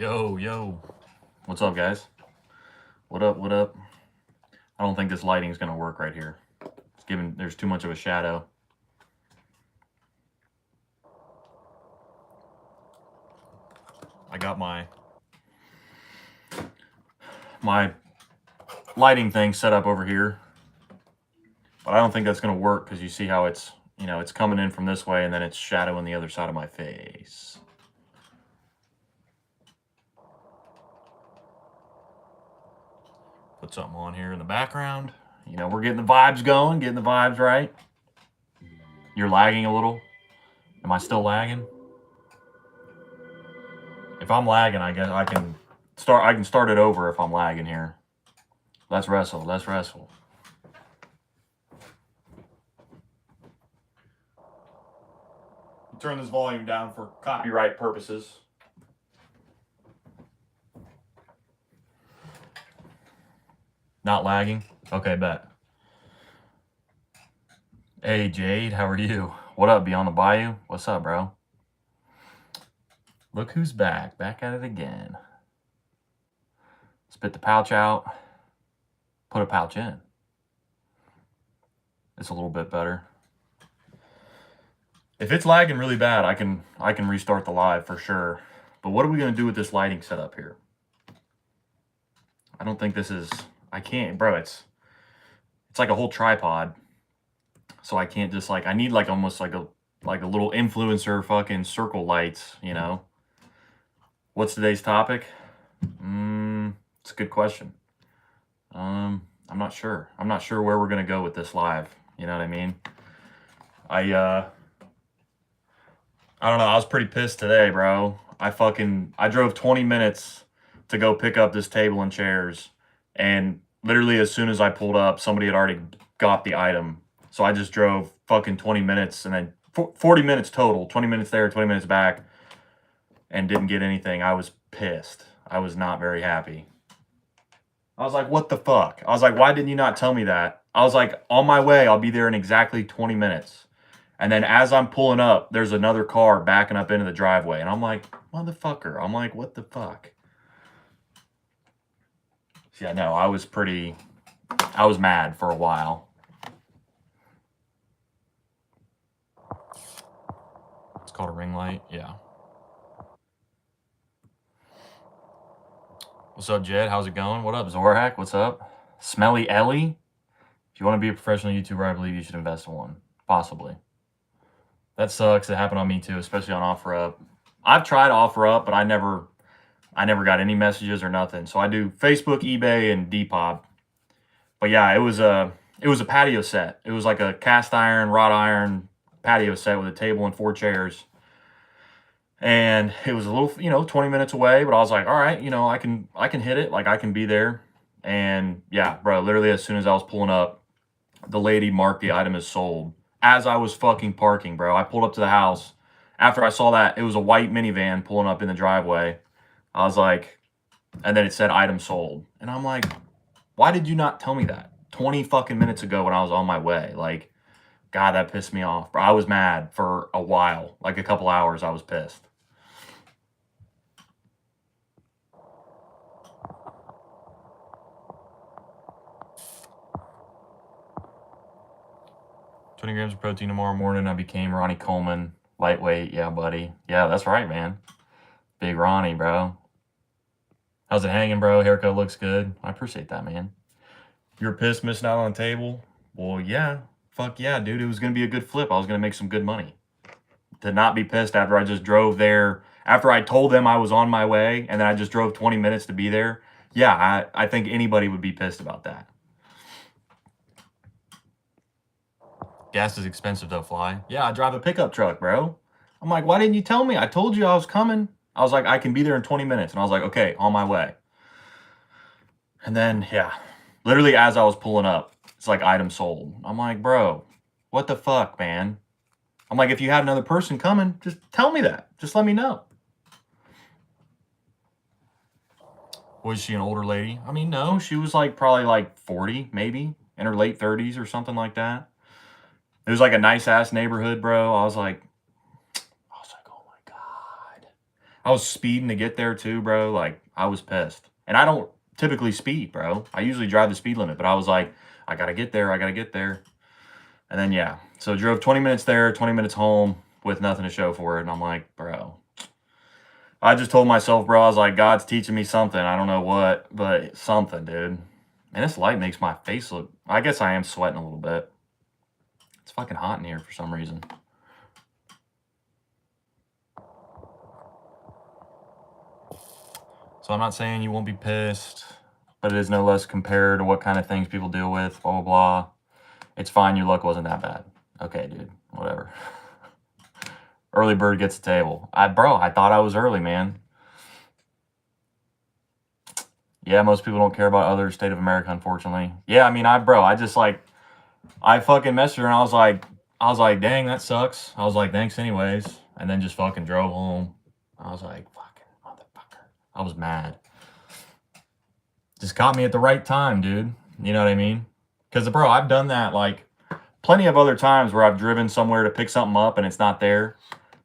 Yo, yo. What's up, guys? What up, what up? I don't think this lighting's going to work right here. There's too much of a shadow. I got my lighting thing set up over here. But I don't think that's going to work because you see how it's, it's coming in from this way and then it's shadowing the other side of my face. Put something on here in the background. We're getting the vibes going, getting the vibes right. You're lagging a little. Am I still lagging? If I'm lagging, I guess I can start it over if I'm lagging here. Let's wrestle. Let's wrestle. Turn this volume down for copyright purposes. Not lagging? Okay, bet. Hey, Jade, how are you? What up, Beyond the Bayou? What's up, bro? Look who's back. Back at it again. Spit the pouch out. Put a pouch in. It's a little bit better. If it's lagging really bad, I can restart the live for sure. But what are we going to do with this lighting setup here? I don't think this is... I can't, bro. It's like a whole tripod. So I can't just I need almost like a little influencer fucking circle lights, What's today's topic? It's a good question. I'm not sure. I'm not sure where we're gonna go with this live. You know what I mean? I don't know. I was pretty pissed today, bro. I drove 20 minutes to go pick up this table and chairs, and literally as soon as I pulled up, somebody had already got the item. So I just drove fucking 20 minutes and then 40 minutes total, 20 minutes there, 20 minutes back, and didn't get anything. I was pissed. I was not very happy. I was like, what the fuck? I was like, why didn't you not tell me that? I was like, on my way, I'll be there in exactly 20 minutes. And then as I'm pulling up, there's another car backing up into the driveway. And I'm like, motherfucker. I'm like, what the fuck? So yeah, no, I was mad for a while. It's called a ring light. Yeah. What's up, Jed? How's it going? What up, Zorak? What's up? Smelly Ellie? If you want to be a professional YouTuber, I believe you should invest in one. Possibly. That sucks. It happened on me too, especially on OfferUp. I've tried OfferUp, but I never got any messages or nothing. So I do Facebook, eBay, and Depop. But yeah, it was a patio set. It was like a cast iron, wrought iron patio set with a table and 4 chairs. And it was a little, 20 minutes away, but I was like, all right, I can hit it. I can be there. And yeah, bro, literally as soon as I was pulling up, the lady marked the item as sold as I was fucking parking, bro. I pulled up to the house after I saw that it was a white minivan pulling up in the driveway. I was like, and then it said item sold. And I'm like, why did you not tell me that 20 fucking minutes ago when I was on my way? God, that pissed me off, bro. I was mad for a while, a couple hours. I was pissed. 20 grams of protein tomorrow morning. I became Ronnie Coleman. Lightweight. Yeah, buddy. Yeah, that's right, man. Big Ronnie, bro. How's it hanging, bro? Haircut looks good. I appreciate that, man. You're pissed missing out on the table? Well, yeah. Fuck yeah, dude. It was going to be a good flip. I was going to make some good money. To not be pissed after I just drove there, after I told them I was on my way, and then I just drove 20 minutes to be there. Yeah, I think anybody would be pissed about that. Gas is expensive though, Fly. Yeah, I drive a pickup truck, bro. I'm like, why didn't you tell me? I told you I was coming. I was like, I can be there in 20 minutes. And I was like, okay, on my way. And then, yeah, literally as I was pulling up, it's like item sold. I'm like, bro, what the fuck, man? I'm like, if you had another person coming, just tell me that. Just let me know. Was she an older lady? I mean, no, she was probably 40, maybe, in her late 30s or something like that. It was a nice ass neighborhood, bro. I was like, oh my God. I was speeding to get there too, bro. Like, I was pissed. And I don't typically speed, bro. I usually drive the speed limit, but I was like, I gotta get there. I gotta get there. And then, yeah. So drove 20 minutes there, 20 minutes home with nothing to show for it. And I'm like, bro. I just told myself, bro, I was like, God's teaching me something. I don't know what, but something, dude. And this light makes my face look... I guess I am sweating a little bit. It's fucking hot in here for some reason. So I'm not saying you won't be pissed, but it is no less compared to what kind of things people deal with, blah, blah, blah. It's fine. Your luck wasn't that bad. Okay, dude. Whatever. Early bird gets the table. Bro, I thought I was early, man. Yeah, most people don't care about other state of America, unfortunately. Yeah, I mean, I fucking messaged her and I was like, dang, that sucks. I was like, thanks anyways. And then just fucking drove home. I was like, fucking motherfucker. I was mad. Just caught me at the right time, dude. You know what I mean? Because, bro, I've done that like plenty of other times where I've driven somewhere to pick something up and it's not there,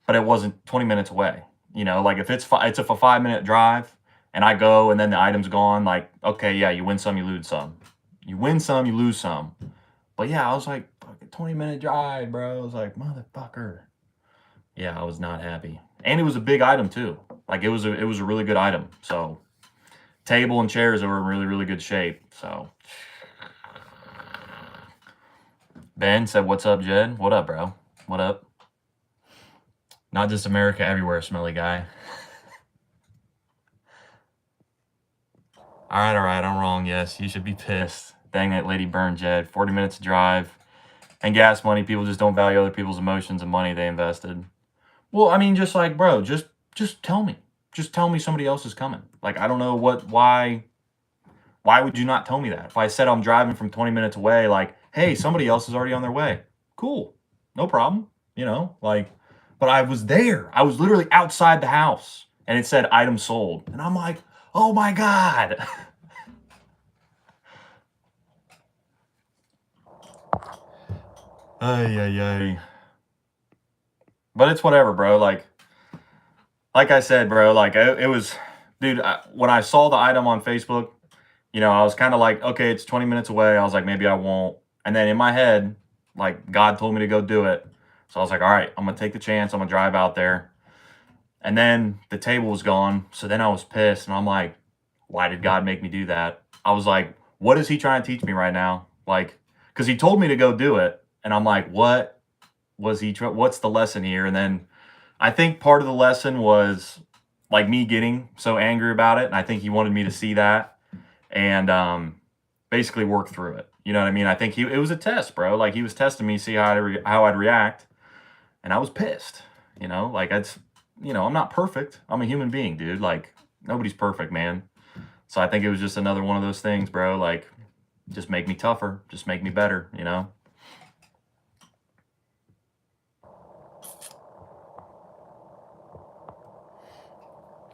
but it wasn't 20 minutes away. You know, like if it's a 5-minute drive and I go and then the item's gone, like, okay, yeah, you win some, you lose some. You win some, you lose some. But yeah, I was like, fucking 20-minute drive, bro. I was like, motherfucker. Yeah, I was not happy. And it was a big item too. Like it was a really good item. So table and chairs that were in really, really good shape. So Ben said, what's up, Jed? What up, bro? What up? Not just America, everywhere, smelly guy. All right, I'm wrong. Yes, you should be pissed. Dang it, Lady Burn Jed. 40 minutes to drive. And gas money, people just don't value other people's emotions and money they invested. Well, I mean, just like, bro, just tell me. Just tell me somebody else is coming. Like, I don't know why would you not tell me that? If I said I'm driving from 20 minutes away, like, hey, somebody else is already on their way. Cool. No problem. You know, like, but I was there. I was literally outside the house and it said item sold. And I'm like, oh my God. Ay. But it's whatever, bro. Like I said, bro, like it was, dude, when I saw the item on Facebook, you know, I was kind of like, okay, it's 20 minutes away. I was like, maybe I won't. And then in my head, like God told me to go do it. So I was like, all right, I'm going to take the chance. I'm going to drive out there. And then the table was gone. So then I was pissed and I'm like, why did God make me do that? I was like, what is he trying to teach me right now? Like, cause he told me to go do it. And I'm like, what was he, what's the lesson here? And then I think part of the lesson was like me getting so angry about it. And I think he wanted me to see that and basically work through it. You know what I mean? I think it was a test, bro. Like he was testing me, see how I'd react. And I was pissed, you know, like I'm not perfect. I'm a human being, dude. Like nobody's perfect, man. So I think it was just another one of those things, bro. Like just make me tougher, just make me better, you know?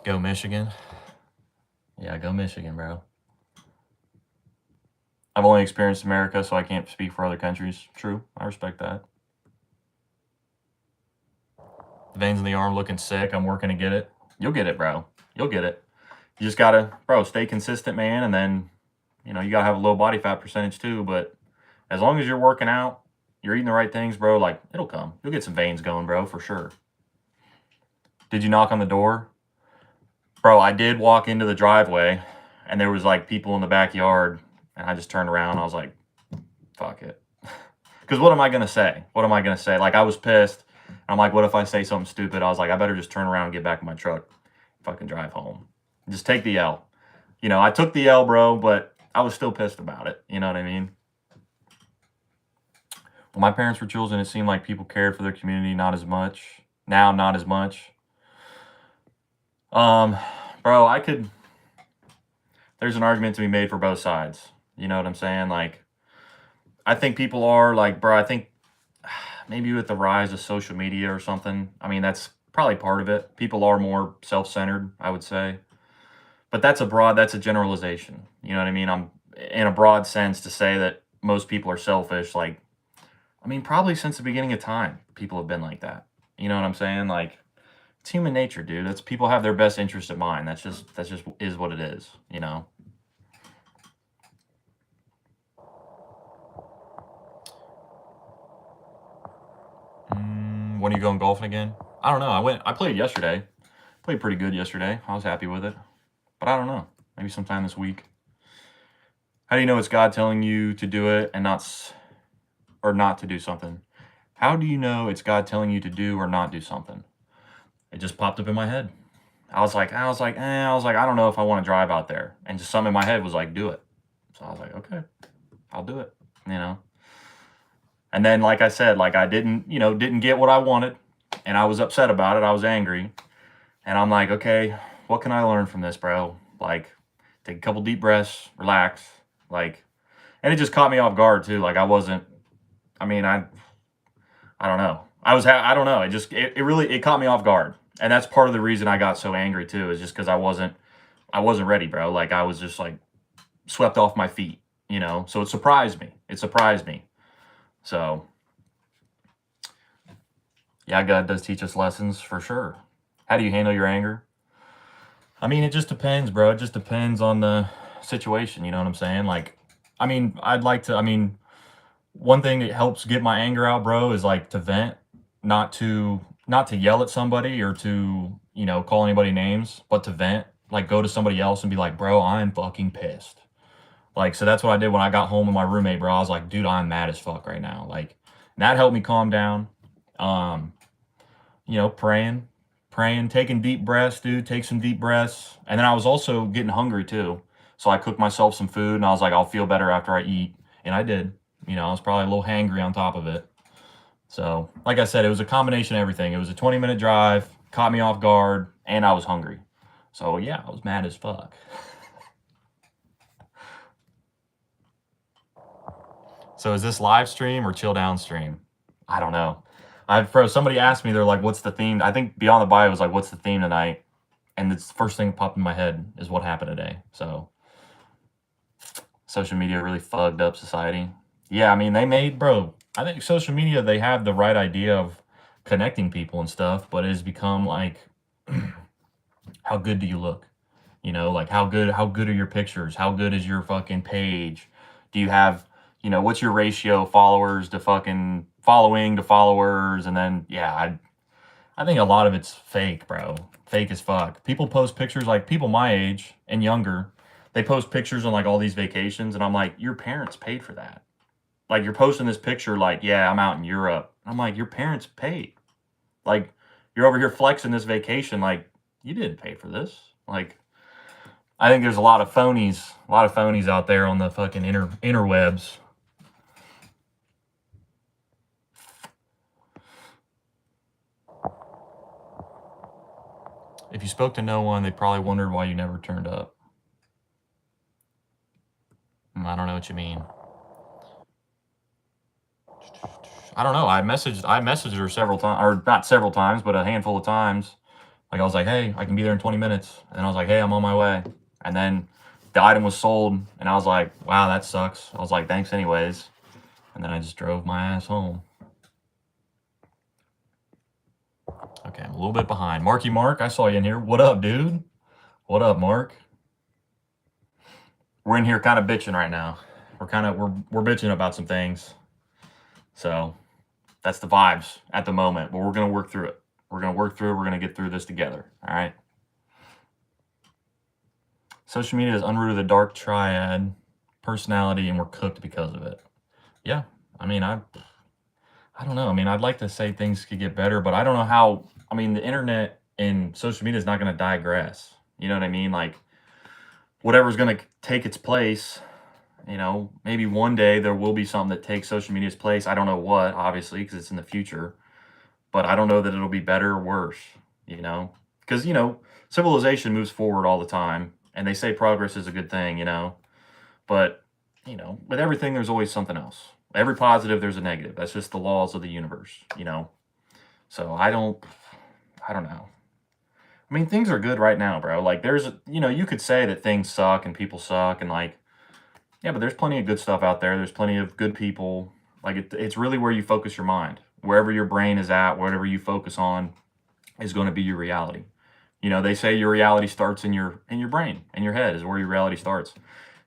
Go Michigan. Yeah, go Michigan, bro. I've only experienced America, so I can't speak for other countries. True. I respect that. The veins in the arm looking sick. I'm working to get it. You'll get it, bro. You'll get it. You just gotta, bro, stay consistent, man. And then, you know, you gotta have a low body fat percentage too. But as long as you're working out, you're eating the right things, bro, like it'll come. You'll get some veins going, bro, for sure. Did you knock on the door? Bro, I did walk into the driveway and there was like people in the backyard and I just turned around. I was like, fuck it. Because what am I going to say? What am I going to say? Like I was pissed. I'm like, what if I say something stupid? I was like, I better just turn around and get back in my truck. Fucking drive home. Just take the L. You know, I took the L, bro, but I was still pissed about it. You know what I mean? When my parents were children, it seemed like people cared for their community not as much. Now, not as much. Bro, there's an argument to be made for both sides. You know what I'm saying? Like, I think people are like, bro, I think maybe with the rise of social media or something, I mean, that's probably part of it. People are more self-centered, I would say. But that's a generalization. You know what I mean? I'm in a broad sense to say that most people are selfish. Like, I mean, probably since the beginning of time, people have been like that. You know what I'm saying? Like, It's human nature, dude. That's people have their best interest in mind. That's just is what it is, you know. When are you going golfing again? I don't know. I played yesterday. Played pretty good yesterday. I was happy with it. But I don't know. Maybe sometime this week. How do you know it's God telling you to do it and not to do something? How do you know it's God telling you to do or not do something? It just popped up in my head. I was like, I don't know if I want to drive out there. And just something in my head was like, do it. So I was like, okay, I'll do it, you know? And then, like I said, like I didn't get what I wanted, and I was upset about it. I was angry. And I'm like, okay, what can I learn from this, bro? Like, take a couple deep breaths, relax. Like, and it just caught me off guard too. Like I wasn't, I mean, I don't know. I don't know. It really, it caught me off guard. And that's part of the reason I got so angry too, is just because I wasn't ready, bro. Like I was just like swept off my feet, you know? So it surprised me. It surprised me. So yeah, God does teach us lessons for sure. How do you handle your anger? I mean, it just depends, bro. It just depends on the situation. You know what I'm saying? Like, I mean, one thing that helps get my anger out, bro, is like to vent, not to yell at somebody or to, call anybody names, but to vent, like go to somebody else and be like, bro, I'm fucking pissed. Like, so that's what I did when I got home with my roommate, bro. I was like, dude, I'm mad as fuck right now. Like, and that helped me calm down. Um, praying, taking deep breaths, dude. Take some deep breaths. And then I was also getting hungry too. So I cooked myself some food and I was like, I'll feel better after I eat. And I did. I was probably a little hangry on top of it. So, like I said, it was a combination of everything. It was a 20-minute drive, caught me off guard, and I was hungry. So, yeah, I was mad as fuck. So, is this live stream or chill down stream? I don't know. Somebody asked me, they're like, what's the theme? I think Beyond the Bio was like, what's the theme tonight? And it's the first thing that popped in my head is what happened today. So, social media really fucked up society. Yeah, I mean, I think social media, they have the right idea of connecting people and stuff, but it has become like, how good do you look? Like how good are your pictures? How good is your fucking page? Do you have, what's your ratio followers to fucking following to followers? And then, yeah, I think a lot of it's fake, bro. Fake as fuck. People post pictures, like people my age and younger, they post pictures on like all these vacations, and I'm like, your parents paid for that. Like you're posting this picture like, yeah, I'm out in Europe. I'm like, your parents paid. Like you're over here flexing this vacation like you didn't pay for this. Like I think there's a lot of phonies out there on the fucking interwebs. If you spoke to no one, they probably wondered why you never turned up. I don't know what you mean. I don't know. I messaged her several times, or not several times, but a handful of times. Like I was like, hey, I can be there in 20 minutes. And then I was like, hey, I'm on my way. And then the item was sold, and I was like, wow, that sucks. I was like, thanks anyways. And then I just drove my ass home. Okay, I'm a little bit behind. Marky Mark, I saw you in here. What up, dude? What up, Mark? We're in here kind of bitching right now. We're bitching about some things. So that's the vibes at the moment, but we're gonna work through it. We're gonna get through this together. All right. Social media has unrooted the dark triad personality, and we're cooked because of it. Yeah, I mean, I don't know. I mean, I'd like to say things could get better, but I don't know how. I mean, the internet and social media is not going to digress. You know what I mean? Like, whatever's going to take its place, maybe one day there will be something that takes social media's place. I don't know what, obviously, because it's in the future. But I don't know that it'll be better or worse, Because, civilization moves forward all the time, and they say progress is a good thing, But, with everything, there's always something else. Every positive, there's a negative. That's just the laws of the universe, So I don't know. I mean, things are good right now, bro. Like, you could say that things suck and people suck, and like, yeah, but there's plenty of good stuff out there. There's plenty of good people. Like, it's really where you focus your mind. Wherever your brain is at, whatever you focus on, is going to be your reality. You know, they say your reality starts in your brain, in your head is where your reality starts.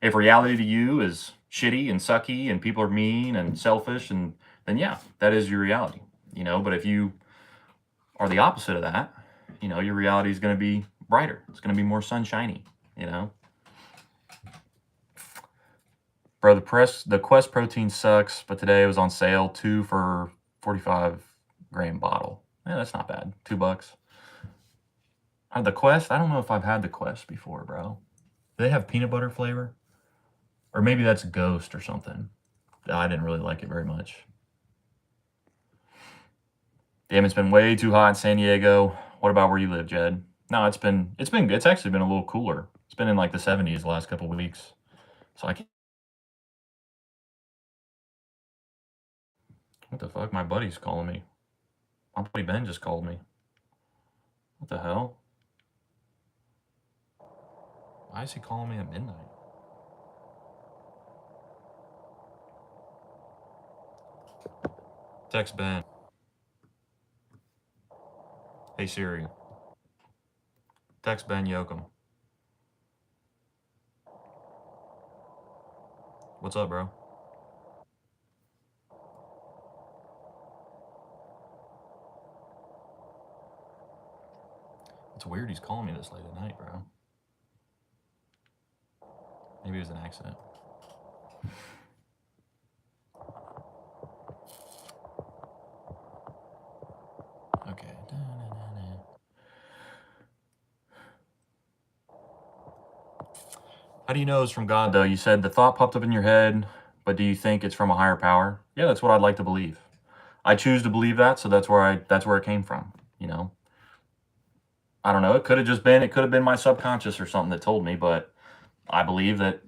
If reality to you is shitty and sucky and people are mean and selfish, and then yeah, that is your reality. You know, but if you are the opposite of that, you know, your reality is going to be brighter. It's going to be more sunshiny. You know, bro, the Quest protein sucks, but today it was on sale, 2 for 45-gram bottle. Yeah, that's not bad. $2. The Quest, I don't know if I've had the Quest before, bro. Do they have peanut butter flavor? Or maybe that's Ghost or something. I didn't really like it very much. Damn, it's been way too hot in San Diego. What about where you live, Jed? No, it's actually been a little cooler. It's been in like the 70s the last couple of weeks. So I can't. What the fuck? My buddy's calling me. My buddy Ben just called me. What the hell? Why is he calling me at midnight? Text Ben. Hey Siri. Text Ben Yoakum. What's up, bro? It's weird he's calling me this late at night, bro. Maybe it was an accident. Okay. How do you know it's from God, though? You said the thought popped up in your head, but do you think it's from a higher power? Yeah, that's what I'd like to believe. I choose to believe that, so that's where it came from. You know, I don't know. It could have been my subconscious or something that told me, but I believe that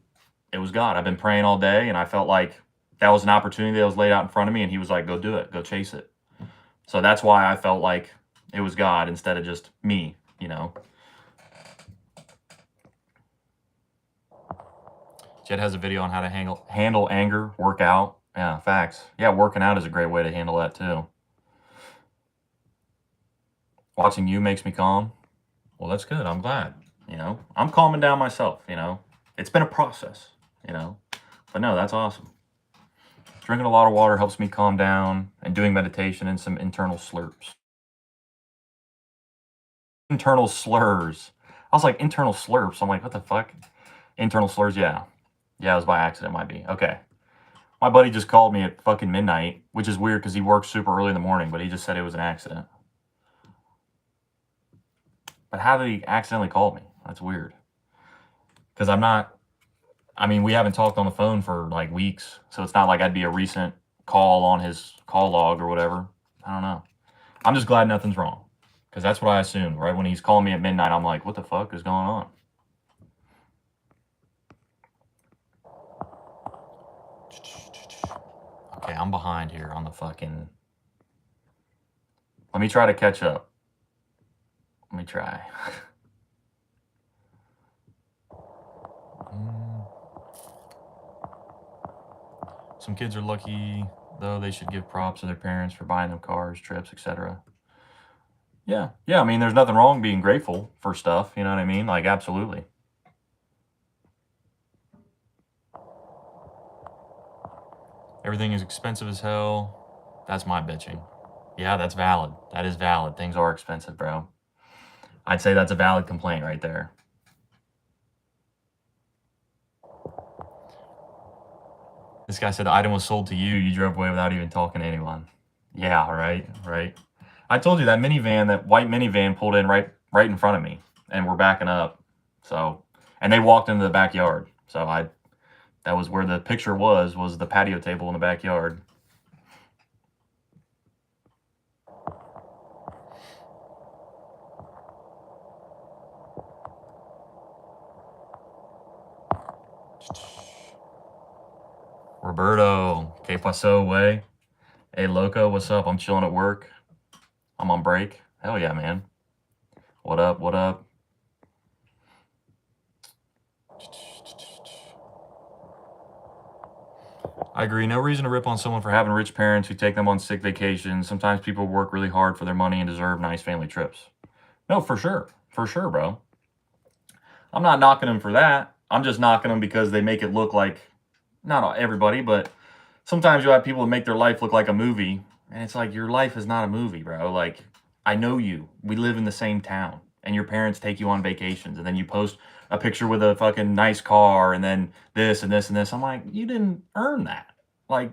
it was God. I've been praying all day, and I felt like that was an opportunity that was laid out in front of me, and He was like, "Go do it, go chase it." So that's why I felt like it was God instead of just me. You know. Jed has a video on how to handle anger, work out. Yeah, facts. Yeah, working out is a great way to handle that too. Watching you makes me calm. Well, that's good. I'm glad. You know, I'm calming down myself. You know, it's been a process. You know, but no, that's awesome. Drinking a lot of water helps me calm down, and doing meditation and some internal slurps. Internal slurs. I was like, internal slurps. I'm like, what the fuck? Internal slurs. Yeah, yeah, it was by accident. Might be okay. My buddy just called me at fucking midnight, which is weird because he works super early in the morning, but he just said it was an accident. But how did he accidentally call me? That's weird. Because we haven't talked on the phone for like weeks, so it's not like I'd be a recent call on his call log or whatever. I don't know. I'm just glad nothing's wrong. Because that's what I assumed, right? When he's calling me at midnight, I'm like, what the fuck is going on? Okay, I'm behind here on the fucking... Let me try to catch up. Let me try. Some kids are lucky, though. They should give props to their parents for buying them cars, trips, etc. Yeah. Yeah, I mean, there's nothing wrong being grateful for stuff. You know what I mean? Like, absolutely. Everything is expensive as hell. That's my bitching. Yeah, that's valid. That is valid. Things are expensive, bro. I'd say that's a valid complaint right there. This guy said the item was sold to you. You drove away without even talking to anyone. Yeah, right, right. I told you that white minivan pulled in right in front of me, and we're backing up. So, and they walked into the backyard. So that was where the picture was the patio table in the backyard. Roberto, que paso, way? Hey, Loco, what's up? I'm chilling at work. I'm on break. Hell yeah, man. What up? What up? I agree. No reason to rip on someone for having rich parents who take them on sick vacations. Sometimes people work really hard for their money and deserve nice family trips. No, for sure. For sure, bro. I'm not knocking them for that. I'm just knocking them because they make it look like, not everybody, but sometimes you have people that make their life look like a movie. And it's like, your life is not a movie, bro. Like, I know you. We live in the same town. And your parents take you on vacations. And then you post a picture with a fucking nice car. And then this and this and this. I'm like, you didn't earn that. Like,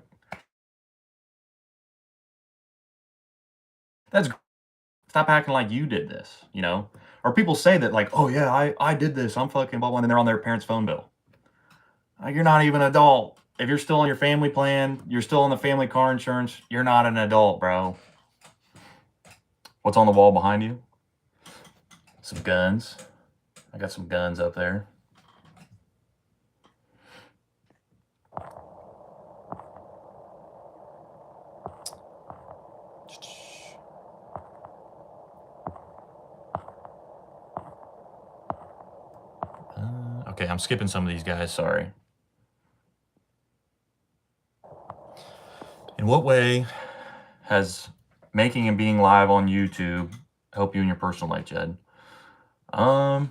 that's, stop acting like you did this, you know? Or people say that, like, oh yeah, I did this. I'm fucking blah, blah, and then they're on their parents' phone bill. Like, you're not even an adult. If you're still on your family plan, you're still on the family car insurance, you're not an adult, bro. What's on the wall behind you? Some guns. I got some guns up there. Okay, I'm skipping some of these guys, sorry. In what way has making and being live on YouTube help you in your personal life, Jed? I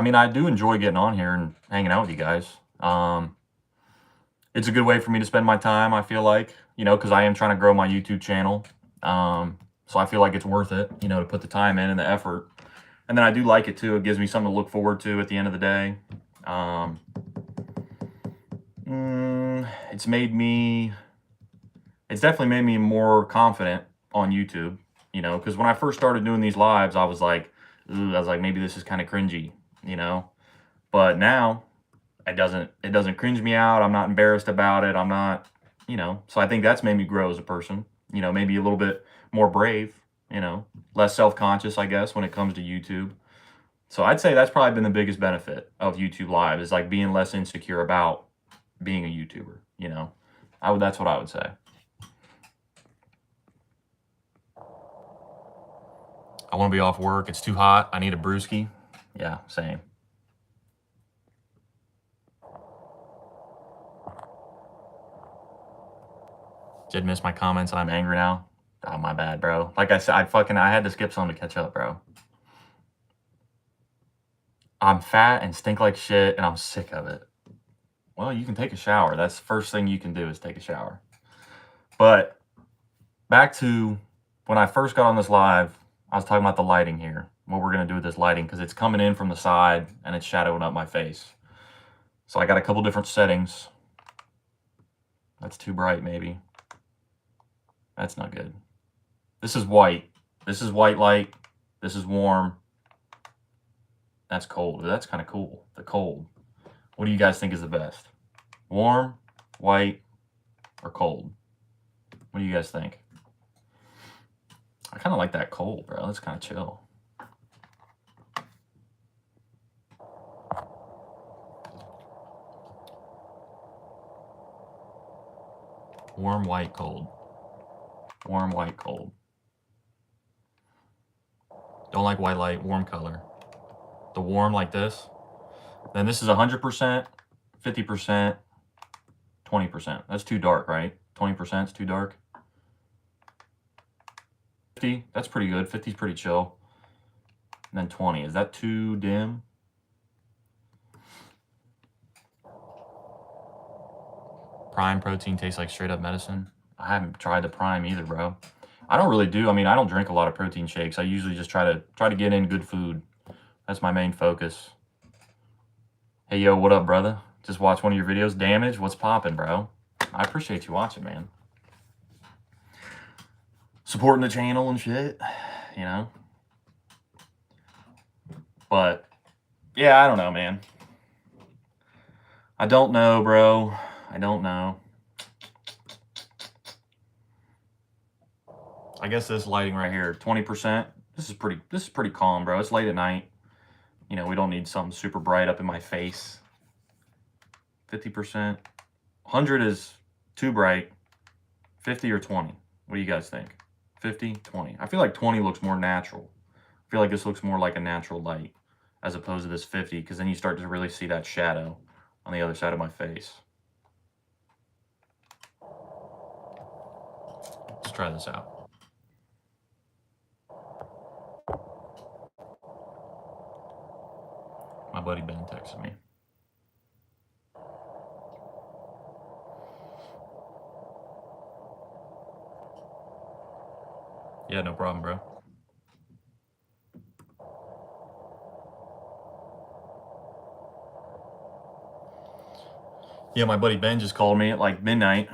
mean, I do enjoy getting on here and hanging out with you guys. It's a good way for me to spend my time, I feel like, you know, because I am trying to grow my YouTube channel. So I feel like it's worth it, you know, to put the time in and the effort. And then I do like it too. It gives me something to look forward to at the end of the day. It's definitely made me more confident on YouTube, you know, because when I first started doing these lives, I was like, maybe this is kind of cringy, you know, but now it doesn't cringe me out. I'm not embarrassed about it. I'm not, you know, so I think that's made me grow as a person, you know, maybe a little bit more brave, you know, less self-conscious, I guess, when it comes to YouTube. So I'd say that's probably been the biggest benefit of YouTube Live, is like being less insecure about being a YouTuber, you know. That's what I would say. I want to be off work. It's too hot. I need a brewski. Yeah, same. Did miss my comments and I'm angry now. Oh, my bad, bro. Like I said, I had to skip some to catch up, bro. I'm fat and stink like shit and I'm sick of it. Well, you can take a shower. That's the first thing you can do, is take a shower. But back to when I first got on this live, I was talking about the lighting here. What we're going to do with this lighting, because it's coming in from the side and it's shadowing up my face. So I got a couple different settings. That's too bright, maybe. That's not good. This is white. This is white light. This is warm. That's cold. That's kind of cool. The cold. What do you guys think is the best? Warm, white, or cold? What do you guys think? I kind of like that cold, bro. That's kind of chill. Warm, white, cold. Warm, white, cold. Don't like white light, warm color. The warm like this. Then this is 100%, 50%, 20%. That's too dark, right? 20% is too dark. 50, that's pretty good. 50 is pretty chill. And then 20, is that too dim? Prime protein tastes like straight up medicine. I haven't tried the Prime either, bro. I don't really do. I mean, I don't drink a lot of protein shakes. I usually just try to get in good food. That's my main focus. Hey, yo, what up, brother? Just watch one of your videos. Damage, what's popping, bro? I appreciate you watching, man. Supporting the channel and shit, you know? But, yeah, I don't know, man. I don't know, bro. I don't know. I guess this lighting right here, 20%. This is pretty calm, bro. It's late at night. You know, we don't need something super bright up in my face. 50%. 100 is too bright. 50 or 20? What do you guys think? 50, 20. I feel like 20 looks more natural. I feel like this looks more like a natural light as opposed to this 50, because then you start to really see that shadow on the other side of my face. try this out. My buddy Ben texted me. Yeah, no problem, bro. Yeah, my buddy Ben just called me at like midnight,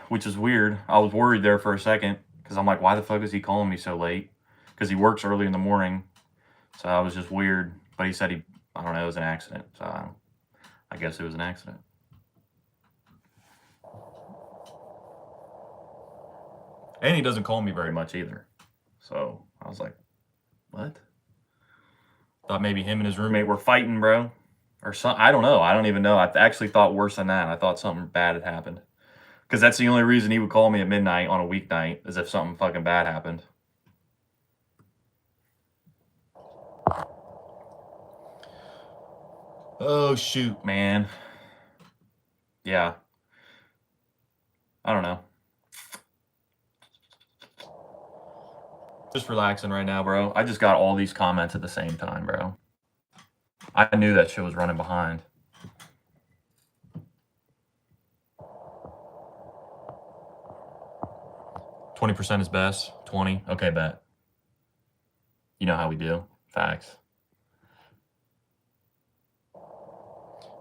which is weird. I was worried there for a second because I'm like, why the fuck is he calling me so late? Because he works early in the morning. So I was just weird. But he said I don't know, it was an accident. So I guess it was an accident. And he doesn't call me very much either. So I was like, what? Thought maybe him and his roommate were fighting, bro. Or something. I don't know. I don't even know. I actually thought worse than that. I thought something bad had happened. Because that's the only reason he would call me at midnight on a weeknight, is if something fucking bad happened. Oh, shoot, man. Yeah. I don't know. Just relaxing right now, bro. I just got all these comments at the same time, bro. I knew that shit was running behind. %20 is best. 20. Okay, bet. You know how we do. Facts.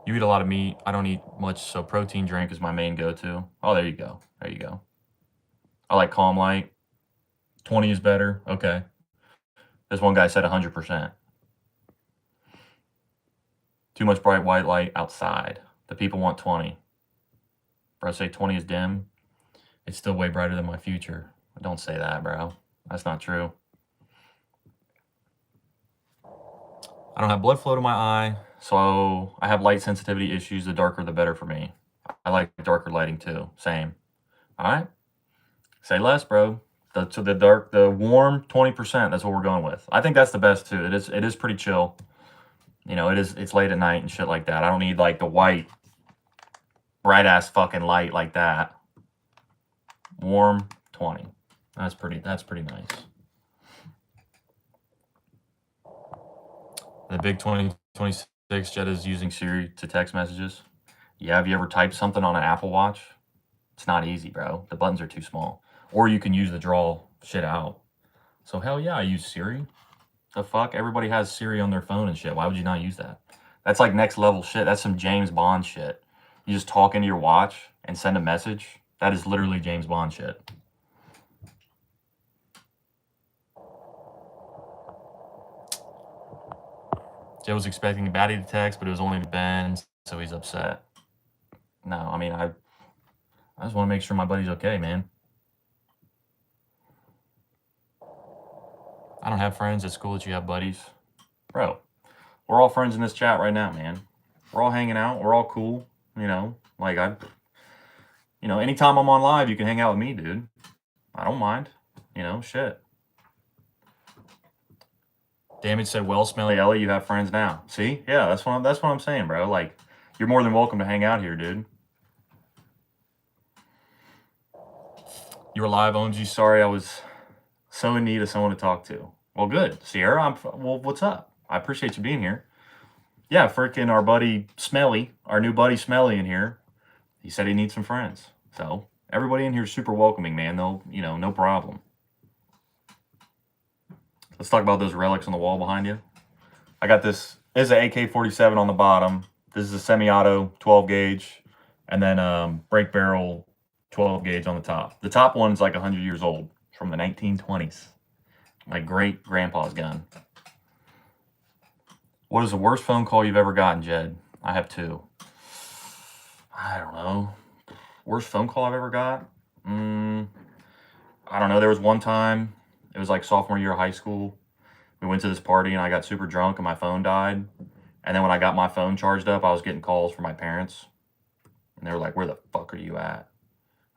You eat a lot of meat. I don't eat much, so protein drink is my main go-to. Oh, there you go. There you go. I like Calm Light. 20 is better. Okay. This one guy said 100%. Too much bright white light outside. The people want 20. Bro, say 20 is dim. It's still way brighter than my future. Don't say that, bro. That's not true. I don't have blood flow to my eye, so I have light sensitivity issues. The darker, the better for me. I like darker lighting too. Same. All right. Say less, bro. The warm 20%. That's what we're going with. I think that's the best too. It is pretty chill. You know, it's late at night and shit like that. I don't need like the white, bright ass fucking light like that. Warm 20. That's pretty nice. The big 2026 Jed is using Siri to text messages. Yeah, have you ever typed something on an Apple Watch? It's not easy, bro. The buttons are too small. Or you can use the draw shit out. So hell yeah, I use Siri. The fuck? Everybody has Siri on their phone and shit. Why would you not use that? That's like next level shit. That's some James Bond shit. You just talk into your watch and send a message. That is literally James Bond shit. Jed was expecting Batty to text, but it was only Ben, so he's upset. No, I mean, I just want to make sure my buddy's okay, man. I don't have friends at school that you have buddies. Bro, we're all friends in this chat right now, man. We're all hanging out. We're all cool. You know, like anytime I'm on live, you can hang out with me, dude. I don't mind. You know, shit. Damage said, well, Smelly Ellie, you have friends now. See? Yeah, that's what I'm saying, bro. Like, you're more than welcome to hang out here, dude. You were live, OMG. Sorry, I was so in need of someone to talk to. Well, good. Sierra, well, what's up? I appreciate you being here. Yeah, freaking our buddy Smelly, our new buddy Smelly in here. He said he needs some friends. So everybody in here is super welcoming, man. They'll, no problem. Let's talk about those relics on the wall behind you. I got this. This is an AK-47 on the bottom. This is a semi-auto 12 gauge, and then break barrel 12 gauge on the top. The top one's like 100 years old, from the 1920s. My great grandpa's gun. What is the worst phone call you've ever gotten, Jed? I have two. I don't know. Worst phone call I've ever got? I don't know. There was one time, it was like sophomore year of high school. We went to this party and I got super drunk and my phone died. And then when I got my phone charged up, I was getting calls from my parents. And they were like, where the fuck are you at?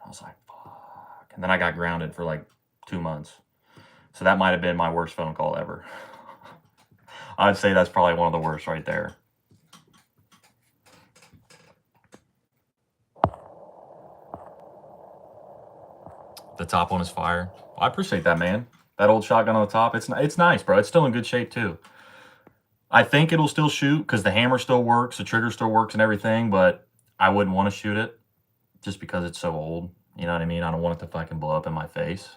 I was like, fuck. And then I got grounded for like 2 months. So that might have been my worst phone call ever. I'd say that's probably one of the worst right there. The top one is fire. I appreciate that, man. That old shotgun on the top, it's nice, bro. It's still in good shape too. I think it'll still shoot because the hammer still works, the trigger still works and everything, but I wouldn't want to shoot it just because it's so old. You know what I mean? I don't want it to fucking blow up in my face.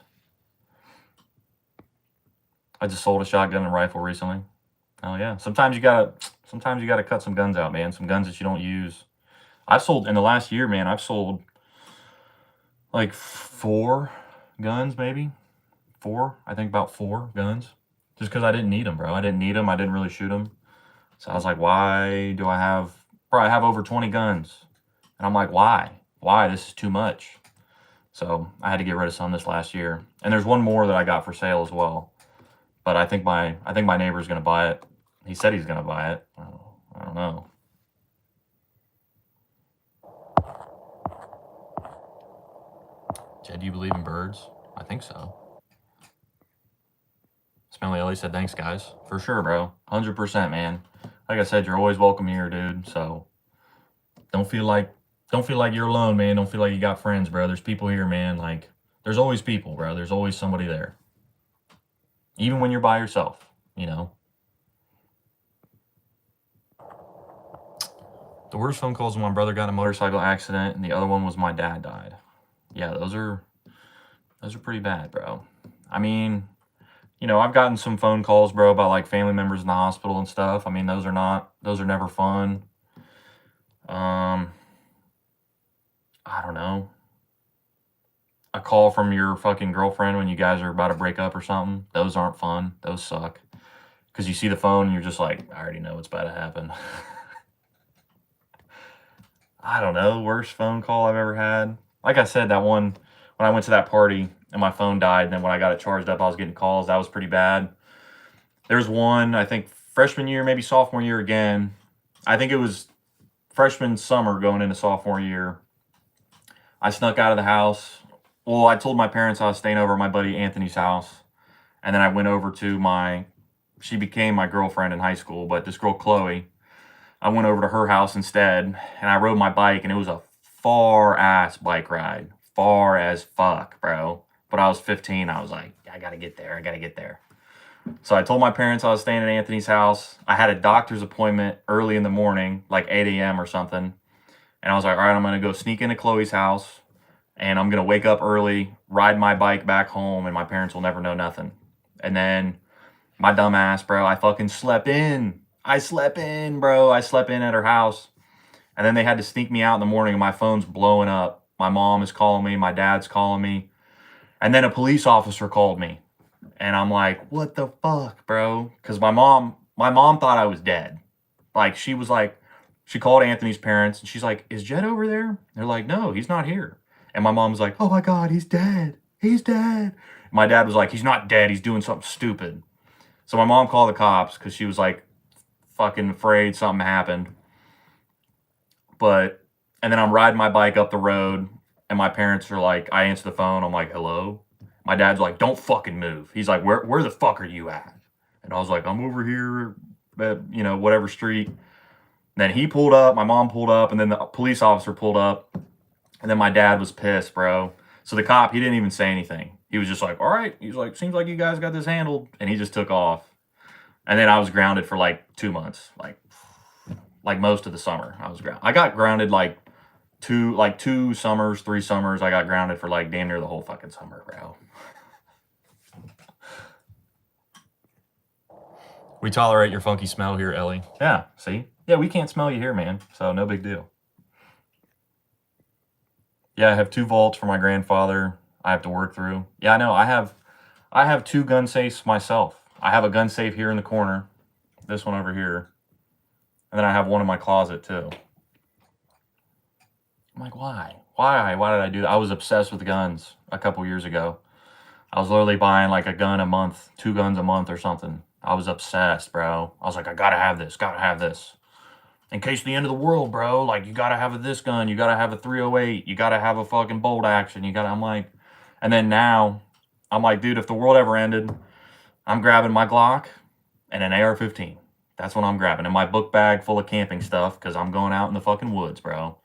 I just sold a shotgun and rifle recently. Oh yeah. Sometimes you gotta cut some guns out, man. Some guns that you don't use. I've sold in the last year, man, I've sold like 4 guns, maybe. 4. I think about 4 guns. Just because I didn't need them, bro. I didn't need them. I didn't really shoot them. So I was like, why do I have, bro, I have over 20 guns. And I'm like, why? Why? This is too much. So I had to get rid of some this last year. And there's one more that I got for sale as well. But I think my neighbor's going to buy it. He said he's going to buy it. I don't know. Jed, do you believe in birds? I think so. Smelly Ellie said, thanks, guys. For sure, bro. 100%, man. Like I said, you're always welcome here, dude. So don't feel like you're alone, man. Don't feel like you got friends, bro. There's people here, man. Like, there's always people, bro. There's always somebody there. Even when you're by yourself, you know. The worst phone calls when my brother got in a motorcycle accident and the other one was my dad died. Yeah, those are pretty bad, bro. I mean, you know, I've gotten some phone calls, bro, about like family members in the hospital and stuff. I mean, those are never fun. I don't know. A call from your fucking girlfriend when you guys are about to break up or something. Those aren't fun. Those suck. Because you see the phone and you're just like, I already know what's about to happen. I don't know. Worst phone call I've ever had. Like I said, that one, when I went to that party and my phone died, and then when I got it charged up, I was getting calls. That was pretty bad. There's one, I think, freshman year, maybe sophomore year again. I think it was freshman summer going into sophomore year. I snuck out of the house. Well, I told my parents I was staying over at my buddy Anthony's house. And then I went over to she became my girlfriend in high school, but this girl, Chloe, I went over to her house instead, and I rode my bike, and it was a far-ass bike ride. Far as fuck, bro. But I was 15. I was like, I gotta get there. I gotta get there. So I told my parents I was staying at Anthony's house. I had a doctor's appointment early in the morning, like 8 a.m. or something. And I was like, all right, I'm going to go sneak into Chloe's house, and I'm going to wake up early, ride my bike back home, and my parents will never know nothing. And then my dumb ass, bro, I fucking slept in. I slept in, bro. I slept in at her house. And then they had to sneak me out in the morning, and my phone's blowing up. My mom is calling me. My dad's calling me. And then a police officer called me. And I'm like, what the fuck, bro? Because my mom thought I was dead. Like, she was like, she called Anthony's parents, and she's like, is Jed over there? They're like, no, he's not here. And my mom was like, oh my God, he's dead. He's dead. My dad was like, he's not dead. He's doing something stupid. So my mom called the cops because she was like fucking afraid something happened. And then I'm riding my bike up the road, and my parents are like, I answer the phone. I'm like, hello? My dad's like, don't fucking move. He's like, where the fuck are you at? And I was like, I'm over here at, you know, whatever street. Then he pulled up, my mom pulled up, and then the police officer pulled up. And then my dad was pissed, bro. So the cop, he didn't even say anything. He was just like, all right. He's like, seems like you guys got this handled. And he just took off. And then I was grounded for like 2 months. Like most of the summer, I was grounded. I got grounded like 2 summers, 3 summers. I got grounded for like damn near the whole fucking summer, bro. We tolerate your funky smell here, Ellie. Yeah, see? Yeah, we can't smell you here, man. So no big deal. Yeah, I have 2 vaults for my grandfather I have to work through. Yeah, I know. I have 2 gun safes myself. I have a gun safe here in the corner. This one over here. And then I have one in my closet too. I'm like, why? Why did I do that? I was obsessed with guns a couple years ago. I was literally buying like a gun a month, 2 guns a month or something. I was obsessed, bro. I was like, I gotta have this, gotta have this. In case of the end of the world, bro, like, you gotta have this gun, you gotta have a 308, you gotta have a fucking bolt action, I'm like, and then now, I'm like, dude, if the world ever ended, I'm grabbing my Glock and an AR-15. That's what I'm grabbing. And my book bag full of camping stuff, because I'm going out in the fucking woods, bro.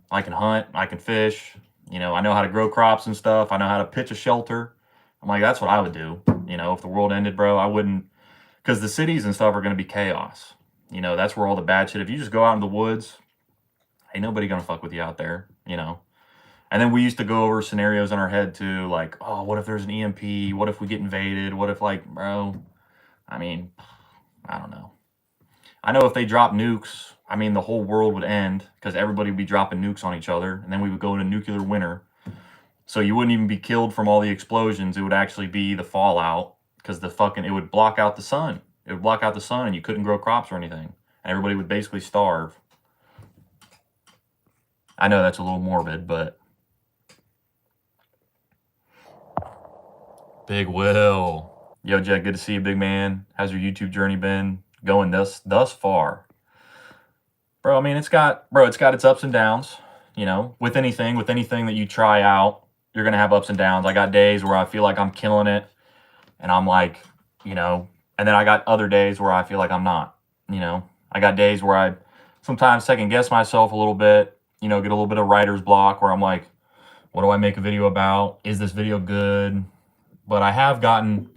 I can hunt, I can fish, You know, I know how to grow crops and stuff. I know how to pitch a shelter. I'm like, that's what I would do. You know, if the world ended, bro, I wouldn't, because the cities and stuff are going to be chaos. You know, that's where all the bad shit, if you just go out in the woods, ain't nobody going to fuck with you out there, you know. And then we used to go over scenarios in our head too, like, oh, what if there's an EMP? What if we get invaded? What if, like, bro, I mean, I don't know. I know if they drop nukes, I mean, the whole world would end because everybody would be dropping nukes on each other, and then we would go into nuclear winter. So you wouldn't even be killed from all the explosions. It would actually be the fallout because it would block out the sun. It would block out the sun, and you couldn't grow crops or anything. And everybody would basically starve. I know that's a little morbid, but Big Will. Yo, Jed, good to see you, big man. How's your YouTube journey been going thus far? Bro, I mean, it's got its ups and downs. You know, with anything that you try out, you're gonna have ups and downs. I got days where I feel like I'm killing it, and I'm like, you know, and then I got other days where I feel like I'm not. You know, I got days where I sometimes second guess myself a little bit. You know, get a little bit of writer's block where I'm like, what do I make a video about? Is this video good? But I have gotten,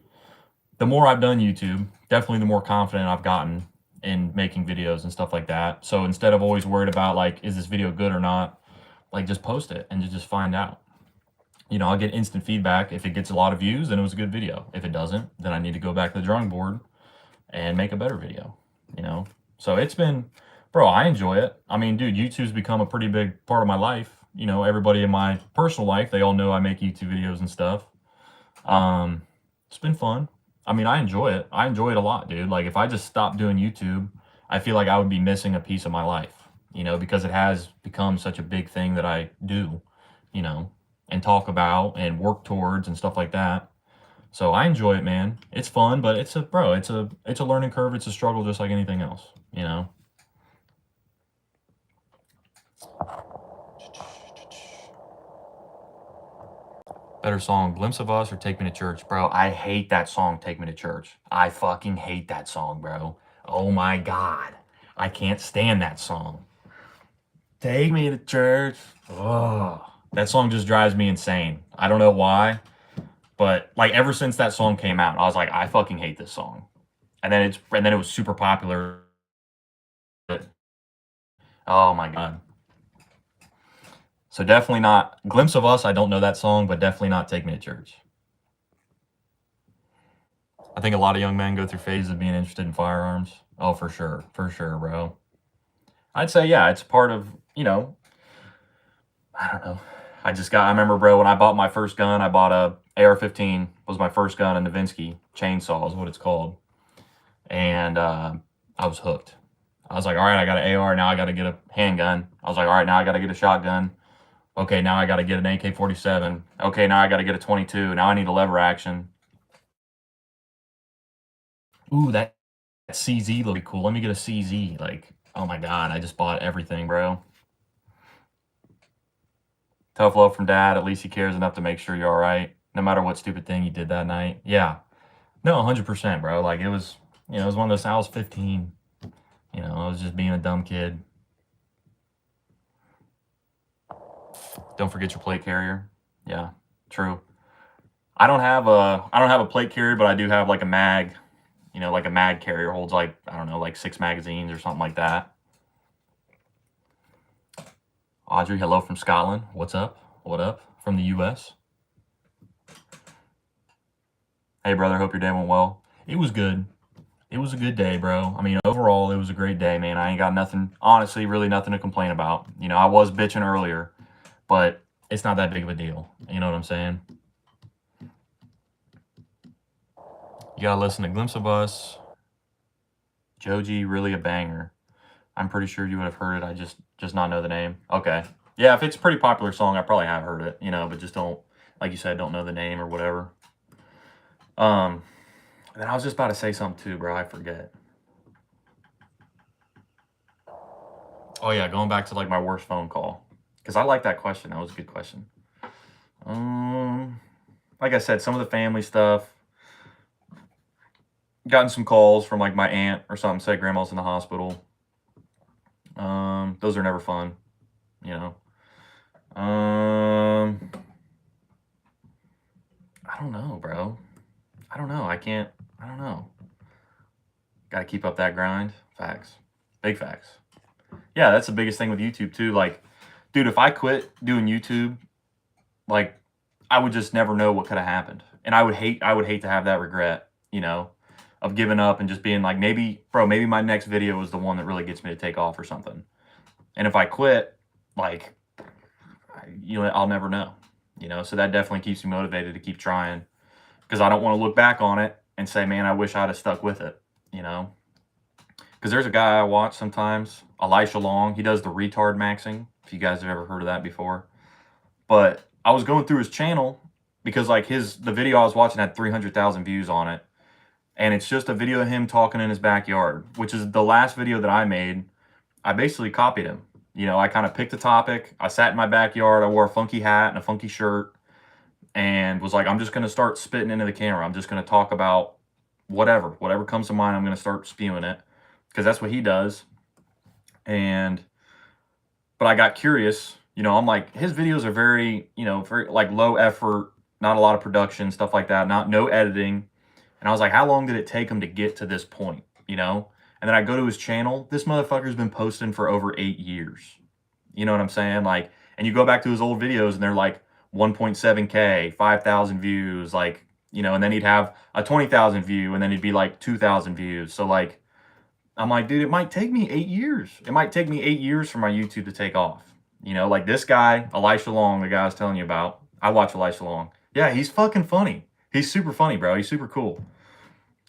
the more I've done YouTube, definitely the more confident I've gotten in making videos and stuff like that. So instead of always worried about like, is this video good or not, like just post it and just find out. You know, I'll get instant feedback. If it gets a lot of views, then it was a good video. If it doesn't, then I need to go back to the drawing board and make a better video, you know? So it's been, bro, I enjoy it. I mean, dude, YouTube's become a pretty big part of my life. You know, everybody in my personal life, they all know I make YouTube videos and stuff. It's been fun. I mean, I enjoy it. I enjoy it a lot, dude. Like if I just stopped doing YouTube, I feel like I would be missing a piece of my life, you know, because it has become such a big thing that I do, you know, and talk about and work towards and stuff like that. So I enjoy it, man. It's fun, but it's a learning curve. It's a struggle just like anything else, you know. Better song, Glimpse of Us or Take Me to Church? Bro, I hate that song, Take Me to Church. I fucking hate that song, bro. Oh my God. I can't stand that song. Take me to church. Oh, that song just drives me insane. I don't know why, but like ever since that song came out, I was like, I fucking hate this song. And then it was super popular. Oh my God. So definitely not Glimpse of Us. I don't know that song, but definitely not Take Me to Church. I think a lot of young men go through phases of being interested in firearms. Oh, for sure, bro. I'd say, yeah, it's part of, you know, I don't know. I remember, bro, when I bought my first gun, I bought a AR-15 was my first gun, a Novinsky chainsaw is what it's called. And I was hooked. I was like, all right, I got an AR, now I got to get a handgun. I was like, all right, now I got to get a shotgun. Okay, now I got to get an AK-47. Okay, now I got to get a 22. Now I need a lever action. Ooh, that CZ looked cool. Let me get a CZ. Like, oh my God, I just bought everything, bro. Tough love from dad. At least he cares enough to make sure you're all right, no matter what stupid thing you did that night. Yeah. No, 100%, bro. Like, it was, you know, it was one of those, I was 15. You know, I was just being a dumb kid. Don't forget your plate carrier. Yeah, true. I don't have a plate carrier, but I do have like a mag. You know, like a mag carrier holds like, I don't know, like 6 magazines or something like that. Audrey, hello from Scotland. What's up? What up from the US? Hey, brother, hope your day went well. It was good. It was a good day, bro. I mean, overall, it was a great day, man. I ain't got nothing, honestly, really nothing to complain about. You know, I was bitching earlier, but it's not that big of a deal. You know what I'm saying? You gotta listen to Glimpse of Us. Joji, really a banger. I'm pretty sure you would have heard it. I just not know the name. Okay. Yeah, if it's a pretty popular song, I probably have heard it, you know, but just don't, like you said, don't know the name or whatever. And then I was just about to say something too, bro. I forget. Oh yeah, going back to like my worst phone call. Because I like that question. That was a good question. Like I said, some of the family stuff. Gotten some calls from like my aunt or something, said grandma's in the hospital. Those are never fun, you know. I don't know, bro. I don't know. I don't know. Got to keep up that grind. Facts. Big facts. Yeah, that's the biggest thing with YouTube too. Like, dude, if I quit doing YouTube, like, I would just never know what could have happened. And I would hate to have that regret, of giving up and just being like, maybe, bro, maybe my next video is the one that really gets me to take off or something. And if I quit, like, I'll never know, so that definitely keeps me motivated to keep trying, because I don't want to look back on it and say, man, I wish I'd have stuck with it, because there's a guy I watch sometimes, Elisha Long. He does the retard maxing, if you guys have ever heard of that before. But I was going through his channel because like the video I was watching had 300,000 views on it. And it's just a video of him talking in his backyard, which is the last video that I made. I basically copied him. I kind of picked a topic. I sat in my backyard. I wore a funky hat and a funky shirt and was like, I'm just going to start spitting into the camera. I'm just going to talk about whatever comes to mind. I'm going to start spewing it because that's what he does. But I got curious. I'm like, his videos are very, very like low effort, not a lot of production, stuff like that, no editing. And I was like, how long did it take him to get to this point, And then I go to his channel. This motherfucker's been posting for over 8 years. You know what I'm saying? Like, and you go back to his old videos and they're like 1.7K, 5,000 views, like, and then he'd have a 20,000 view and then he'd be like 2,000 views. So like, I'm like, dude, it might take me 8 years. It might take me 8 years for my YouTube to take off. Like this guy, Elisha Long, the guy I was telling you about. I watch Elisha Long. Yeah, he's fucking funny. He's super funny, bro. He's super cool.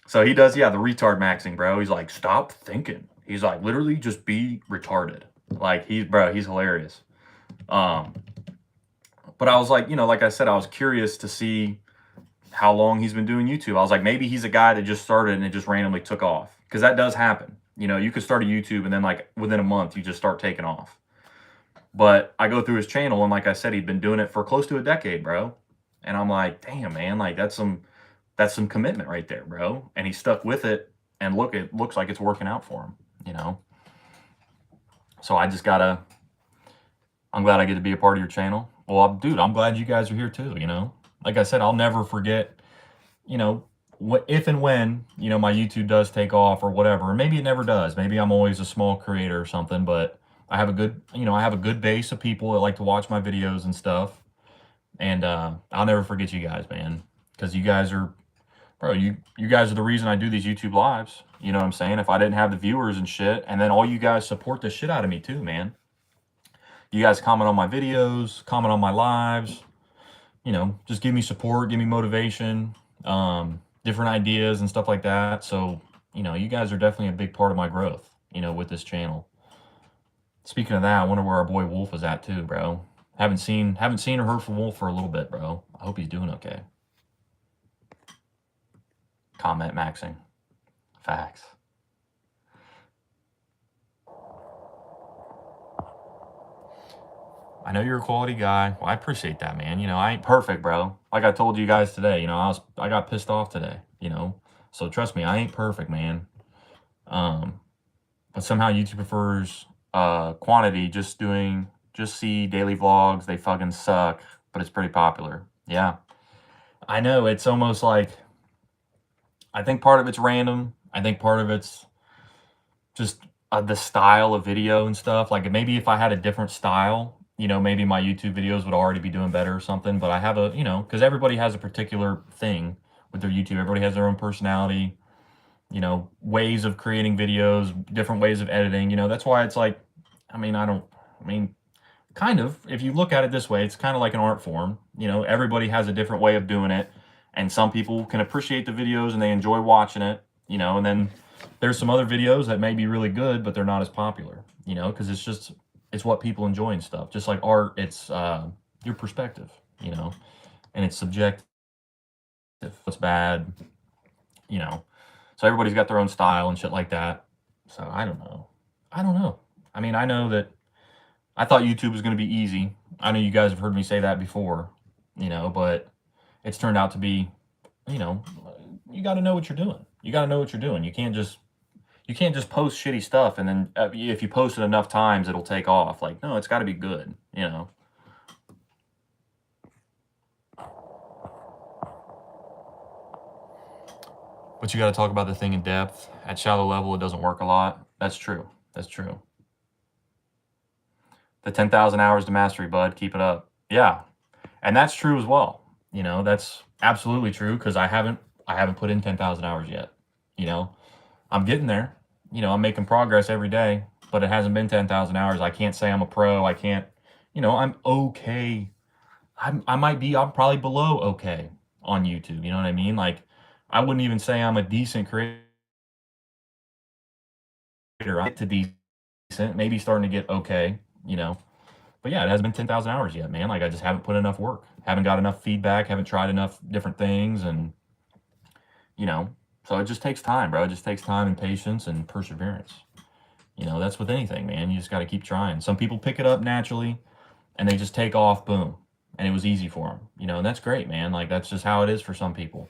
So he does, yeah, the retard maxing, bro. He's like, stop thinking. He's like, literally just be retarded. Like, he's hilarious. But I was like, like I said, I was curious to see how long he's been doing YouTube. I was like, maybe he's a guy that just started and it just randomly took off. Because that does happen. You could start a YouTube and then like within a month, you just start taking off. But I go through his channel and like I said, he'd been doing it for close to a decade, bro. And I'm like, damn, man, like that's some commitment right there, bro. And he stuck with it, and look, it looks like it's working out for him, So I'm glad I get to be a part of your channel. Well, dude, I'm glad you guys are here too, Like I said, I'll never forget, if and when, my YouTube does take off or whatever. Or maybe it never does. Maybe I'm always a small creator or something, but I have a good base of people that like to watch my videos and stuff. And I'll never forget you guys, man, because you guys are, bro, you guys are the reason I do these YouTube lives. You know what I'm saying? If I didn't have the viewers and shit, and then all you guys support the shit out of me too, man. You guys comment on my videos, comment on my lives, just give me support, give me motivation, different ideas and stuff like that. So, you guys are definitely a big part of my growth, with this channel. Speaking of that, I wonder where our boy Wolf is at too, bro. Haven't seen or heard from Wolf for a little bit, bro. I hope he's doing okay. Comment maxing. Facts. I know you're a quality guy. Well, I appreciate that, man. I ain't perfect, bro. Like I told you guys today, I got pissed off today, So trust me, I ain't perfect, man. But somehow YouTube prefers quantity. Just see daily vlogs. They fucking suck, but it's pretty popular. Yeah. I know, it's almost like, I think part of it's random. I think part of it's just the style of video and stuff. Like maybe if I had a different style, maybe my YouTube videos would already be doing better or something. But I have a, because everybody has a particular thing with their YouTube. Everybody has their own personality, ways of creating videos, different ways of editing. That's why it's like, kind of, if you look at it this way, it's kind of like an art form. Everybody has a different way of doing it. And some people can appreciate the videos and they enjoy watching it, and then there's some other videos that may be really good, but they're not as popular, because it's what people enjoy and stuff. Just like art, it's your perspective, and it's subjective. What's bad, so everybody's got their own style and shit like that. So I don't know. I know that I thought YouTube was going to be easy. I know you guys have heard me say that before, but it's turned out to be, you got to know what you're doing. You got to know what you're doing. You can't just post shitty stuff and then if you post it enough times, it'll take off. Like, no, it's got to be good, But you got to talk about the thing in depth. At shallow level, it doesn't work a lot. That's true. That's true. The 10,000 hours to mastery, bud. Keep it up. Yeah. And that's true as well. You know, that's absolutely true because I haven't put in 10,000 hours yet. You know, I'm getting there. You know, I'm making progress every day, but it hasn't been 10,000 hours. I can't say I'm a pro. I can't, I'm okay. I'm probably below okay on YouTube. You know what I mean? Like, I wouldn't even say I'm a decent creator. I get to decent, maybe starting to get okay, But yeah, it hasn't been 10,000 hours yet, man. Like, I just haven't put enough work, haven't got enough feedback, haven't tried enough different things. And, you know, so it just takes time, bro. It just takes time and patience and perseverance. That's with anything, man. You just got to keep trying. Some people pick it up naturally and they just take off, boom. And it was easy for them, and that's great, man. Like, that's just how it is for some people.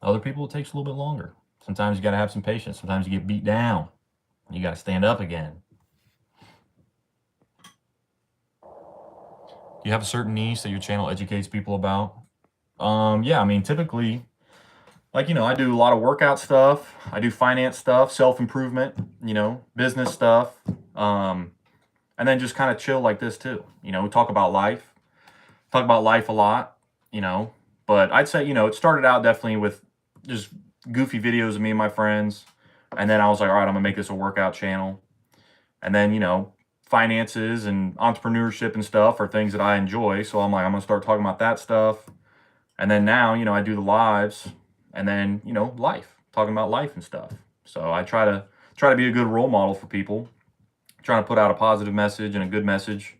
Other people, it takes a little bit longer. Sometimes you got to have some patience. Sometimes you get beat down. You got to stand up again. Do you have a certain niche that your channel educates people about? Yeah, I mean, typically, like, I do a lot of workout stuff. I do finance stuff, self-improvement, business stuff. And then just kind of chill like this too. We talk about life a lot, but I'd say, it started out definitely with just goofy videos of me and my friends. And then I was like, all right, I'm gonna make this a workout channel. And then, finances and entrepreneurship and stuff are things that I enjoy. So I'm like, I'm gonna start talking about that stuff. And then now, I do the lives and then, talking about life and stuff. So I try to be a good role model for people, trying to put out a positive message and a good message,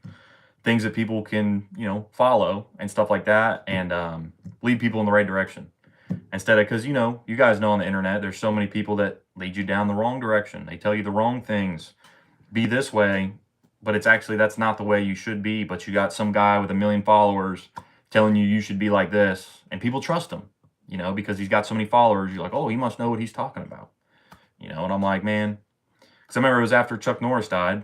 things that people can, follow and stuff like that, and lead people in the right direction. Instead of, because, you guys know on the internet, there's so many people that lead you down the wrong direction. They tell you the wrong things. Be this way, but it's actually, that's not the way you should be. But you got some guy with 1 million followers telling you should be like this, and people trust him, because he's got so many followers. You're like, oh, he must know what he's talking about, and I'm like, man, because I remember it was after Chuck Norris died.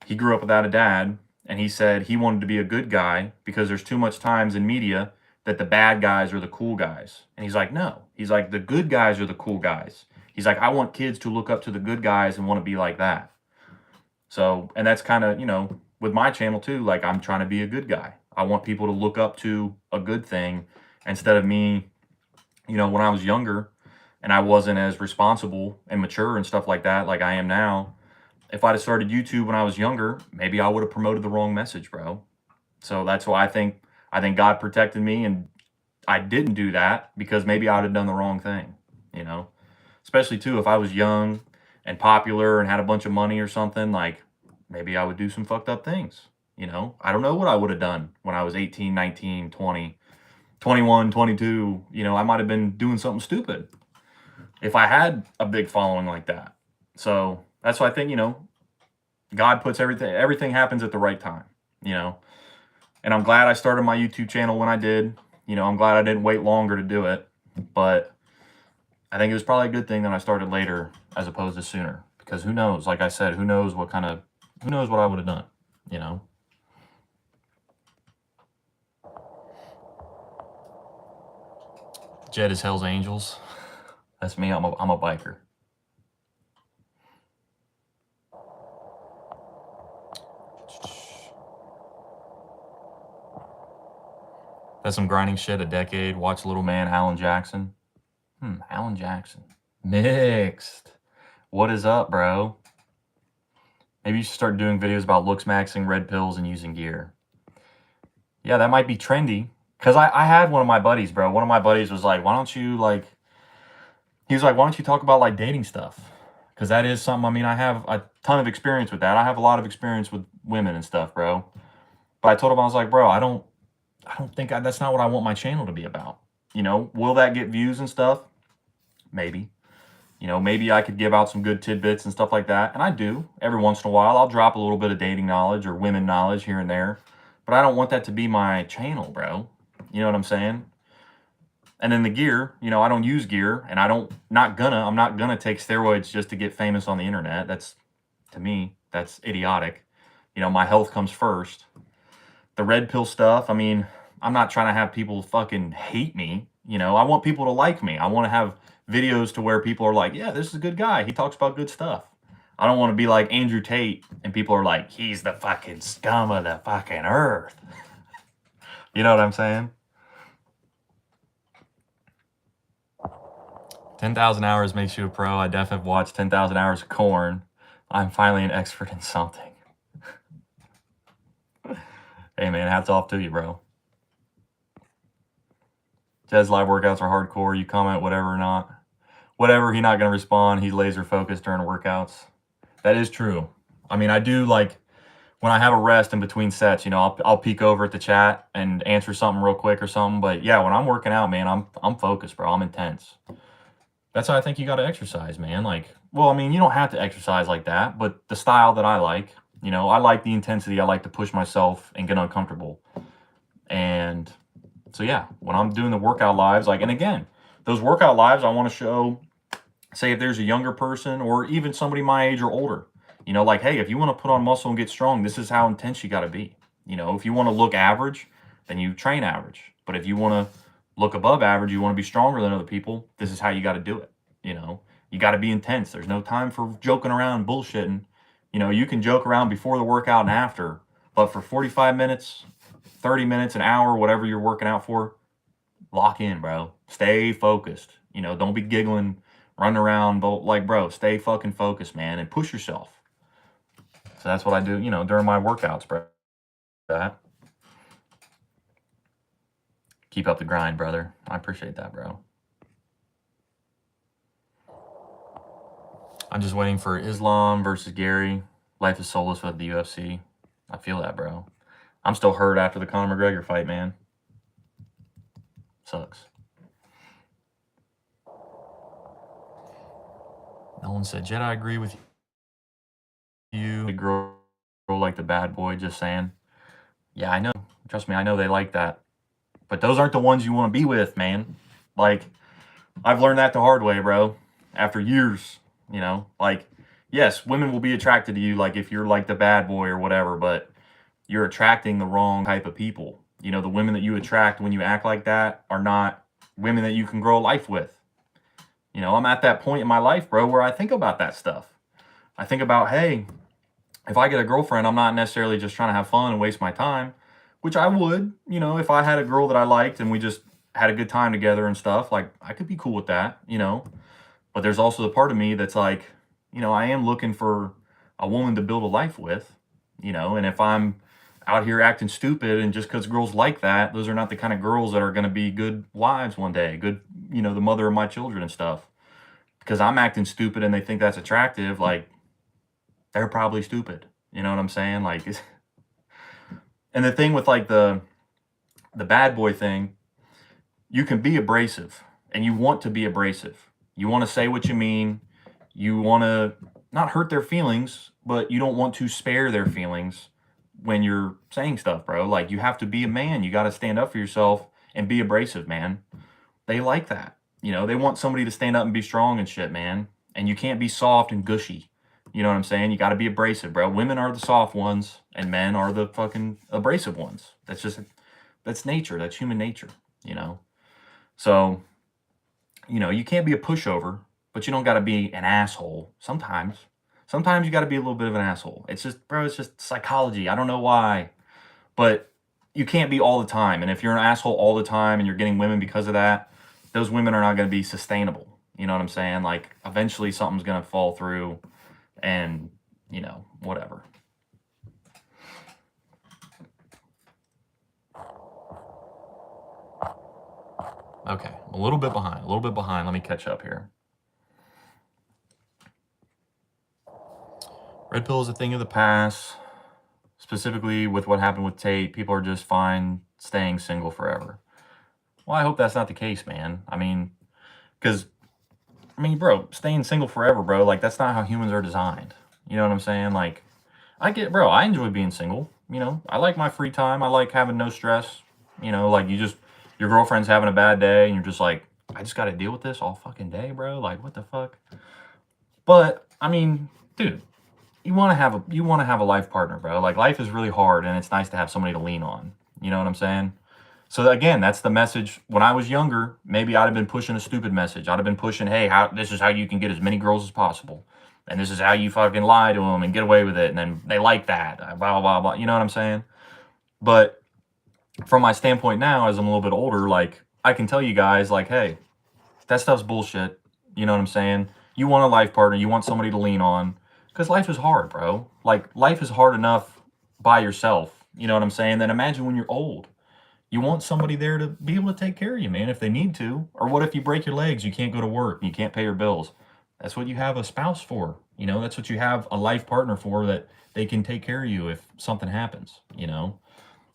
He grew up without a dad, and he said he wanted to be a good guy because there's too much times in media that the bad guys are the cool guys. And he's like, no. He's like, the good guys are the cool guys. He's like, I want kids to look up to the good guys and want to be like that. So, and that's kind of, with my channel too, like, I'm trying to be a good guy. I want people to look up to a good thing instead of me, when I was younger and I wasn't as responsible and mature and stuff like that, like I am now. If I'd have started YouTube when I was younger, maybe I would have promoted the wrong message, bro. So that's why I think God protected me, and I didn't do that because maybe I'd have done the wrong thing, Especially too, if I was young and popular and had a bunch of money or something, like, maybe I would do some fucked up things, I don't know what I would have done when I was 18, 19, 20, 21, 22. I might have been doing something stupid if I had a big following like that. So that's why I think, God puts everything happens at the right time, and I'm glad I started my YouTube channel when I did. I'm glad I didn't wait longer to do it, but I think it was probably a good thing that I started later as opposed to sooner, because who knows, like I said, who knows what I would have done, Jed is Hell's Angels. That's me. I'm a biker. That's some grinding shit. A decade. Watch Little Man, Alan Jackson. Alan Jackson. Mixed. What is up, bro? Maybe you should start doing videos about looks maxing, red pills, and using gear. Yeah, that might be trendy. Because I had one of my buddies, bro. One of my buddies was like, why don't you, like... He was like, why don't you talk about, like, dating stuff? Because that is something, I mean, I have a ton of experience with that. I have a lot of experience with women and stuff, bro. But I told him, I was like, bro, I don't think that's not what I want my channel to be about. Will that get views and stuff? Maybe. Maybe I could give out some good tidbits and stuff like that. And I do. Every once in a while, I'll drop a little bit of dating knowledge or women knowledge here and there. But I don't want that to be my channel, bro. You know what I'm saying? And then the gear, I don't use gear, and I'm not gonna take steroids just to get famous on the internet. To me, that's idiotic. My health comes first. The red pill stuff, I mean, I'm not trying to have people fucking hate me. I want people to like me. I want to have videos to where people are like, yeah, this is a good guy. He talks about good stuff. I don't want to be like Andrew Tate and people are like, he's the fucking scum of the fucking earth. You know what I'm saying? 10,000 hours makes you a pro. I definitely have watched 10,000 hours of corn. I'm finally an expert in something. Hey, man, hats off to you, bro. Jed's live workouts are hardcore. You comment whatever or not. Whatever, he's not going to respond. He's laser focused during workouts. That is true. I mean, I do like when I have a rest in between sets, you know, I'll peek over at the chat and answer something real quick or something. But yeah, when I'm working out, man, I'm focused, bro. I'm intense. That's how I think you got to exercise, man. Like, well, I mean, you don't have to exercise like that, but the style that I like, you know, I like the intensity. I like to push myself and get uncomfortable. And so, yeah, when I'm doing the workout lives, like, and again, those workout lives, I want to show, say if there's a younger person or even somebody my age or older, you know, like, hey, if you want to put on muscle and get strong, this is how intense you got to be. You know, if you want to look average, then you train average. But if you want to look above average, you want to be stronger than other people, this is how you got to do it. You know, you got to be intense. There's no time for joking around and bullshitting. You know, you can joke around before the workout and after, but for 45 minutes, 30 minutes, an hour, whatever you're working out for, lock in, bro. Stay focused. You know, don't be giggling, running around, but like, bro, stay fucking focused, man, and push yourself. So that's what I do, you know, during my workouts, bro. That. Keep up the grind, brother. I appreciate that, bro. I'm just waiting for Islam versus Gary. Life is soulless with the UFC. I feel that, bro. I'm still hurt after the Conor McGregor fight, man. Sucks. No one said, Jed, I agree with you. A girl like the bad boy, just saying. Yeah, I know. Trust me, I know they like that. But those aren't the ones you want to be with, man. Like, I've learned that the hard way, bro. After years, you know. Like, yes, women will be attracted to you, like, if you're like the bad boy or whatever, but you're attracting the wrong type of people. You know, the women that you attract when you act like that are not women that you can grow a life with. You know, I'm at that point in my life, bro, where I think about that stuff. I think about, hey, if I get a girlfriend, I'm not necessarily just trying to have fun and waste my time, which I would, you know, if I had a girl that I liked and we just had a good time together and stuff, like, I could be cool with that, you know. But there's also the part of me that's like, you know, I am looking for a woman to build a life with, you know, and if I'm out here acting stupid and just because girls like that, those are not the kind of girls that are going to be good wives one day, good, you know, the mother of my children and stuff. Because I'm acting stupid and they think that's attractive, like, they're probably stupid. You know what I'm saying? Like, and the thing with like the bad boy thing, you can be abrasive and you want to be abrasive. You want to say what you mean. You want to not hurt their feelings, but you don't want to spare their feelings when you're saying stuff, bro. Like, you have to be a man. You got to stand up for yourself and be abrasive, man. They like that. You know, they want somebody to stand up and be strong and shit, man. And you can't be soft and gushy. You know what I'm saying? You got to be abrasive, bro. Women are the soft ones and men are the fucking abrasive ones. That's nature. That's human nature, you know? So, you know, you can't be a pushover, but you don't got to be an asshole sometimes. Sometimes you got to be a little bit of an asshole. It's just, bro, it's just psychology. I don't know why, but you can't be all the time. And if you're an asshole all the time and you're getting women because of that, those women are not going to be sustainable. You know what I'm saying? Like, eventually something's going to fall through and, you know, whatever. Okay, a little bit behind. Let me catch up here. Red pill is a thing of the past. Specifically with what happened with Tate, people are just fine staying single forever. Well, I hope that's not the case, man. I mean, because, I mean, bro, staying single forever, bro, like, that's not how humans are designed. You know what I'm saying? Like, bro, I enjoy being single. You know, I like my free time. I like having no stress. You know, like, your girlfriend's having a bad day and you're just like, I just got to deal with this all fucking day, bro. Like, what the fuck? But, I mean, dude, you want to have a life partner, bro. Like, life is really hard and it's nice to have somebody to lean on. You know what I'm saying? So again, that's the message. When I was younger, maybe I'd have been pushing a stupid message. I'd have been pushing, hey, this is how you can get as many girls as possible. And this is how you fucking lie to them and get away with it. And then they like that. Blah, blah, blah. You know what I'm saying? But from my standpoint now, as I'm a little bit older, like, I can tell you guys, like, hey, that stuff's bullshit. You know what I'm saying? You want a life partner. You want somebody to lean on. Because life is hard, bro. Like, life is hard enough by yourself. You know what I'm saying? Then imagine when you're old. You want somebody there to be able to take care of you, man, if they need to. Or what if you break your legs, you can't go to work, and you can't pay your bills? That's what you have a spouse for. You know, that's what you have a life partner for, that they can take care of you if something happens, you know?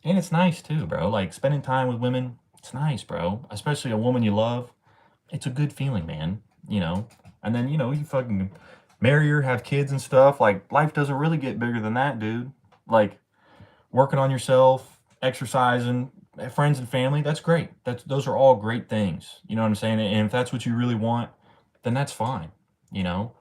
And it's nice too, bro. Like, spending time with women, it's nice, bro. Especially a woman you love. It's a good feeling, man, you know? And then, you know, you fucking marry her, have kids and stuff. Like, life doesn't really get bigger than that, dude. Like, working on yourself, exercising, friends and family, that's great. Those are all great things. You know what I'm saying? And if that's what you really want, then that's fine, you know?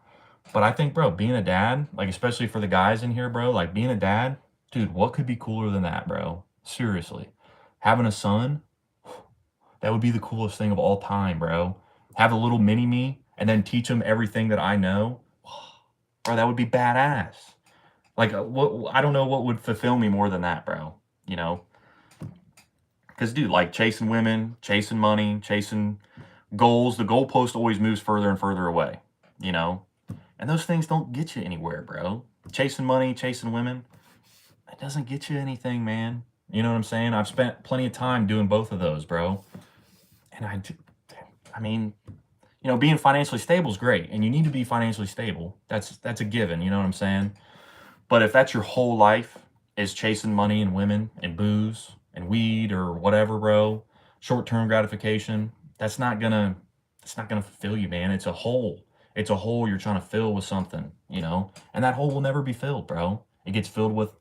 But I think, bro, being a dad, like, especially for the guys in here, bro, like, being a dad, dude, what could be cooler than that, bro? Seriously. Having a son, that would be the coolest thing of all time, bro. Have a little mini me and then teach him everything that I know. Bro, that would be badass. Like, what, I don't know what would fulfill me more than that, bro. You know? Because, dude, like, chasing women, chasing money, chasing goals, the goalpost always moves further and further away, you know? And those things don't get you anywhere, bro. Chasing money, chasing women, it doesn't get you anything, man. You know what I'm saying? I've spent plenty of time doing both of those, bro. And I mean, you know, being financially stable is great, and you need to be financially stable. That's a given, you know what I'm saying? But if that's your whole life, is chasing money and women and booze and weed or whatever, bro, short-term gratification, that's not gonna fulfill you, man. It's a hole. It's a hole you're trying to fill with something, you know? And that hole will never be filled, bro. It gets filled with,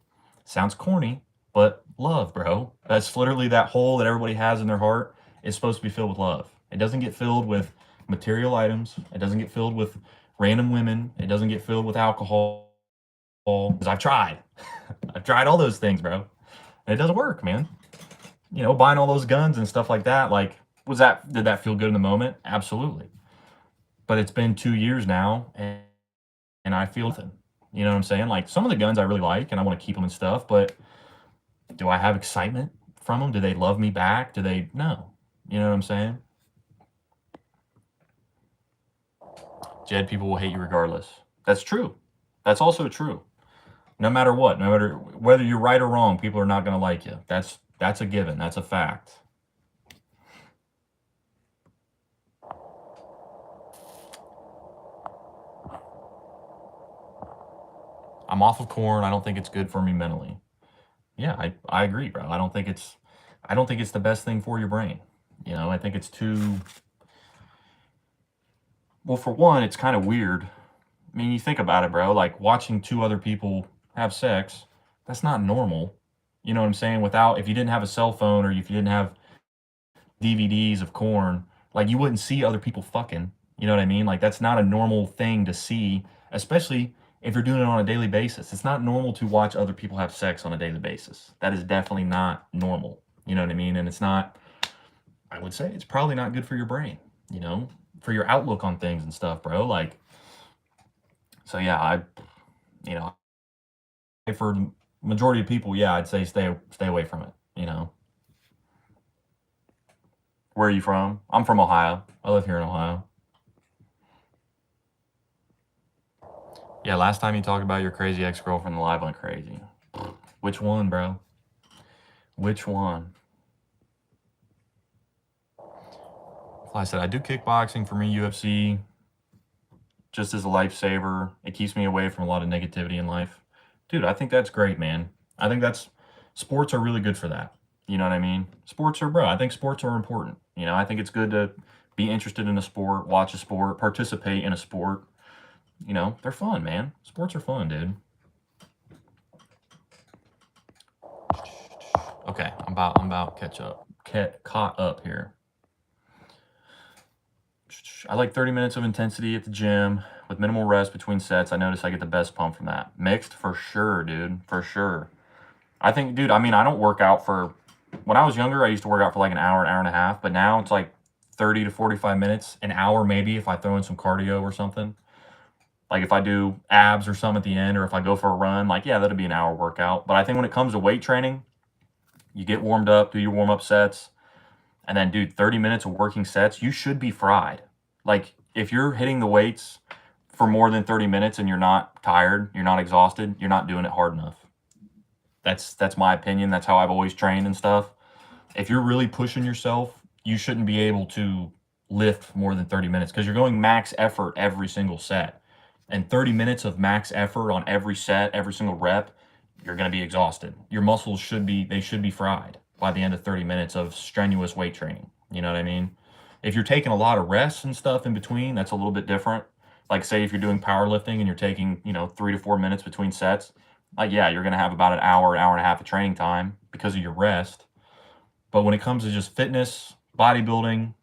sounds corny, but love, bro. That's literally that hole that everybody has in their heart is supposed to be filled with love. It doesn't get filled with material items. It doesn't get filled with random women. It doesn't get filled with alcohol. Because I've tried. I've tried all those things, bro. And it doesn't work, man. You know, buying all those guns and stuff like that, like, did that feel good in the moment? Absolutely. But it's been 2 years now, and I feel nothing. You know what I'm saying? Like, some of the guns I really like, and I want to keep them and stuff, but do I have excitement from them? Do they love me back? Do they? No. You know what I'm saying? Jed, people will hate you regardless. That's true. That's also true. No matter what, no matter whether you're right or wrong, people are not going to like you. That's a given. That's a fact. I'm off of corn. I don't think it's good for me mentally. Yeah, I agree, bro. I don't think it's the best thing for your brain. You know, I think it's too, well, for one, it's kind of weird. I mean, you think about it, bro, like, watching two other people have sex, that's not normal. You know what I'm saying? Without, if you didn't have a cell phone or if you didn't have DVDs of corn, like, you wouldn't see other people fucking. You know what I mean? Like, that's not a normal thing to see, especially if you're doing it on a daily basis. It's not normal to watch other people have sex on a daily basis. That is definitely not normal. You know what I mean? And it's not, I would say it's probably not good for your brain, you know, for your outlook on things and stuff, bro. Like, so yeah, you know, for majority of people, yeah, I'd say stay away from it, you know. Where are you from? I'm from Ohio. I live here in Ohio. Yeah, last time you talked about your crazy ex-girlfriend, the live went crazy. Which one, bro? Which one? Like I said, I do kickboxing. For me, UFC, just as a lifesaver. It keeps me away from a lot of negativity in life. Dude, I think that's great, man. I think sports are really good for that. You know what I mean? I think sports are important. You know, I think it's good to be interested in a sport, watch a sport, participate in a sport. You know, they're fun, man. Sports are fun, dude. Okay, I'm about caught up here. I like 30 minutes of intensity at the gym with minimal rest between sets. I notice I get the best pump from that. Mixed, for sure, dude. For sure. I think, dude, I mean, I don't work out for when I was younger, I used to work out for like an hour and a half, but now it's like 30 to 45 minutes, an hour maybe if I throw in some cardio or something. Like if I do abs or some at the end, or if I go for a run, like, yeah, that'll be an hour workout. But I think when it comes to weight training, you get warmed up, do your warm-up sets, and then, dude, 30 minutes of working sets, you should be fried. Like, if you're hitting the weights for more than 30 minutes and you're not tired, you're not exhausted, you're not doing it hard enough. That's my opinion. That's how I've always trained and stuff. If you're really pushing yourself, you shouldn't be able to lift more than 30 minutes because you're going max effort every single set. And 30 minutes of max effort on every set, every single rep, you're going to be exhausted. Your muscles should be fried by the end of 30 minutes of strenuous weight training. You know what I mean? If you're taking a lot of rests and stuff in between, that's a little bit different. Like, say if you're doing powerlifting and you're taking, 3 to 4 minutes between sets, like, yeah, you're going to have about an hour and a half of training time because of your rest. But when it comes to just fitness, bodybuilding,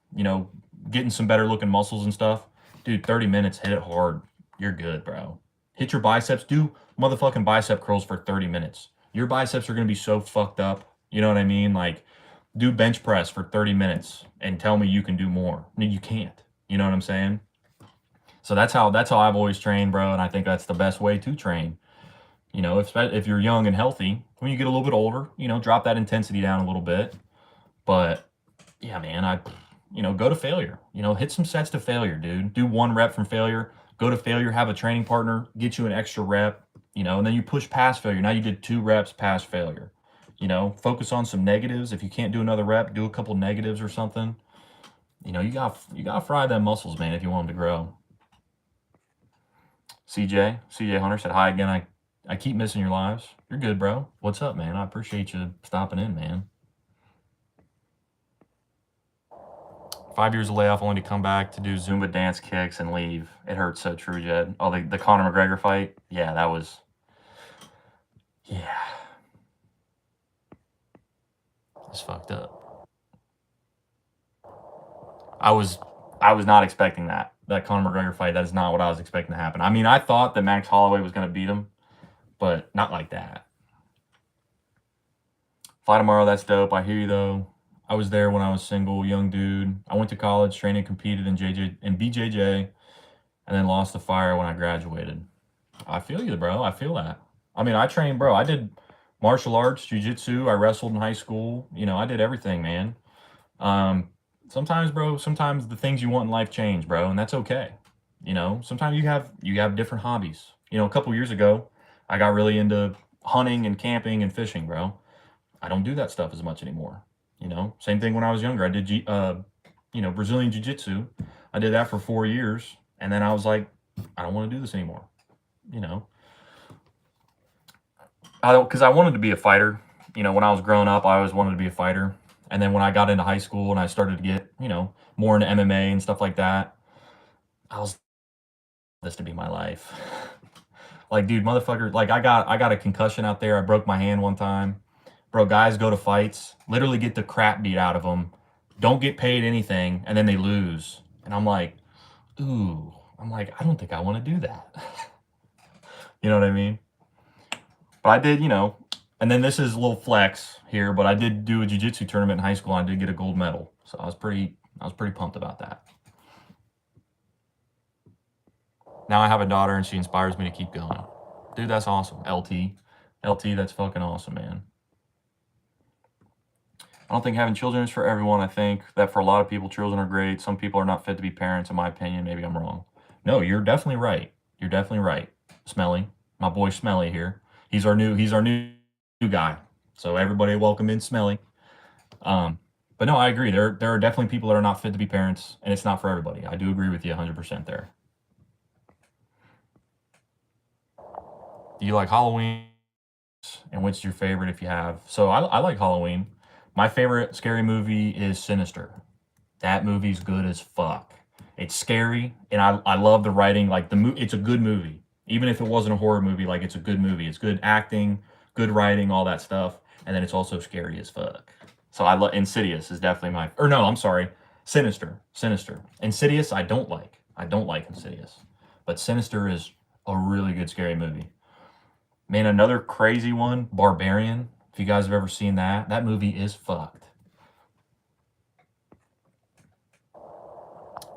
getting some better looking muscles and stuff, dude, 30 minutes, hit it hard. You're good, bro. Hit your biceps. Do motherfucking bicep curls for 30 minutes. Your biceps are going to be so fucked up. You know what I mean? Like, do bench press for 30 minutes and tell me you can do more. No, you can't. You know what I'm saying? So that's how I've always trained, bro. And I think that's the best way to train. If you're young and healthy, when you get a little bit older, drop that intensity down a little bit. But yeah, man, go to failure. Hit some sets to failure, dude. Do 1 rep from failure. Go to failure, have a training partner, get you an extra rep, and then you push past failure. Now you did 2 reps past failure. Focus on some negatives. If you can't do another rep, do a couple negatives or something. You gotta fry them muscles, man, if you want them to grow. CJ Hunter said, hi again. I keep missing your lives. You're good, bro. What's up, man? I appreciate you stopping in, man. 5 years of layoff only to come back to do Zumba dance kicks and leave. It hurts so true, Jed. Oh, the Conor McGregor fight? Yeah, that was... Yeah. It's fucked up. I was not expecting that Conor McGregor fight. That is not what I was expecting to happen. I mean, I thought that Max Holloway was going to beat him, but not like that. Fly tomorrow, that's dope. I hear you, though. I was there when I was single, young dude. I went to college, trained and competed in BJJ, and then lost the fire when I graduated. I feel you, bro. I feel that. I mean, I trained, bro. I did martial arts, jiu-jitsu. I wrestled in high school. I did everything, man. Sometimes, bro, the things you want in life change, bro, and that's okay. Sometimes you have different hobbies. A couple years ago, I got really into hunting and camping and fishing, bro. I don't do that stuff as much anymore. Same thing when I was younger. I did, Brazilian jiu-jitsu. I did that for 4 years, and then I was like, I don't want to do this anymore. Because I wanted to be a fighter. When I was growing up, I always wanted to be a fighter. And then when I got into high school and I started to get, more into MMA and stuff like that, I was this to be my life. Like, dude, motherfucker, like I got a concussion out there. I broke my hand one time. Bro, guys go to fights, literally get the crap beat out of them, don't get paid anything, and then they lose. And I'm like, ooh. I don't think I want to do that. You know what I mean? But I did, and then this is a little flex here, but I did do a jiu-jitsu tournament in high school. And I did get a gold medal. So I was pretty pumped about that. Now I have a daughter and she inspires me to keep going. Dude, that's awesome. LT, that's fucking awesome, man. I don't think having children is for everyone. I think that for a lot of people, children are great. Some people are not fit to be parents, in my opinion. Maybe I'm wrong. No, you're definitely right. You're definitely right. Smelly, my boy Smelly here. He's our new guy. So everybody welcome in Smelly. But no, I agree. There are definitely people that are not fit to be parents, and it's not for everybody. I do agree with you 100% there. Do you like Halloween? And what's your favorite if you have? So I like Halloween. My favorite scary movie is Sinister. That movie's good as fuck. It's scary, and I love the writing. Like, it's a good movie. Even if it wasn't a horror movie, like, it's a good movie. It's good acting, good writing, all that stuff. And then it's also scary as fuck. So I love Insidious is definitely Sinister. Insidious, I don't like. I don't like Insidious. But Sinister is a really good scary movie. Man, another crazy one, Barbarian. If you guys have ever seen that, that movie is fucked.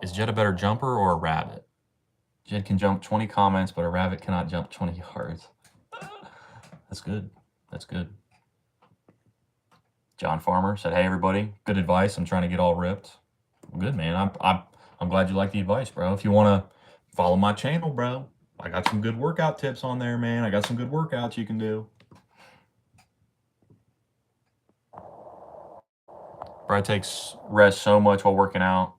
Is Jed a better jumper or a rabbit? Jed can jump 20 comments, but a rabbit cannot jump 20 yards. That's good. That's good. John Farmer said, "Hey everybody, good advice. I'm trying to get all ripped." Good, man. I'm glad you like the advice, bro. If you want to follow my channel, bro, I got some good workout tips on there, man. I got some good workouts you can do. Bro, I take rest so much while working out,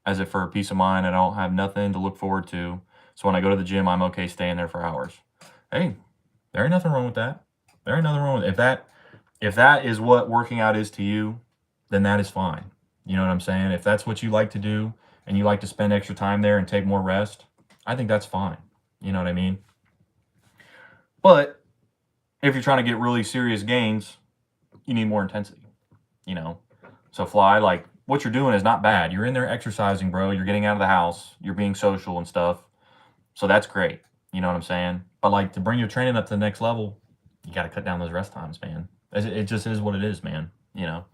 as if for a peace of mind. I don't have nothing to look forward to. So when I go to the gym, I'm okay staying there for hours. Hey, there ain't nothing wrong with that. There ain't nothing wrong with it. If that is what working out is to you, then that is fine. You know what I'm saying? If that's what you like to do and you like to spend extra time there and take more rest, I think that's fine. You know what I mean? But if you're trying to get really serious gains, you need more intensity, you know? So Fly, like, what you're doing is not bad. You're in there exercising, bro. You're getting out of the house. You're being social and stuff. So that's great. You know what I'm saying? But, like, to bring your training up to the next level, you got to cut down those rest times, man. It just is what it is, man. You know?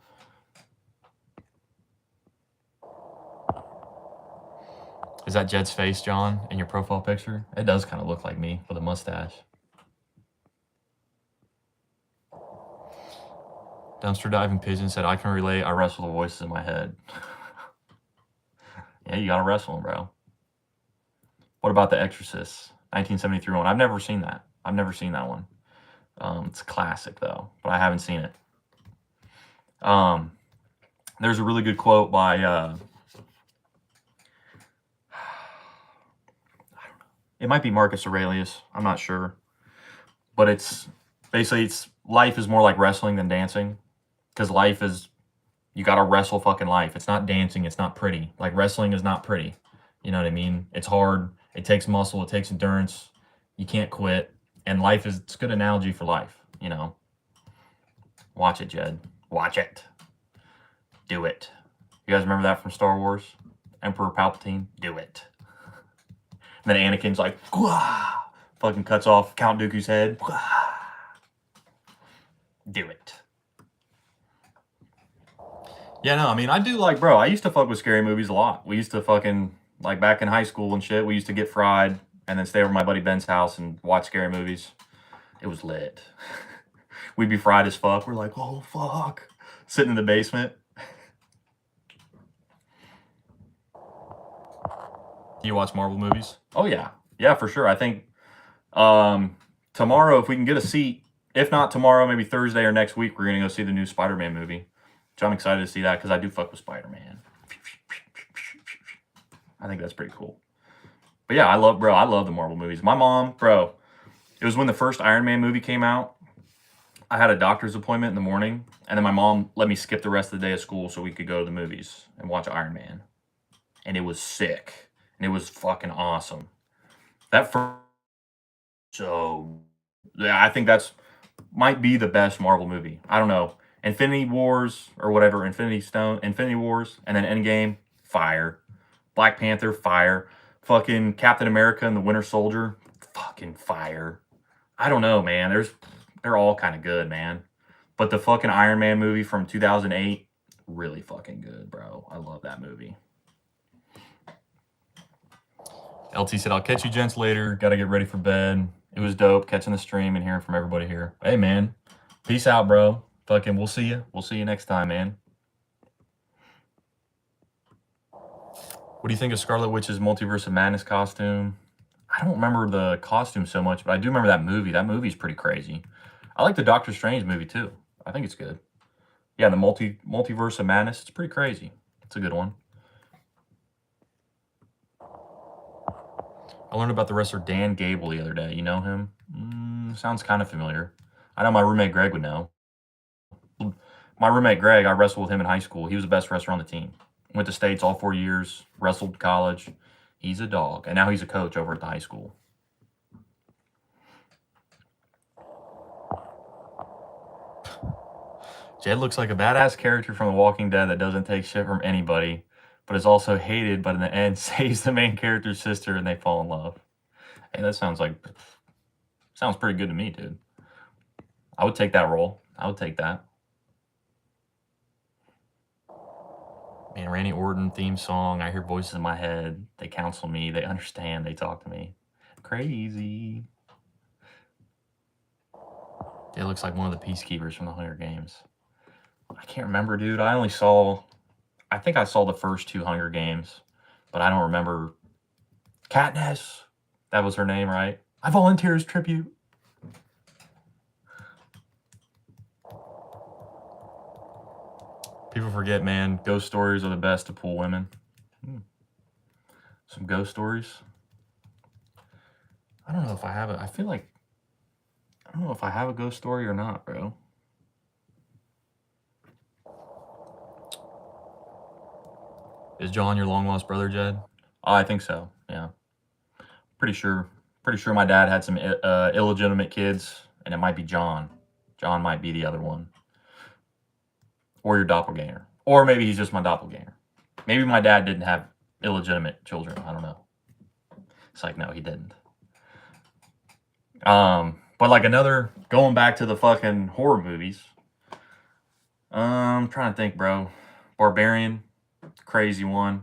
Is that Jed's face, John, in your profile picture? It does kind of look like me with a mustache. Dumpster Diving Pigeon said, "I can relate. I wrestle the voices in my head." Yeah, you got to wrestle them, bro. What about The Exorcist? 1973 one. I've never seen that. I've never seen that one. It's a classic, though, but I haven't seen it. There's a really good quote by... I don't know. It might be Marcus Aurelius. I'm not sure. But it's basically, life is more like wrestling than dancing. Because life is, you got to wrestle fucking life. It's not dancing. It's not pretty. Like, wrestling is not pretty. You know what I mean? It's hard. It takes muscle. It takes endurance. You can't quit. And life is, it's a good analogy for life, you know? Watch it, Jed. Watch it. Do it. You guys remember that from Star Wars? Emperor Palpatine? Do it. And then Anakin's like, "Gwah!" Fucking cuts off Count Dooku's head. Gwah! Do it. Yeah, no, I mean, I do like, bro, I used to fuck with scary movies a lot. We used to fucking, like, back in high school and shit, we used to get fried and then stay over my buddy Ben's house and watch scary movies. It was lit. We'd be fried as fuck. We're like, oh, fuck. Sitting in the basement. Do you watch Marvel movies? Oh, yeah. Yeah, for sure. I think tomorrow, if we can get a seat, if not tomorrow, maybe Thursday or next week, we're going to go see the new Spider-Man movie. So I'm excited to see that because I do fuck with Spider-Man. I think that's pretty cool. But yeah, I love the Marvel movies. My mom, bro, it was when the first Iron Man movie came out. I had a doctor's appointment in the morning, and then my mom let me skip the rest of the day of school so we could go to the movies and watch Iron Man. And it was sick. And it was fucking awesome. That first, so yeah, I think that's might be the best Marvel movie. I don't know. Infinity Wars or whatever, Infinity Wars, and then Endgame, fire. Black Panther, fire. Fucking Captain America and the Winter Soldier, fucking fire. I don't know, man. They're all kind of good, man. But the fucking Iron Man movie from 2008, really fucking good, bro. I love that movie. LT said, "I'll catch you gents later. Got to get ready for bed. It was dope catching the stream and hearing from everybody here." Hey, man. Peace out, bro. Fucking, we'll see you. We'll see you next time, man. What do you think of Scarlet Witch's Multiverse of Madness costume? I don't remember the costume so much, but I do remember that movie. That movie's pretty crazy. I like the Doctor Strange movie, too. I think it's good. Yeah, the Multiverse of Madness, it's pretty crazy. It's a good one. I learned about the wrestler Dan Gable the other day. You know him? Sounds kind of familiar. I know my roommate Greg would know. My roommate Greg, I wrestled with him in high school. He was the best wrestler on the team. Went to States all 4 years, wrestled college. He's a dog. And now he's a coach over at the high school. Jed looks like a badass character from The Walking Dead that doesn't take shit from anybody, but is also hated, but in the end saves the main character's sister and they fall in love. Hey, that sounds pretty good to me, dude. I would take that role. I would take that. Man, Randy Orton theme song. I hear voices in my head. They counsel me. They understand. They talk to me. Crazy. It looks like one of the peacekeepers from the Hunger Games. I can't remember, dude. I think I saw the first 2 Hunger Games, but I don't remember. Katniss. That was her name, right? I volunteer as tribute. People forget, man. Ghost stories are the best to pull women. Some ghost stories. I don't know if I have it. I feel like I don't know if I have a ghost story or not, bro. Is John your long lost brother, Jed? Oh, I think so. Yeah. Pretty sure my dad had some illegitimate kids, and it might be John. John might be the other one. Or your doppelganger. Or maybe he's just my doppelganger. Maybe my dad didn't have illegitimate children. I don't know. It's like, no, he didn't. But like going back to the fucking horror movies. I'm trying to think, bro. Barbarian, crazy one.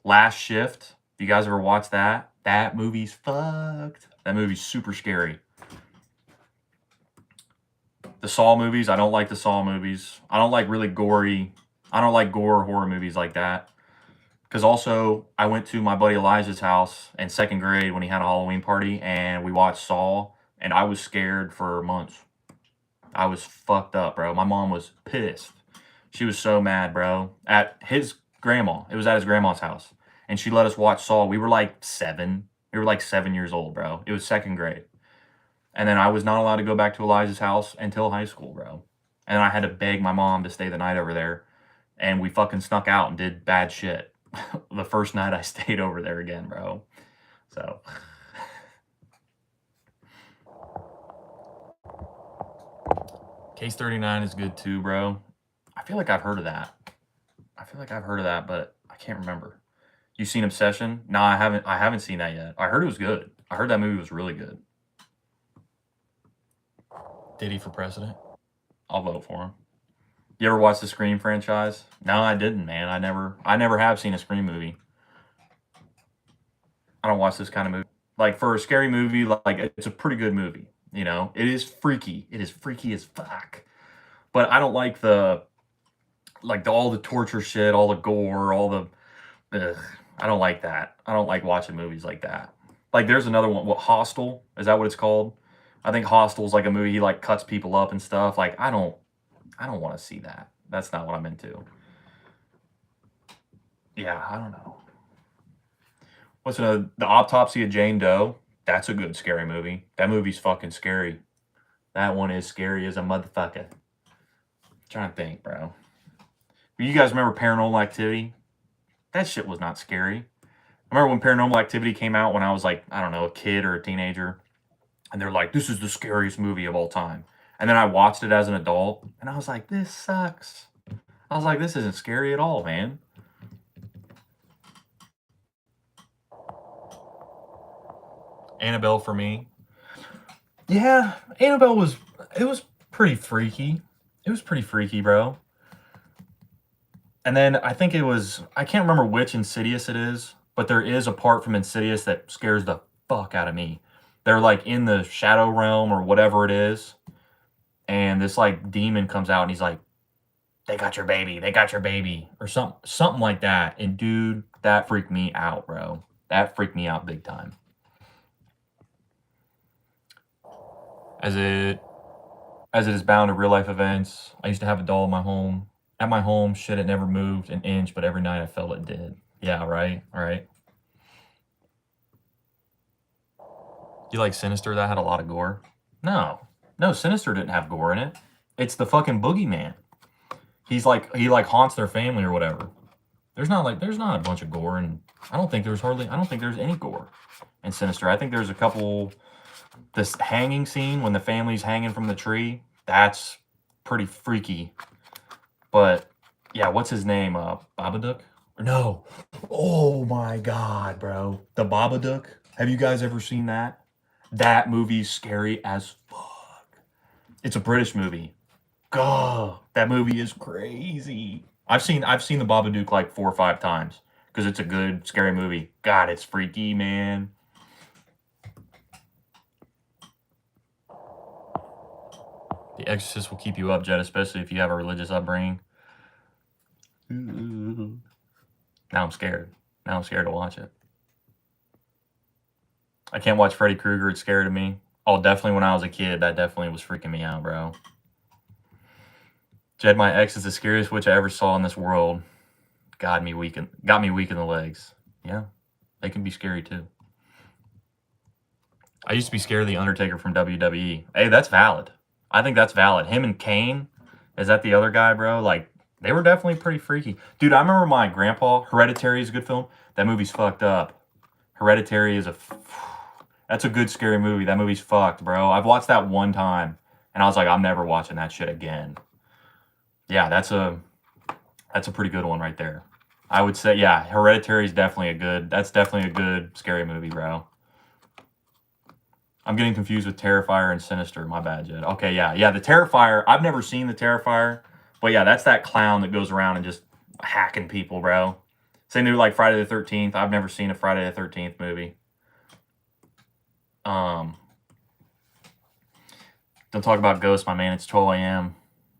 Last Shift. You guys ever watch that? That movie's fucked. That movie's super scary. The Saw movies, I don't like the Saw movies. I don't like really gory. I don't like gore horror movies like that. Because also, I went to my buddy Elijah's house in 2nd grade when he had a Halloween party, and we watched Saw, and I was scared for months. I was fucked up, bro. My mom was pissed. She was so mad, bro. At his grandma. It was at his grandma's house. And she let us watch Saw. We were like 7. We were like 7 years old, bro. It was 2nd grade. And then I was not allowed to go back to Elijah's house until high school, bro. And I had to beg my mom to stay the night over there. And we fucking snuck out and did bad shit. The first night I stayed over there again, bro. So. Case 39 is good too, bro. I feel like I've heard of that. But I can't remember. You seen Obsession? No, I haven't seen that yet. I heard it was good. I heard that movie was really good. Diddy for president? I'll vote for him. You ever watch the Scream franchise? No, I didn't, man. I never have seen a Scream movie. I don't watch this kind of movie. Like, for a scary movie, like, it's a pretty good movie. You know, it is freaky. It is freaky as fuck. But I don't like all the torture shit, all the gore, all the. Ugh, I don't like that. I don't like watching movies like that. Like, there's another one. What, Hostel? Is that what it's called? I think Hostel's like a movie. He like cuts people up and stuff. Like, I don't want to see that. That's not what I'm into. Yeah, I don't know. What's another? The Autopsy of Jane Doe. That's a good scary movie. That movie's fucking scary. That one is scary as a motherfucker. I'm trying to think, bro. You guys remember Paranormal Activity? That shit was not scary. I remember when Paranormal Activity came out when I was like, I don't know, a kid or a teenager. And they're like, this is the scariest movie of all time. And then I watched it as an adult, and I was like, this sucks. I was like, this isn't scary at all, man. Annabelle for me. Yeah, Annabelle was pretty freaky. It was pretty freaky, bro. And then I think I can't remember which Insidious it is, but there is a part from Insidious that scares the fuck out of me. They're like in the shadow realm or whatever it is. And this like demon comes out and he's like, they got your baby, or something like that. And dude, that freaked me out, bro. That freaked me out big time. As it is bound to real life events, I used to have a doll in my home. At my home, shit, it never moved an inch, but every night I felt it did. Yeah, right, right. You like Sinister? That had a lot of gore. No, Sinister didn't have gore in it. It's the fucking boogeyman. He haunts their family or whatever. There's not a bunch of gore, and I don't think there's any gore in Sinister. I think there's a couple. This hanging scene when the family's hanging from the tree, that's pretty freaky. But yeah, what's his name? Babadook? No. Oh my god, bro. The Babadook. Have you guys ever seen that? That movie's scary as fuck. It's a British movie. God, that movie is crazy. I've seen the Babadook like 4 or 5 times because it's a good scary movie. God, it's freaky, man. The Exorcist will keep you up, Jed, especially if you have a religious upbringing. Now I'm scared. Now I'm scared to watch it. I can't watch Freddy Krueger. It's scary to me. Oh, definitely when I was a kid, that definitely was freaking me out, bro. Jed, my ex is the scariest witch I ever saw in this world. Got me weak in the legs. Yeah, they can be scary too. I used to be scared of The Undertaker from WWE. Hey, that's valid. I think that's valid. Him and Kane, is that the other guy, bro? Like, they were definitely pretty freaky. Dude, I remember my grandpa, Hereditary is a good film. That movie's fucked up. Hereditary is that's a good scary movie. That movie's fucked, bro. I've watched that one time, and I was like, I'm never watching that shit again. Yeah, that's a pretty good one right there. I would say, yeah, Hereditary is that's definitely a good scary movie, bro. I'm getting confused with Terrifier and Sinister. My bad, Jed. Okay, yeah. The Terrifier, I've never seen the Terrifier, but yeah, that's that clown that goes around and just hacking people, bro. Same thing with like Friday the 13th. I've never seen a Friday the 13th movie. Don't talk about ghosts, my man. It's 12 a.m.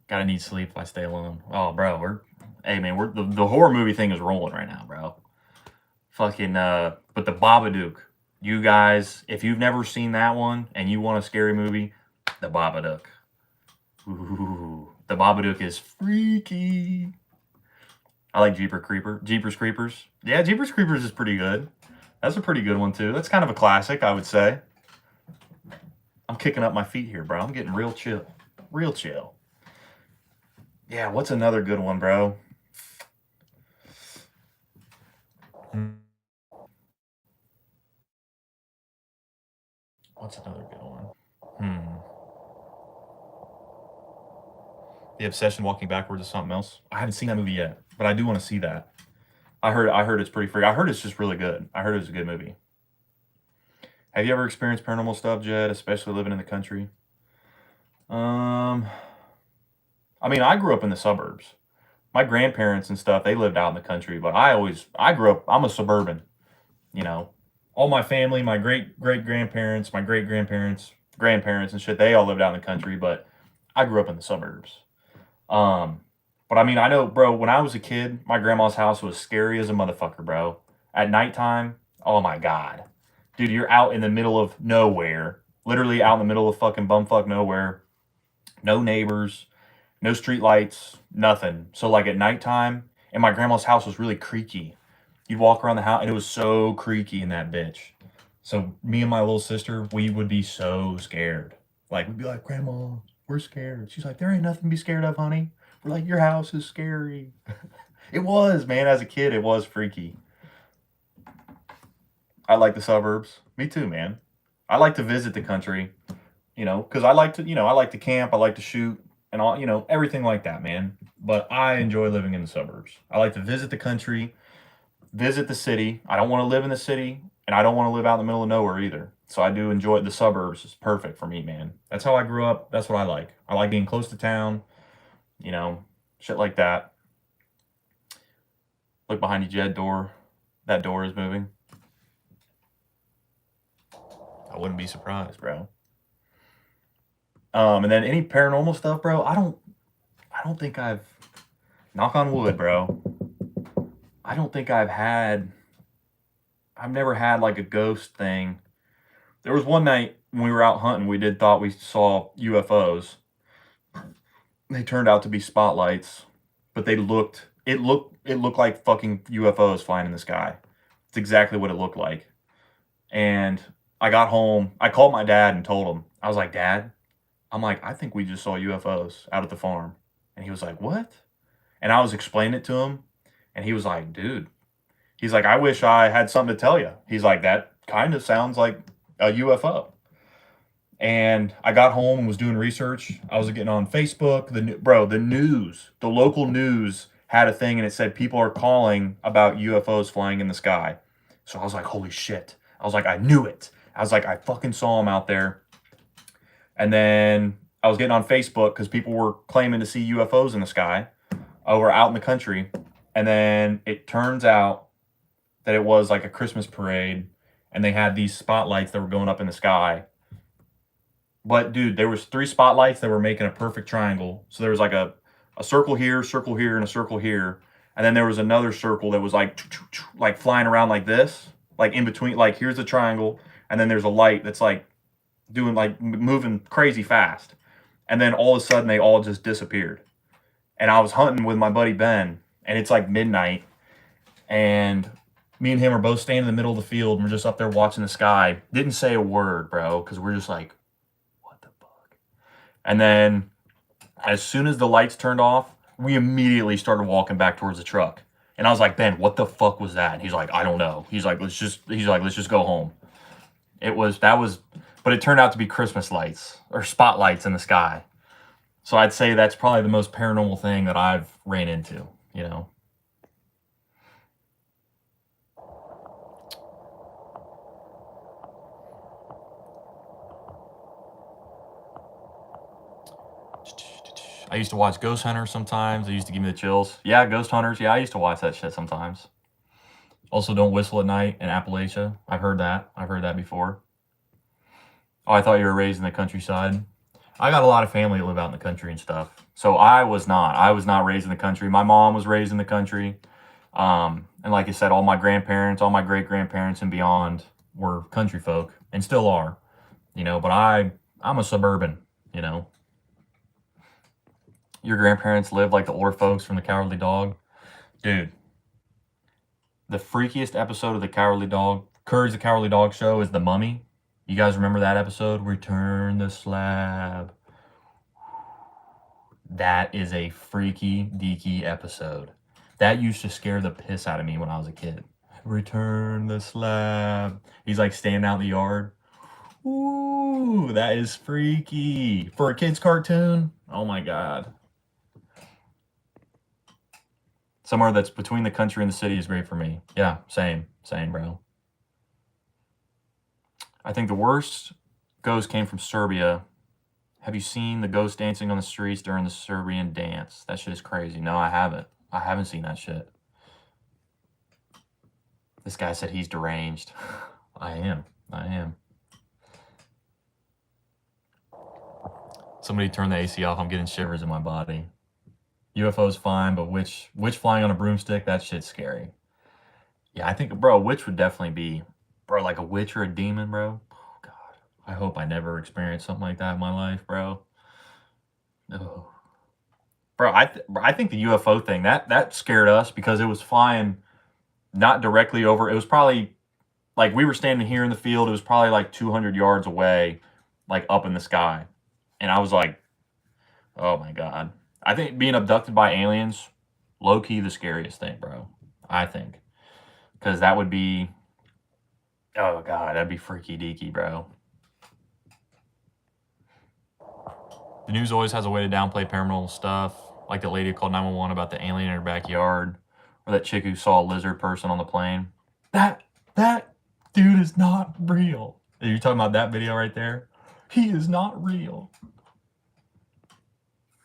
Gotta need sleep if I stay alone. Oh, bro, the horror movie thing is rolling right now, bro. Fucking, but the Babadook. You guys, if you've never seen that one and you want a scary movie, the Babadook. Ooh, the Babadook is freaky. I like Jeepers Creepers. Yeah, Jeepers Creepers is pretty good. That's a pretty good one too. That's kind of a classic, I would say. I'm kicking up my feet here, bro. I'm getting real chill. Real chill. Yeah, what's another good one, bro? What's another good one? The Obsession Walking Backwards is something else. I haven't seen that movie yet, but I do want to see that. I heard it's pretty free. I heard it's just really good. I heard it was a good movie. Have you ever experienced paranormal stuff, Jed, especially living in the country? I mean, I grew up in the suburbs. My grandparents and stuff, they lived out in the country, but I grew up, I'm a suburban, you know. All my family, my great-great-grandparents, my great-grandparents, grandparents and shit, they all lived out in the country, but I grew up in the suburbs. But I mean, I know, bro, when I was a kid, my grandma's house was scary as a motherfucker, bro. At nighttime, oh my God. Dude, you're out in the middle of nowhere. Literally out in the middle of fucking bumfuck nowhere. No neighbors, no street lights, nothing. So like at nighttime, and my grandma's house was really creaky. You'd walk around the house and it was so creaky in that bitch. So me and my little sister, we would be so scared. Like we'd be like, Grandma, we're scared. She's like, there ain't nothing to be scared of, honey. We're like, your house is scary. It was, man. As a kid, it was freaky. I like the suburbs. Me too, man. I like to visit the country, because I like to camp. I like to shoot and all, everything like that, man. But I enjoy living in the suburbs. I like to visit the country, visit the city. I don't want to live in the city, and I don't want to live out in the middle of nowhere either. So I do enjoy the suburbs. It's perfect for me, man. That's how I grew up. That's what I like. I like being close to town, shit like that. Look behind you, Jed. Door. That door is moving. I wouldn't be surprised, bro. And then any paranormal stuff, bro. I don't think I've, knock on wood, bro. I don't think I've never had like a ghost thing. There was one night when we were out hunting, we thought we saw UFOs. They turned out to be spotlights, but it looked like fucking UFOs flying in the sky. It's exactly what it looked like. And I got home, I called my dad and told him. I was like, Dad, I think we just saw UFOs out at the farm. And he was like, what? And I was explaining it to him, and he was like, dude, he's like, I wish I had something to tell you. He's like, that kind of sounds like a UFO. And I got home and was doing research. I was getting on Facebook. The local news had a thing, and it said people are calling about UFOs flying in the sky. So I was like, holy shit. I was like, I knew it. I was like, I fucking saw them out there. And then I was getting on Facebook because people were claiming to see UFOs in the sky over out in the country. And then it turns out that it was like a Christmas parade and they had these spotlights that were going up in the sky. But dude, there was 3 spotlights that were making a perfect triangle. So there was like a circle here, and a circle here. And then there was another circle that was like flying around like this, like in between, like here's the triangle, and then there's a light that's like doing like moving crazy fast. And then all of a sudden they all just disappeared. And I was hunting with my buddy Ben, and it's like midnight, and me and him are both standing in the middle of the field, and we're just up there watching the sky. Didn't say a word, bro, because we're just like, what the fuck? And then as soon as the lights turned off, we immediately started walking back towards the truck. And I was like, Ben, what the fuck was that? And he's like, I don't know. He's like, let's just go home. But it turned out to be Christmas lights or spotlights in the sky. So I'd say that's probably the most paranormal thing that I've ran into, you know. I used to watch Ghost Hunters sometimes. They used to give me the chills. Yeah, Ghost Hunters. Yeah, I used to watch that shit sometimes. Also, Don't Whistle at Night in Appalachia. I've heard that before. Oh, I thought you were raised in the countryside. I got a lot of family that live out in the country and stuff. So I was not raised in the country. My mom was raised in the country. And like I said, all my grandparents, all my great-grandparents and beyond were country folk and still are, you know, but I'm a suburban, you know. Your grandparents lived like the older folks from the Cowardly Dog. Dude, the freakiest episode of the Cowardly Dog, Courage the Cowardly Dog show is The Mummy. You guys remember that episode? Return the slab. That is a freaky deaky episode. That used to scare the piss out of me when I was a kid. Return the slab. He's like standing out in the yard. Ooh, that is freaky. For a kid's cartoon? Oh my god. Somewhere that's between the country and the city is great for me. Yeah, same, bro. I think the worst ghost came from Serbia. Have you seen the ghost dancing on the streets during the Serbian dance? That shit is crazy. No, I haven't. I haven't seen that shit. This guy said he's deranged. I am. Somebody turn the AC off. I'm getting shivers in my body. UFO's fine, but witch flying on a broomstick, that shit's scary. Yeah, I think, bro, witch would definitely be, bro, like a witch or a demon, bro. Oh, God. I hope I never experience something like that in my life, bro. Oh. Bro, I think the UFO thing, that scared us because it was flying not directly over. It was probably, like, we were standing here in the field. It was probably like 200 yards away, like up in the sky. And I was like, oh, my God. I think being abducted by aliens, low-key the scariest thing, bro. I think. Because that would be, oh, God, that'd be freaky deaky, bro. The news always has a way to downplay paranormal stuff, like the lady who called 911 about the alien in her backyard, or that chick who saw a lizard person on the plane. That dude is not real. Are you talking about that video right there? He is not real.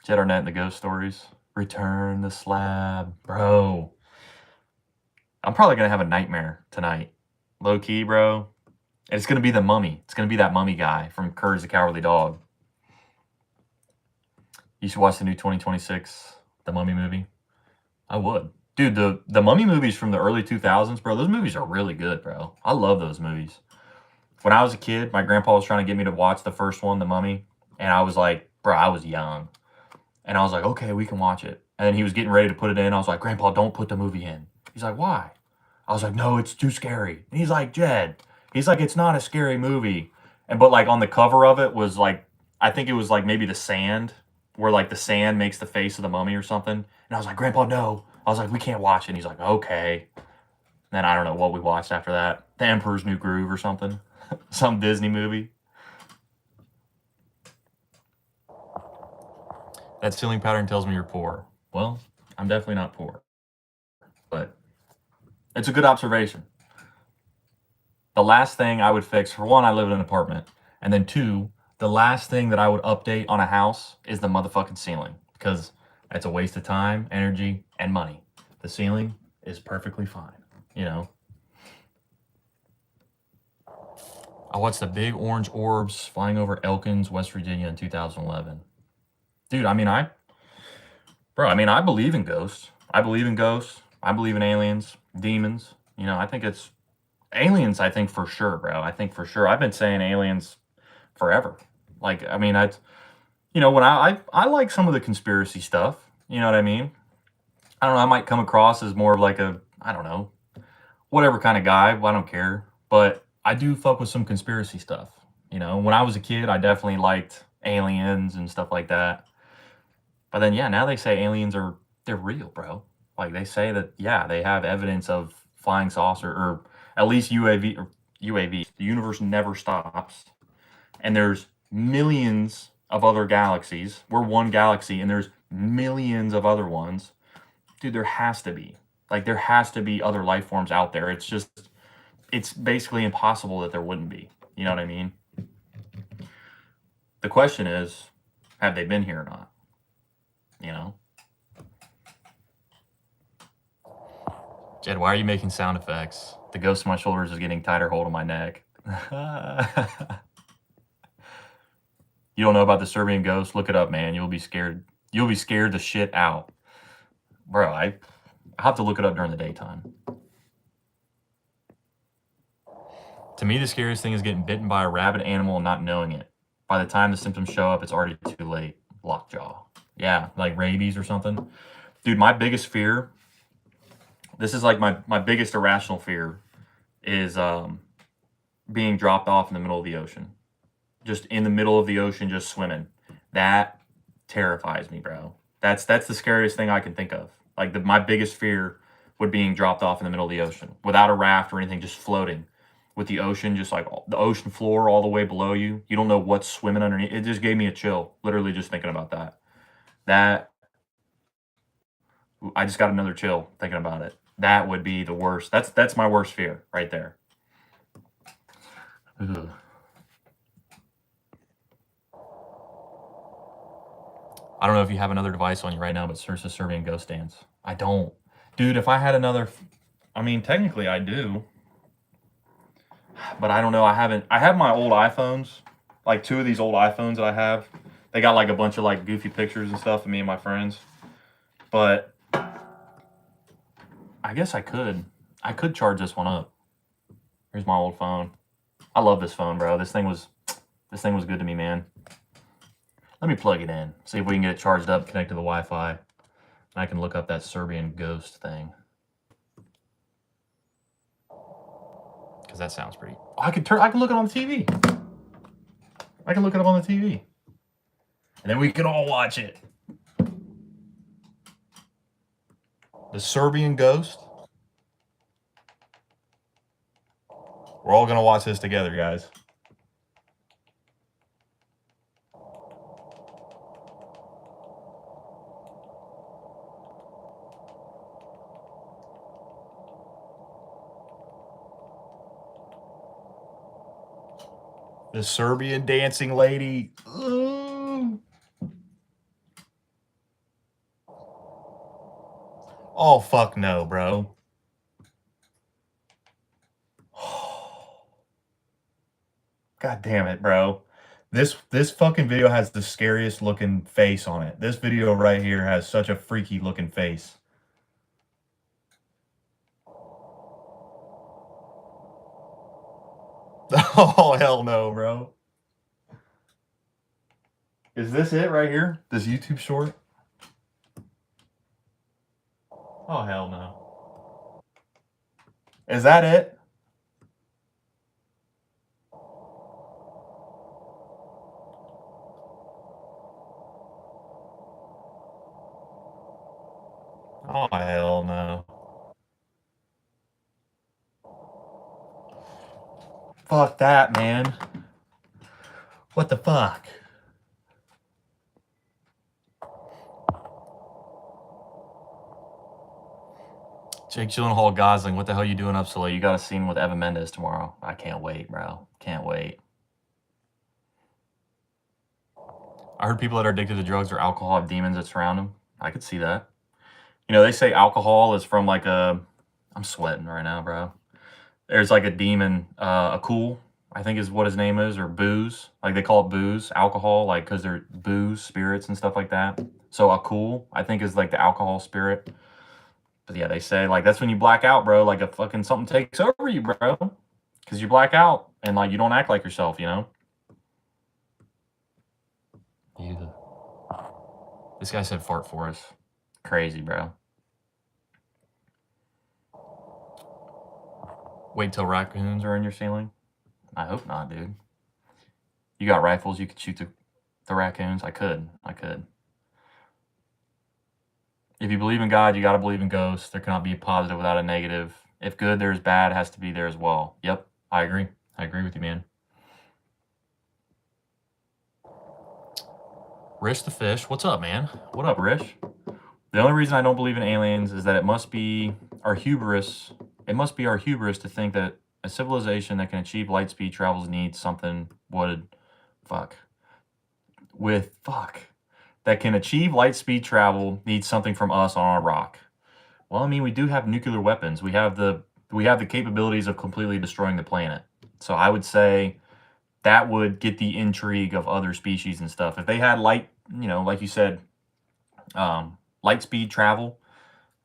Jed-Arnett and the ghost stories. Return the slab. Bro. I'm probably going to have a nightmare tonight. Low key, bro. And it's going to be the mummy. It's going to be that mummy guy from Courage the Cowardly Dog. You should watch the new 2026, the Mummy movie. I would. Dude, the Mummy movies from the early 2000s, bro, those movies are really good, bro. I love those movies. When I was a kid, my grandpa was trying to get me to watch the first one, The Mummy. And I was like, bro, I was young. And I was like, okay, we can watch it. And then he was getting ready to put it in. I was like, Grandpa, don't put the movie in. He's like, why? I was like, no, it's too scary. And he's like, Jed. He's like, it's not a scary movie. But like on the cover of it was like, I think it was like maybe the sand, where like the sand makes the face of the mummy or something. And I was like, Grandpa, no. I was like, we can't watch it. And he's like, okay. And then I don't know what we watched after that. The Emperor's New Groove or something. Some Disney movie. That ceiling pattern tells me you're poor. Well, I'm definitely not poor. But it's a good observation. The last thing I would fix, for one, I live in an apartment. And then two, The last thing that I would update on a house is the motherfucking ceiling, because that's a waste of time, energy, and money. The ceiling is perfectly fine, you know? I watched the big orange orbs flying over Elkins, West Virginia in 2011. Dude, I mean, I believe in ghosts. I believe in ghosts. I believe in aliens, demons. You know, I think it's aliens, I think for sure, bro. I think for sure. I've been saying aliens forever. Like, I mean, when I like some of the conspiracy stuff. You know what I mean? I don't know. I might come across as more of like a, I don't know, whatever kind of guy. Well, I don't care. But I do fuck with some conspiracy stuff. You know, when I was a kid, I definitely liked aliens and stuff like that. But then, yeah, now they say they're real, bro. Like they say that, yeah, they have evidence of flying saucer or at least UAV. The universe never stops, and there's millions of other galaxies. We're one galaxy, and there's millions of other ones. Dude, there has to be. Like there has to be other life forms out there. It's basically impossible that there wouldn't be. You know what I mean? The question is, have they been here or not? You know? Jed, why are you making sound effects? The ghost on my shoulders is getting tighter hold on my neck. You don't know about the Serbian ghost? Look it up, man. You'll be scared. You'll be scared the shit out. Bro, I have to look it up during the daytime. To me, the scariest thing is getting bitten by a rabid animal and not knowing it. By the time the symptoms show up, it's already too late. Lockjaw. Yeah, like rabies or something. Dude, my biggest fear, this is like my biggest irrational fear, is being dropped off in the middle of the ocean. Just in the middle of the ocean, just swimming. That terrifies me, bro. That's the scariest thing I can think of. Like my biggest fear would being dropped off in the middle of the ocean without a raft or anything, just floating with the ocean, just like the ocean floor all the way below you. You don't know what's swimming underneath. It just gave me a chill, literally just thinking about that. I just got another chill thinking about it. That would be the worst. That's my worst fear right there. Ugh. I don't know if you have another device on you right now, but search the Serbian ghost dance. I don't. Dude, if I had another... I mean, technically I do. But I don't know. I have my old iPhones. Like 2 of these old iPhones that I have. They got like a bunch of like goofy pictures and stuff of me and my friends. But I guess I could. I could charge this one up. Here's my old phone. I love this phone, bro. This thing was good to me, man. Let me plug it in. See if we can get it charged up, connect to the Wi-Fi. And I can look up that Serbian ghost thing. Because that sounds pretty... Oh, I can look it on the TV. I can look it up on the TV. And then we can all watch it. The Serbian ghost. We're all going to watch this together, guys. The Serbian dancing lady. Ooh. Oh, fuck no, bro. God damn it, bro. This fucking video has the scariest looking face on it. This video right here has such a freaky looking face. Oh, hell no, bro. Is this it right here? This YouTube short? Oh, hell no. Is that it? Oh, hell no. Fuck that, man. What the fuck? Jake Gyllenhaal Gosling, what the hell you doing up so late? You got a scene with Evan Mendes tomorrow. I can't wait, bro. Can't wait. I heard people that are addicted to drugs or alcohol have demons that surround them. I could see that. You know, they say alcohol is from like a. I'm sweating right now, bro. There's like a demon, a cool, I think is what his name is, or booze. Like they call it booze, alcohol, like because they're booze, spirits, and stuff like that. So a cool, I think, is like the alcohol spirit. But yeah, they say like that's when you black out, bro. Like a fucking something takes over you, bro. Because you black out and like you don't act like yourself, you know? Yeah. This guy said fart for us. Crazy, bro. Wait till raccoons are in your ceiling? I hope not, dude. You got rifles, you could shoot the raccoons? I could. If you believe in God, you got to believe in ghosts. There cannot be a positive without a negative. If good, there's bad, has to be there as well. Yep, I agree. I agree with you, man. Rish the Fish, what's up, man? What up, Rish? The only reason I don't believe in aliens is that it must be our hubris. It must be our hubris to think that a civilization that can achieve light speed travels needs something that can achieve light speed travel needs something from us on our rock. Well, I mean, we do have nuclear weapons. We have the capabilities of completely destroying the planet. So I would say that would get the intrigue of other species and stuff. If they had light, you know, like you said, light speed travel,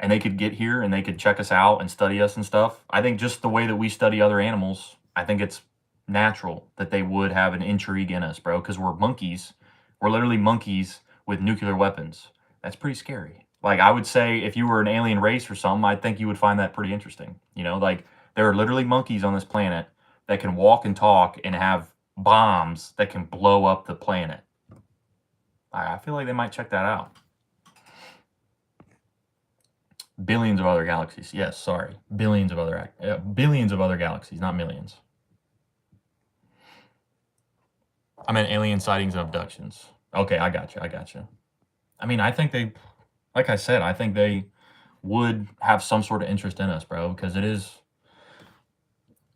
and they could get here and they could check us out and study us and stuff. I think just the way that we study other animals, I think it's natural that they would have an intrigue in us, bro, because we're monkeys. We're literally monkeys with nuclear weapons. That's pretty scary. Like, I would say if you were an alien race or something, I think you would find that pretty interesting. You know, like, there are literally monkeys on this planet that can walk and talk and have bombs that can blow up the planet. I feel like they might check that out. Billions of other galaxies. Yes, sorry. Billions of other galaxies, not millions. I meant alien sightings and abductions. Okay, I got you. I mean, I think they, like I said, I think they would have some sort of interest in us, bro, because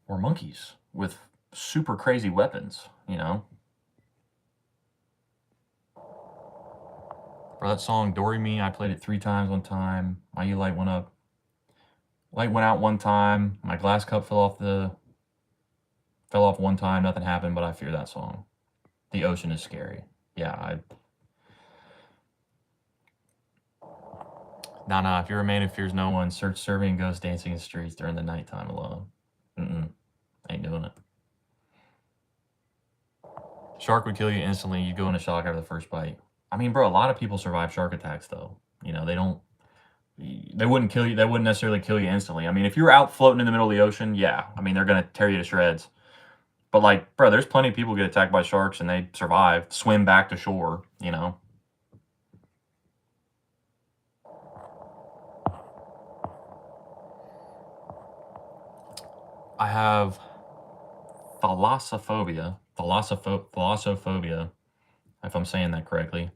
we're monkeys with super crazy weapons, you know? Bro, that song, Dory Me, I played it 3 times one time. My light went up. Light went out one time. My glass cup fell off one time. Nothing happened, but I fear that song. The ocean is scary. Yeah, Nah, if you're a man who fears no one, search serving ghosts dancing in streets during the nighttime alone. Ain't doing it. Shark would kill you instantly. You'd go into shock after the first bite. I mean, bro, a lot of people survive shark attacks, though. You know, they wouldn't kill you. They wouldn't necessarily kill you instantly. I mean, if you're out floating in the middle of the ocean, yeah. I mean, they're going to tear you to shreds. But, like, bro, there's plenty of people get attacked by sharks and they survive, swim back to shore, you know? I have thalassophobia, if I'm saying that correctly.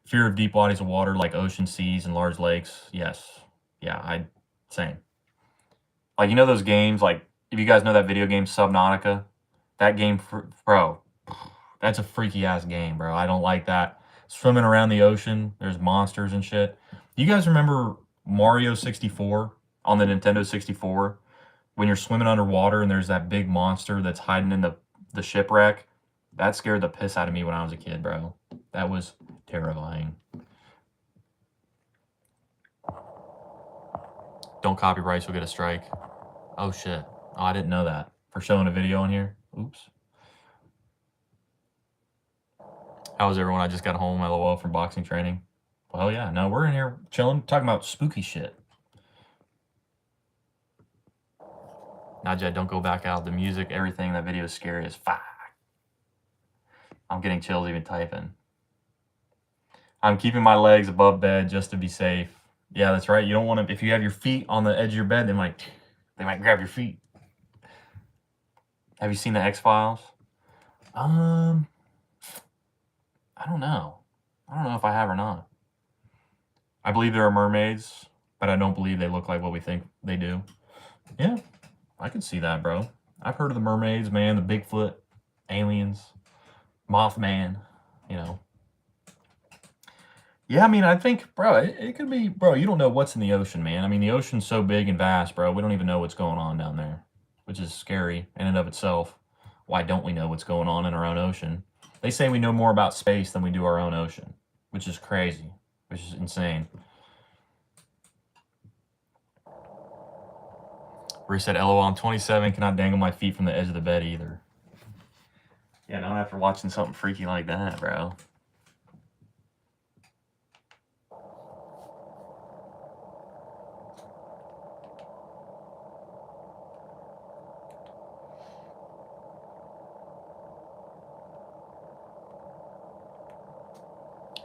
Fear of deep bodies of water like ocean, seas, and large lakes. Yes. Yeah, same. Like, you know those games, like, if you guys know that video game, Subnautica? That game, bro, that's a freaky-ass game, bro. I don't like that. Swimming around the ocean, there's monsters and shit. You guys remember Mario 64 on the Nintendo 64? When you're swimming underwater and there's that big monster that's hiding in the shipwreck? That scared the piss out of me when I was a kid, bro. That was terrifying. Don't copyright, you'll get a strike. Oh, shit. Oh, I didn't know that. For showing a video on here? Oops. How was everyone? I just got home, LOL, from boxing training. Well, yeah. No, we're in here chilling, talking about spooky shit. Nah, Jed, don't go back out. The music, everything, that video is scary as fuck. I'm getting chills even typing. I'm keeping my legs above bed just to be safe. Yeah, that's right. You don't want to, if you have your feet on the edge of your bed, they might grab your feet. Have you seen the X-Files? I don't know. I don't know if I have or not. I believe there are mermaids, but I don't believe they look like what we think they do. Yeah, I can see that, bro. I've heard of the mermaids, man, the Bigfoot, aliens, Mothman, you know. Yeah, I mean, I think, bro, it could be, bro, you don't know what's in the ocean, man. I mean, the ocean's so big and vast, bro. We don't even know what's going on down there, which is scary in and of itself. Why don't we know what's going on in our own ocean? They say we know more about space than we do our own ocean, which is crazy, which is insane. Bruce said, LOL, I'm 27, cannot dangle my feet from the edge of the bed either. Yeah, not after watching something freaky like that, bro.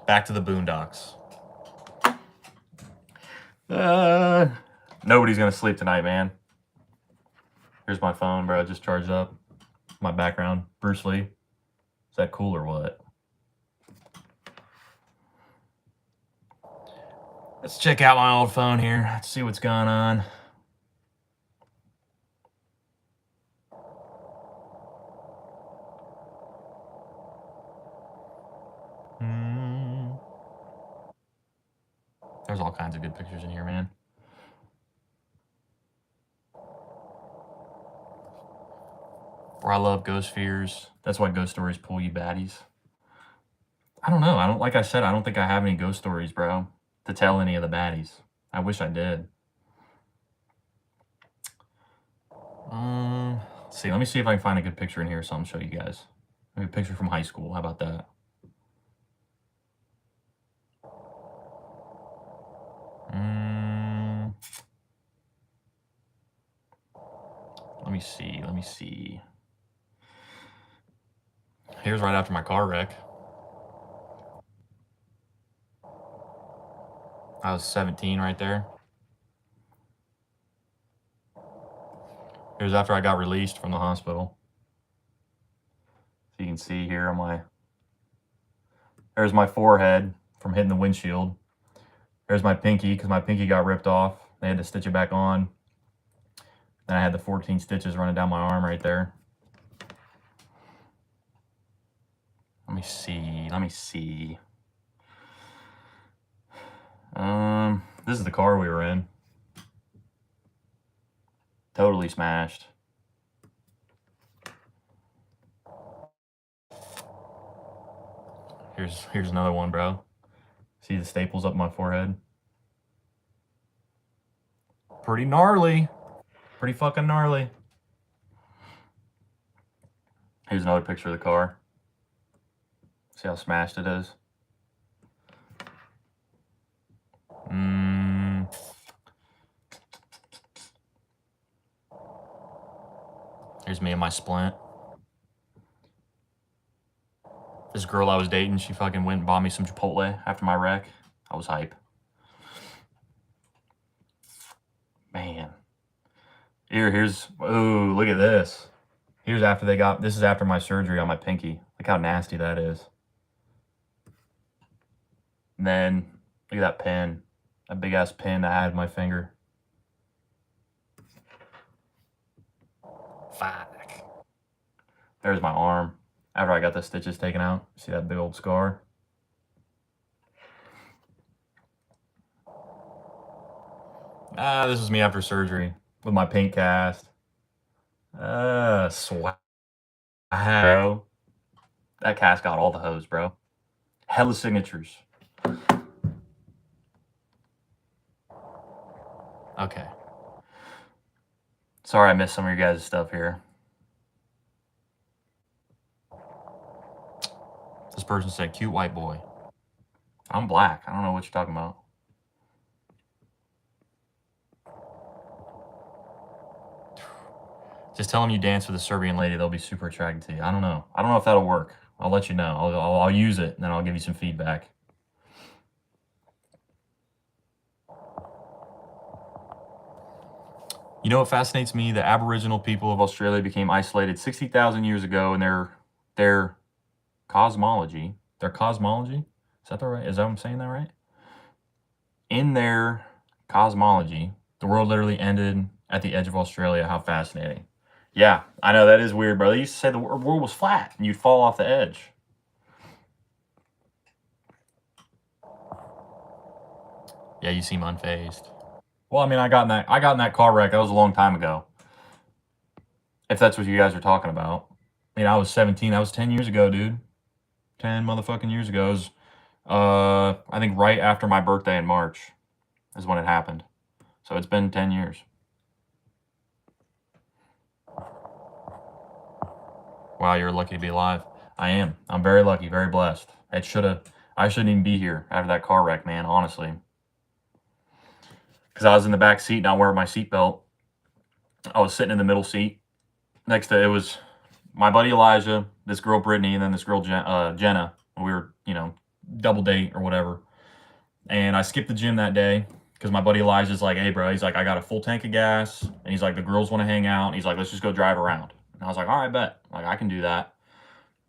Back to the boondocks. Nobody's gonna sleep tonight, man. Here's my phone, bro. Just charged up. My background, Bruce Lee. Is that cool or what? Let's check out my old phone here. Let's see what's going on. There's all kinds of good pictures in here, man. Bro, I love ghost fears. That's why ghost stories pull you baddies. I don't know. Like I said, I don't think I have any ghost stories, bro, to tell any of the baddies. I wish I did. Let's see. Let me see if I can find a good picture in here or something to show you guys. Maybe a picture from high school. How about that? Let me see. Let me see. Here's right after my car wreck. I was 17 right there. Here's after I got released from the hospital. So you can see here on my, there's my forehead from hitting the windshield. There's my pinky, because my pinky got ripped off. They had to stitch it back on. Then I had the 14 stitches running down my arm right there. Let me see. Let me see. This is the car we were in. Totally smashed. Here's another one, bro. See the staples up my forehead? Pretty gnarly. Pretty fucking gnarly. Here's another picture of the car. See how smashed it is? Here's me and my splint. This girl I was dating, she fucking went and bought me some Chipotle after my wreck. I was hype. Man. Here's, ooh, look at this. Here's after they got, this is after my surgery on my pinky. Look how nasty that is. And then, look at that pin. That big ass pin that I had in my finger. Fuck. There's my arm. After I got the stitches taken out. See that big old scar? This is me after surgery with my pink cast. Swag. Bro. That cast got all the hoes, bro. Hella signatures. Okay. Sorry I missed some of your guys' stuff here. This person said, cute white boy. I'm black. I don't know what you're talking about. Just tell them you dance with a Serbian lady. They'll be super attracted to you. I don't know. I don't know if that'll work. I'll let you know. I'll use it, and then I'll give you some feedback. You know what fascinates me? The Aboriginal people of Australia became isolated 60,000 years ago, and their cosmology, is that right? Is that I'm saying that right? In their cosmology, the world literally ended at the edge of Australia. How fascinating. Yeah, I know, that is weird, bro. They used to say the world was flat, and you'd fall off the edge. Yeah, you seem unfazed. Well, I mean, I got in that car wreck. That was a long time ago. If that's what you guys are talking about. I mean, I was 17. That was 10 years ago, dude. 10 motherfucking years ago. It was, I think right after my birthday in March is when it happened. So it's been 10 years. Wow, you're lucky to be alive. I am. I'm very lucky, very blessed. I shouldn't even be here after that car wreck, man, honestly. Because I was in the back seat, not wearing my seatbelt. I was sitting in the middle seat. Next to it was my buddy Elijah, this girl Brittany, and then this girl Jenna. We were, double date or whatever. And I skipped the gym that day because my buddy Elijah's like, hey, bro, he's like, I got a full tank of gas. And he's like, the girls want to hang out. And he's like, let's just go drive around. And I was like, all right, bet. Like, I can do that.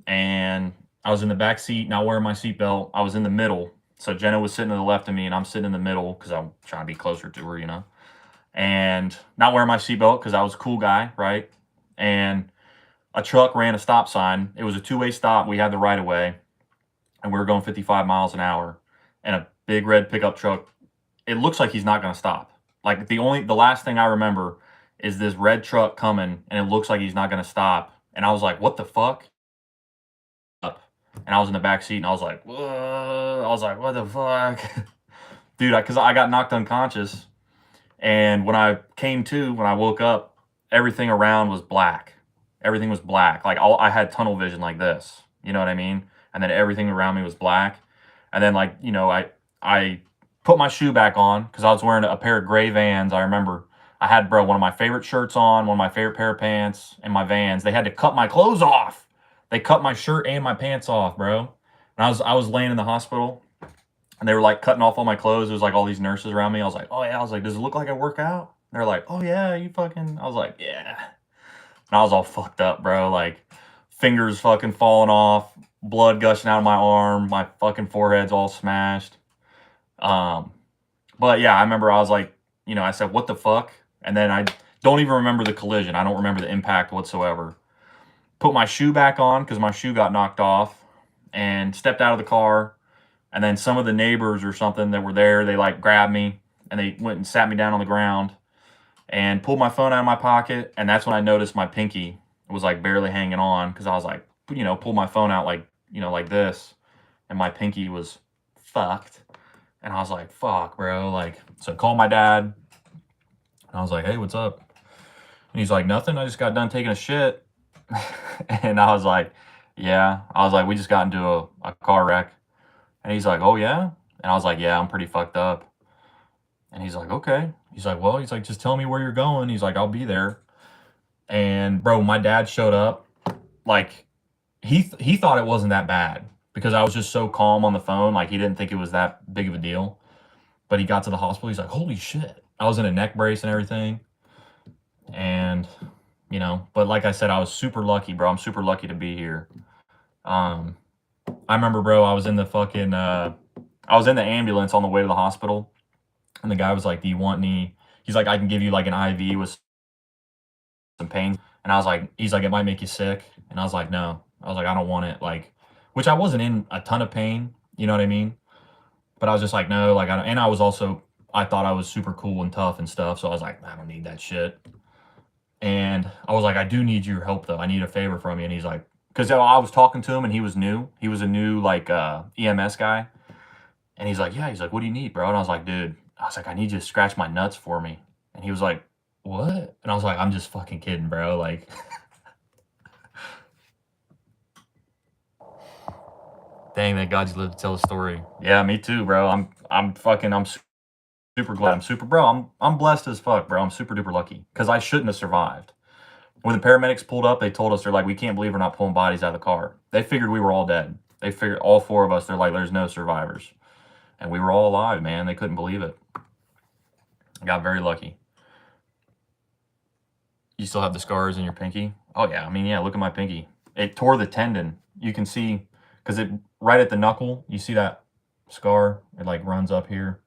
And I was in the back seat, not wearing my seatbelt. I was in the middle. So Jenna was sitting to the left of me, and I'm sitting in the middle because I'm trying to be closer to her, and not wearing my seatbelt because I was a cool guy, right? And a truck ran a stop sign. It was a two-way stop. We had the right of way, and we were going 55 miles an hour. And a big red pickup truck, it looks like he's not going to stop. Like the last thing I remember is this red truck coming, and it looks like he's not going to stop. And I was like, what the fuck? And I was in the back seat, and I was like, whoa. I was like, what the fuck? Dude, because I got knocked unconscious. And when I woke up, everything around was black. Everything was black. Like I had tunnel vision like this. You know what I mean? And then everything around me was black. And then I put my shoe back on because I was wearing a pair of gray Vans. I remember I had, bro, one of my favorite shirts on, one of my favorite pair of pants, and my Vans. They had to cut my clothes off. They cut my shirt and my pants off, bro. And I was laying in the hospital, and they were like cutting off all my clothes. There was like all these nurses around me. I was like, oh yeah. I was like, does it look like I work out? They're like, oh yeah, you fucking. I was like, yeah. And I was all fucked up, bro. Like fingers fucking falling off, blood gushing out of my arm, my fucking forehead's all smashed. But yeah, I remember I was like, I said, what the fuck? And then I don't even remember the collision. I don't remember the impact whatsoever. Put my shoe back on because my shoe got knocked off, and stepped out of the car. And then some of the neighbors or something that were there, they like grabbed me and they went and sat me down on the ground and pulled my phone out of my pocket. And that's when I noticed my pinky was like barely hanging on because I was like, pulled my phone out like this, and my pinky was fucked. And I was like, fuck, bro. Like, so I called my dad, and I was like, hey, what's up? And he's like, nothing. I just got done taking a shit. And I was like, yeah. I was like, we just got into a car wreck. And he's like, oh, yeah? And I was like, yeah, I'm pretty fucked up. And he's like, okay. He's like, well, just tell me where you're going. He's like, I'll be there. And bro, my dad showed up. Like, he thought it wasn't that bad because I was just so calm on the phone. Like, he didn't think it was that big of a deal. But he got to the hospital. He's like, holy shit. I was in a neck brace and everything. And, but like I said, I was super lucky, bro. I'm super lucky to be here. I remember, bro, I was in the ambulance on the way to the hospital, and the guy was like, do you want any? He's like, I can give you like an IV with some pain. And I was like, he's like, it might make you sick. And I was like, no. I was like, I don't want it. Like, which I wasn't in a ton of pain. You know what I mean? But I was just like, no, like, and I thought I was super cool and tough and stuff. So I was like, I don't need that shit. And I was like, I do need your help though. I need a favor from you. And he's like, because I was talking to him and he was new. He was a new like EMS guy. And he's like, yeah. He's like, what do you need, bro? And I was like, dude, I need you to scratch my nuts for me. And he was like, what? And I was like, I'm just fucking kidding, bro. Like, dang, that God, you lived to tell the story. Yeah, me too, bro. I'm super glad. I'm blessed as fuck, bro. I'm super duper lucky because I shouldn't have survived. When the paramedics pulled up, they told us, they're like, we can't believe we're not pulling bodies out of the car. They figured we were all dead. They figured all four of us, they're like, there's no survivors. And we were all alive, man. They couldn't believe it. I got very lucky. You still have the scars in your pinky? Oh, yeah. I mean, yeah, look at my pinky. It tore the tendon. You can see, because right at the knuckle, you see that scar? It like runs up here.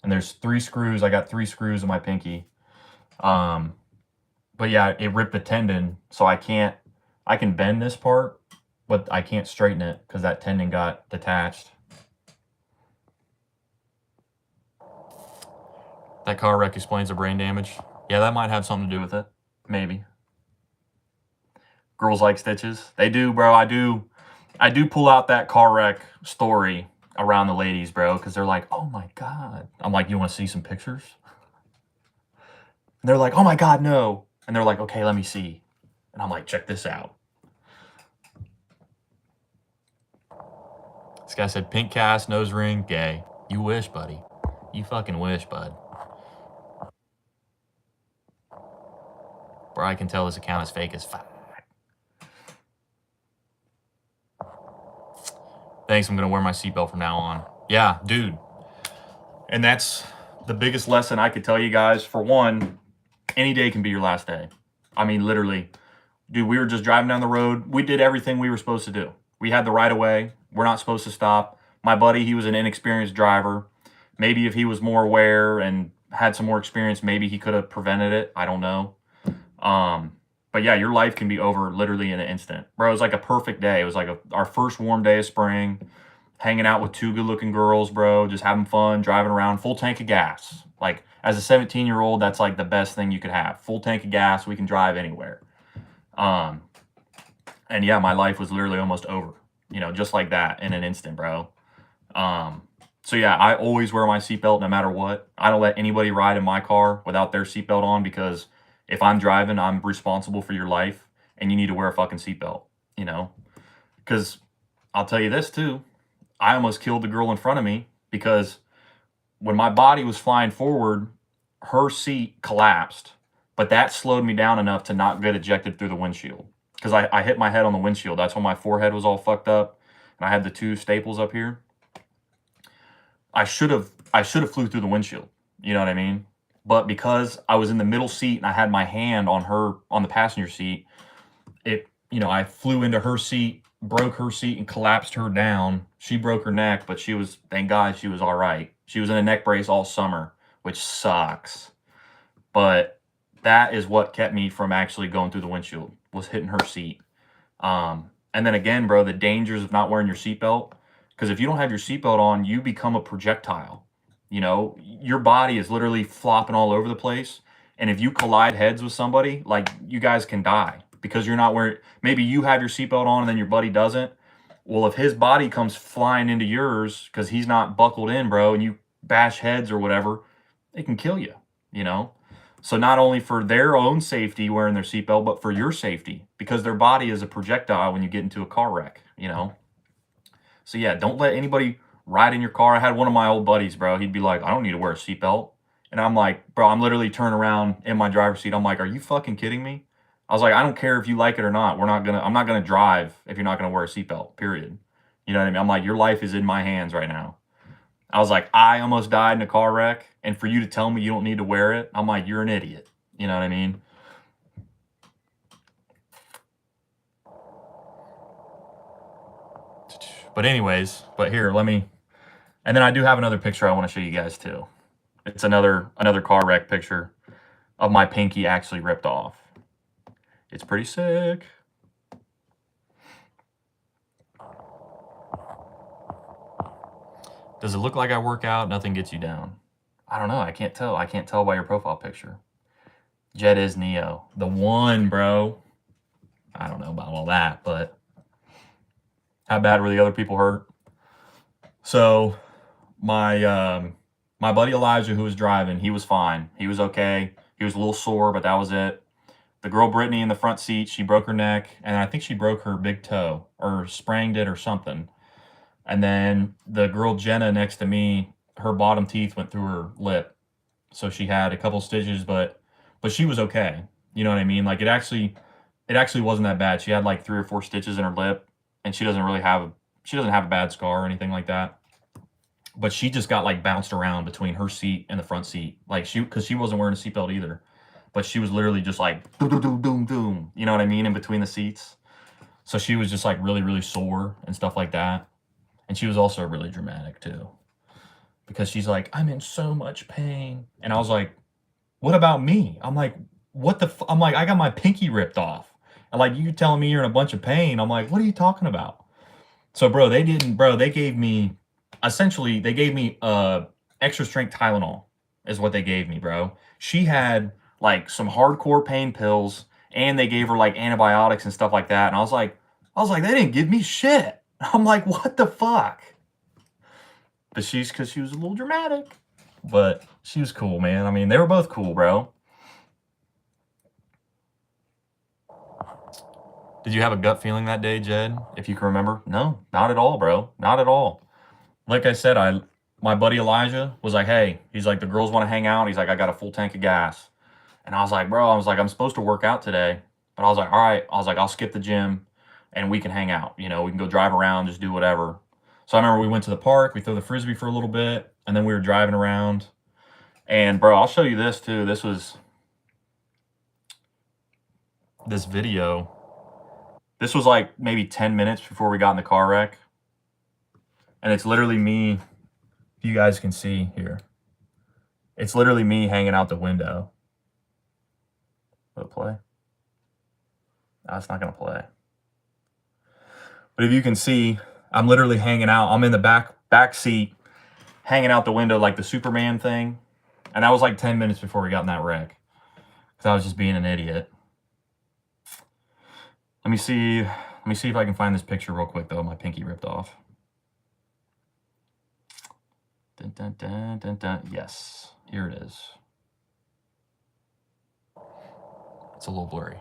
And there's 3 screws. I got 3 screws in my pinky. But yeah, it ripped the tendon, so I can bend this part, but I can't straighten it because that tendon got detached. That car wreck explains the brain damage. Yeah, that might have something to do with it. Maybe. Girls like stitches. They do, bro. I do pull out that car wreck story around the ladies, bro, because they're like, oh my God. I'm like, you want to see some pictures? And they're like, oh my God, no. And they're like, okay, let me see. And I'm like, check this out. This guy said pink cast, nose ring, gay. You wish, buddy. You fucking wish, bud. Bro, I can tell this account is fake as fuck. Thanks, I'm going to wear my seatbelt from now on. Yeah, dude. And that's the biggest lesson I could tell you guys. For one, any day can be your last day. I mean, literally. Dude, we were just driving down the road. We did everything we were supposed to do. We had the right of way. We're not supposed to stop. My buddy, he was an inexperienced driver. Maybe if he was more aware and had some more experience, maybe he could have prevented it. I don't know. But yeah, your life can be over literally in an instant. Bro, it was like a perfect day. It was like our first warm day of spring, hanging out with two good-looking girls, bro, just having fun, driving around, full tank of gas. Like, as a 17-year-old, that's like the best thing you could have. Full tank of gas, we can drive anywhere. And yeah, my life was literally almost over, you know, just like that in an instant, bro. So yeah, I always wear my seatbelt no matter what. I don't let anybody ride in my car without their seatbelt on, because if I'm driving, I'm responsible for your life, and you need to wear a fucking seatbelt, you know? Because I'll tell you this too, I almost killed the girl in front of me, because when my body was flying forward, her seat collapsed, but that slowed me down enough to not get ejected through the windshield. Because I hit my head on the windshield. That's when my forehead was all fucked up, and I had the two staples up here. I should have flew through the windshield. You know what I mean? But because I was in the middle seat and I had my hand on the passenger seat, I flew into her seat, broke her seat, and collapsed her down. She broke her neck, but thank God she was all right. She was in a neck brace all summer, which sucks. But that is what kept me from actually going through the windshield, was hitting her seat. And then again, bro, the dangers of not wearing your seatbelt, because if you don't have your seatbelt on, you become a projectile. You know, your body is literally flopping all over the place. And if you collide heads with somebody, like, you guys can die because you're not wearing, maybe you have your seatbelt on and then your buddy doesn't. Well, if his body comes flying into yours because he's not buckled in, bro, and you bash heads or whatever, it can kill you, you know? So not only for their own safety wearing their seatbelt, but for your safety, because their body is a projectile when you get into a car wreck, you know? So yeah, don't let anybody ride in your car. I had one of my old buddies, bro. He'd be like, I don't need to wear a seatbelt. And I'm like, bro, I'm literally turning around in my driver's seat. I'm like, are you fucking kidding me? I was like, I don't care if you like it or not. I'm not gonna drive if you're not gonna wear a seatbelt, period. You know what I mean? I'm like, your life is in my hands right now. I was like, I almost died in a car wreck, and for you to tell me you don't need to wear it, I'm like, you're an idiot. You know what I mean? But anyways, here, and then I do have another picture I want to show you guys too. It's another car wreck picture of my pinky actually ripped off. It's pretty sick. Does it look like I work out? Nothing gets you down. I don't know. I can't tell. I can't tell by your profile picture. Jed is Neo. The one, bro. I don't know about all that, but how bad were the other people hurt? So my buddy Elijah, who was driving, he was fine. He was okay. He was a little sore, but that was it. The girl Brittany in the front seat, she broke her neck, and I think she broke her big toe or sprained it or something. And then the girl Jenna next to me, her bottom teeth went through her lip. So she had a couple stitches, but she was okay. You know what I mean? Like, it actually wasn't that bad. She had like 3 or 4 stitches in her lip, and she doesn't have a bad scar or anything like that. But she just got like bounced around between her seat and the front seat. Like, because she wasn't wearing a seatbelt either. But she was literally just like doom, doom, doom, doom, doom. You know what I mean? In between the seats. So she was just like really, really sore and stuff like that. And she was also really dramatic too, because she's like, I'm in so much pain. And I was like, what about me? I'm like, I'm like, I got my pinky ripped off. And like, you telling me you're in a bunch of pain. I'm like, what are you talking about? So bro, they gave me extra strength Tylenol. is what they gave me, bro. She had like some hardcore pain pills and they gave her like antibiotics and stuff like that. And I was like, they didn't give me shit. I'm like, what the fuck? But because she was a little dramatic. But she was cool, man. I mean, they were both cool, bro. Did you have a gut feeling that day, Jed? If you can remember? No, not at all, bro. Not at all. Like I said, my buddy Elijah was like, hey, he's like, the girls want to hang out. He's like, I got a full tank of gas. And I was like, bro, I'm supposed to work out today. But I was like, all right. I was like, I'll skip the gym and we can hang out. You know, we can go drive around, just do whatever. So I remember we went to the park, we threw the Frisbee for a little bit, and then we were driving around. And bro, I'll show you this too. This video. This was like maybe 10 minutes before we got in the car wreck. And it's literally me, if you guys can see here. It's literally me hanging out the window. Will it play? No, it's not going to play. But if you can see, I'm literally hanging out. I'm in the back seat, hanging out the window like the Superman thing. And that was like 10 minutes before we got in that wreck. Because I was just being an idiot. Let me see if I can find this picture real quick, though. My pinky ripped off. Dun, dun, dun, dun, dun. Yes, here it is. It's a little blurry.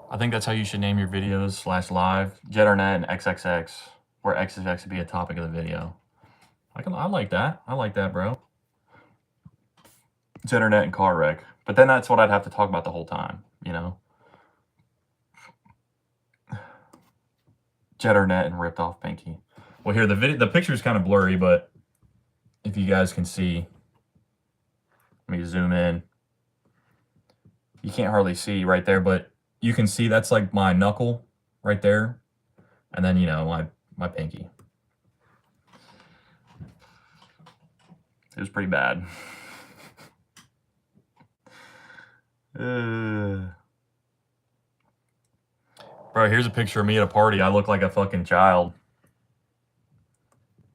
I think that's how you should name your videos /live. Jed-Arnett and XXX, where XXX would be a topic of the video. I like that. I like that, bro. Jed-Arnett and car wreck. But then that's what I'd have to talk about the whole time, you know? Jed-Arnett and ripped off pinky. Well, here, the picture is kind of blurry, but if you guys can see, let me zoom in. You can't hardly see right there, but you can see that's like my knuckle right there. And then, you know, my pinky. It was pretty bad. Bro, here's a picture of me at a party. I look like a fucking child.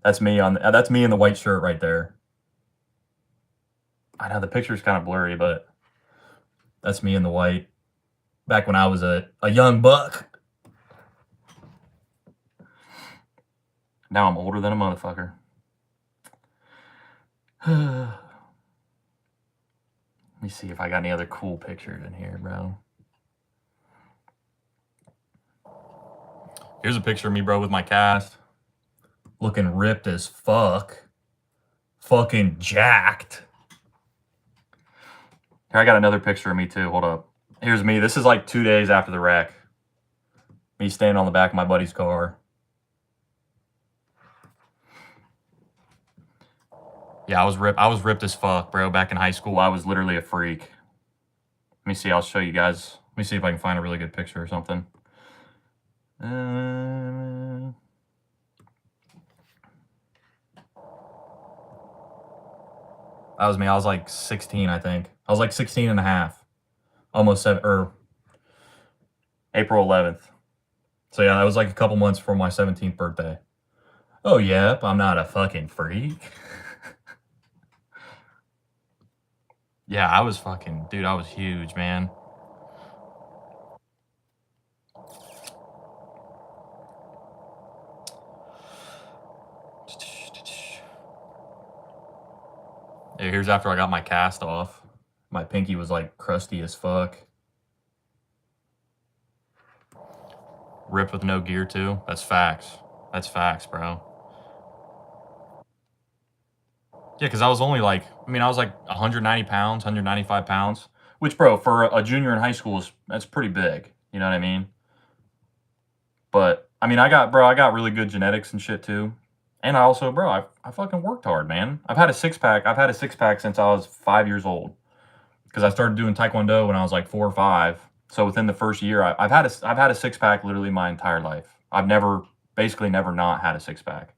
That's me that's me in the white shirt right there. I know the picture's kind of blurry, but that's me in the white. Back when I was a young buck. Now I'm older than a motherfucker. Let me see if I got any other cool pictures in here, bro. Here's a picture of me, bro, with my cast. Looking ripped as fuck. Fucking jacked. Here, I got another picture of me, too. Hold up. Here's me. This is like 2 days after the wreck. Me standing on the back of my buddy's car. Yeah, I was ripped as fuck, bro. Back in high school, I was literally a freak. Let me see. I'll show you guys. Let me see if I can find a really good picture or something. That was me. I was like 16, I think. I was like 16 and a half. Almost April 11th. So yeah, that was like a couple months before my 17th birthday. Oh, yep, I'm not a fucking freak. Yeah, I was fucking, dude, I was huge, man. Yeah, here's after I got my cast off. My pinky was like crusty as fuck. Ripped with no gear too. That's facts. That's facts, bro. Yeah, because I was only like, I was like 190 pounds, 195 pounds. Which, bro, for a junior in high school, that's pretty big. You know what I mean? But, I got really good genetics and shit too. And I also, bro, I fucking worked hard, man. I've had a six-pack since I was 5 years old. Because I started doing Taekwondo when I was like 4 or 5. So within the first year, I've had a six-pack literally my entire life. I've basically never not had a six-pack.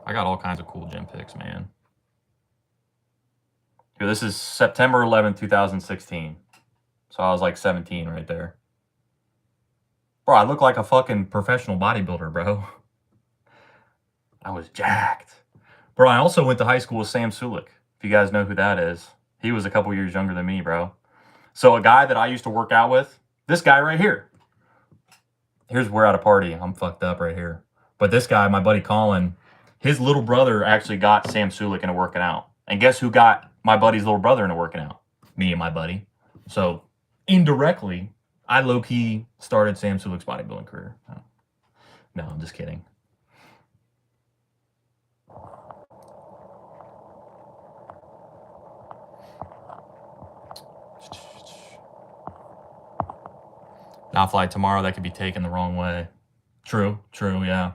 I got all kinds of cool gym pics, man. Here, this is September 11th, 2016. So I was like 17 right there. Bro, I look like a fucking professional bodybuilder, bro. I was jacked. Bro, I also went to high school with Sam Sulik. If you guys know who that is. He was a couple years younger than me, bro. So a guy that I used to work out with, this guy right here. Here's we're at a party. I'm fucked up right here. But this guy, my buddy Colin, his little brother actually got Sam Sulik into working out. And guess who got my buddy's little brother into working out? Me and my buddy. So indirectly, I low-key started Sam Sulik's bodybuilding career. No, I'm just kidding. Not fly tomorrow, that could be taken the wrong way. True, yeah.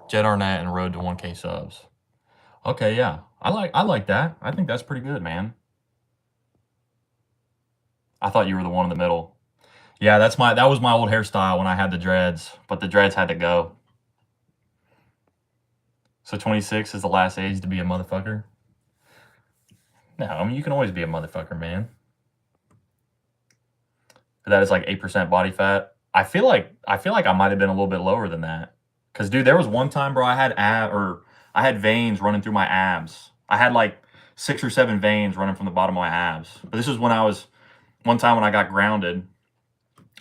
Jed-Arnett and road to 1K subs. Okay, yeah. I like that. I think that's pretty good, man. I thought you were the one in the middle. Yeah, that was my old hairstyle when I had the dreads, but the dreads had to go. So 26 is the last age to be a motherfucker? No, I mean, you can always be a motherfucker, man. That is like 8% body fat. I feel like I might have been a little bit lower than that. Cause dude, there was one time, bro, I had veins running through my abs. I had like 6 or 7 veins running from the bottom of my abs. But this is when one time when I got grounded,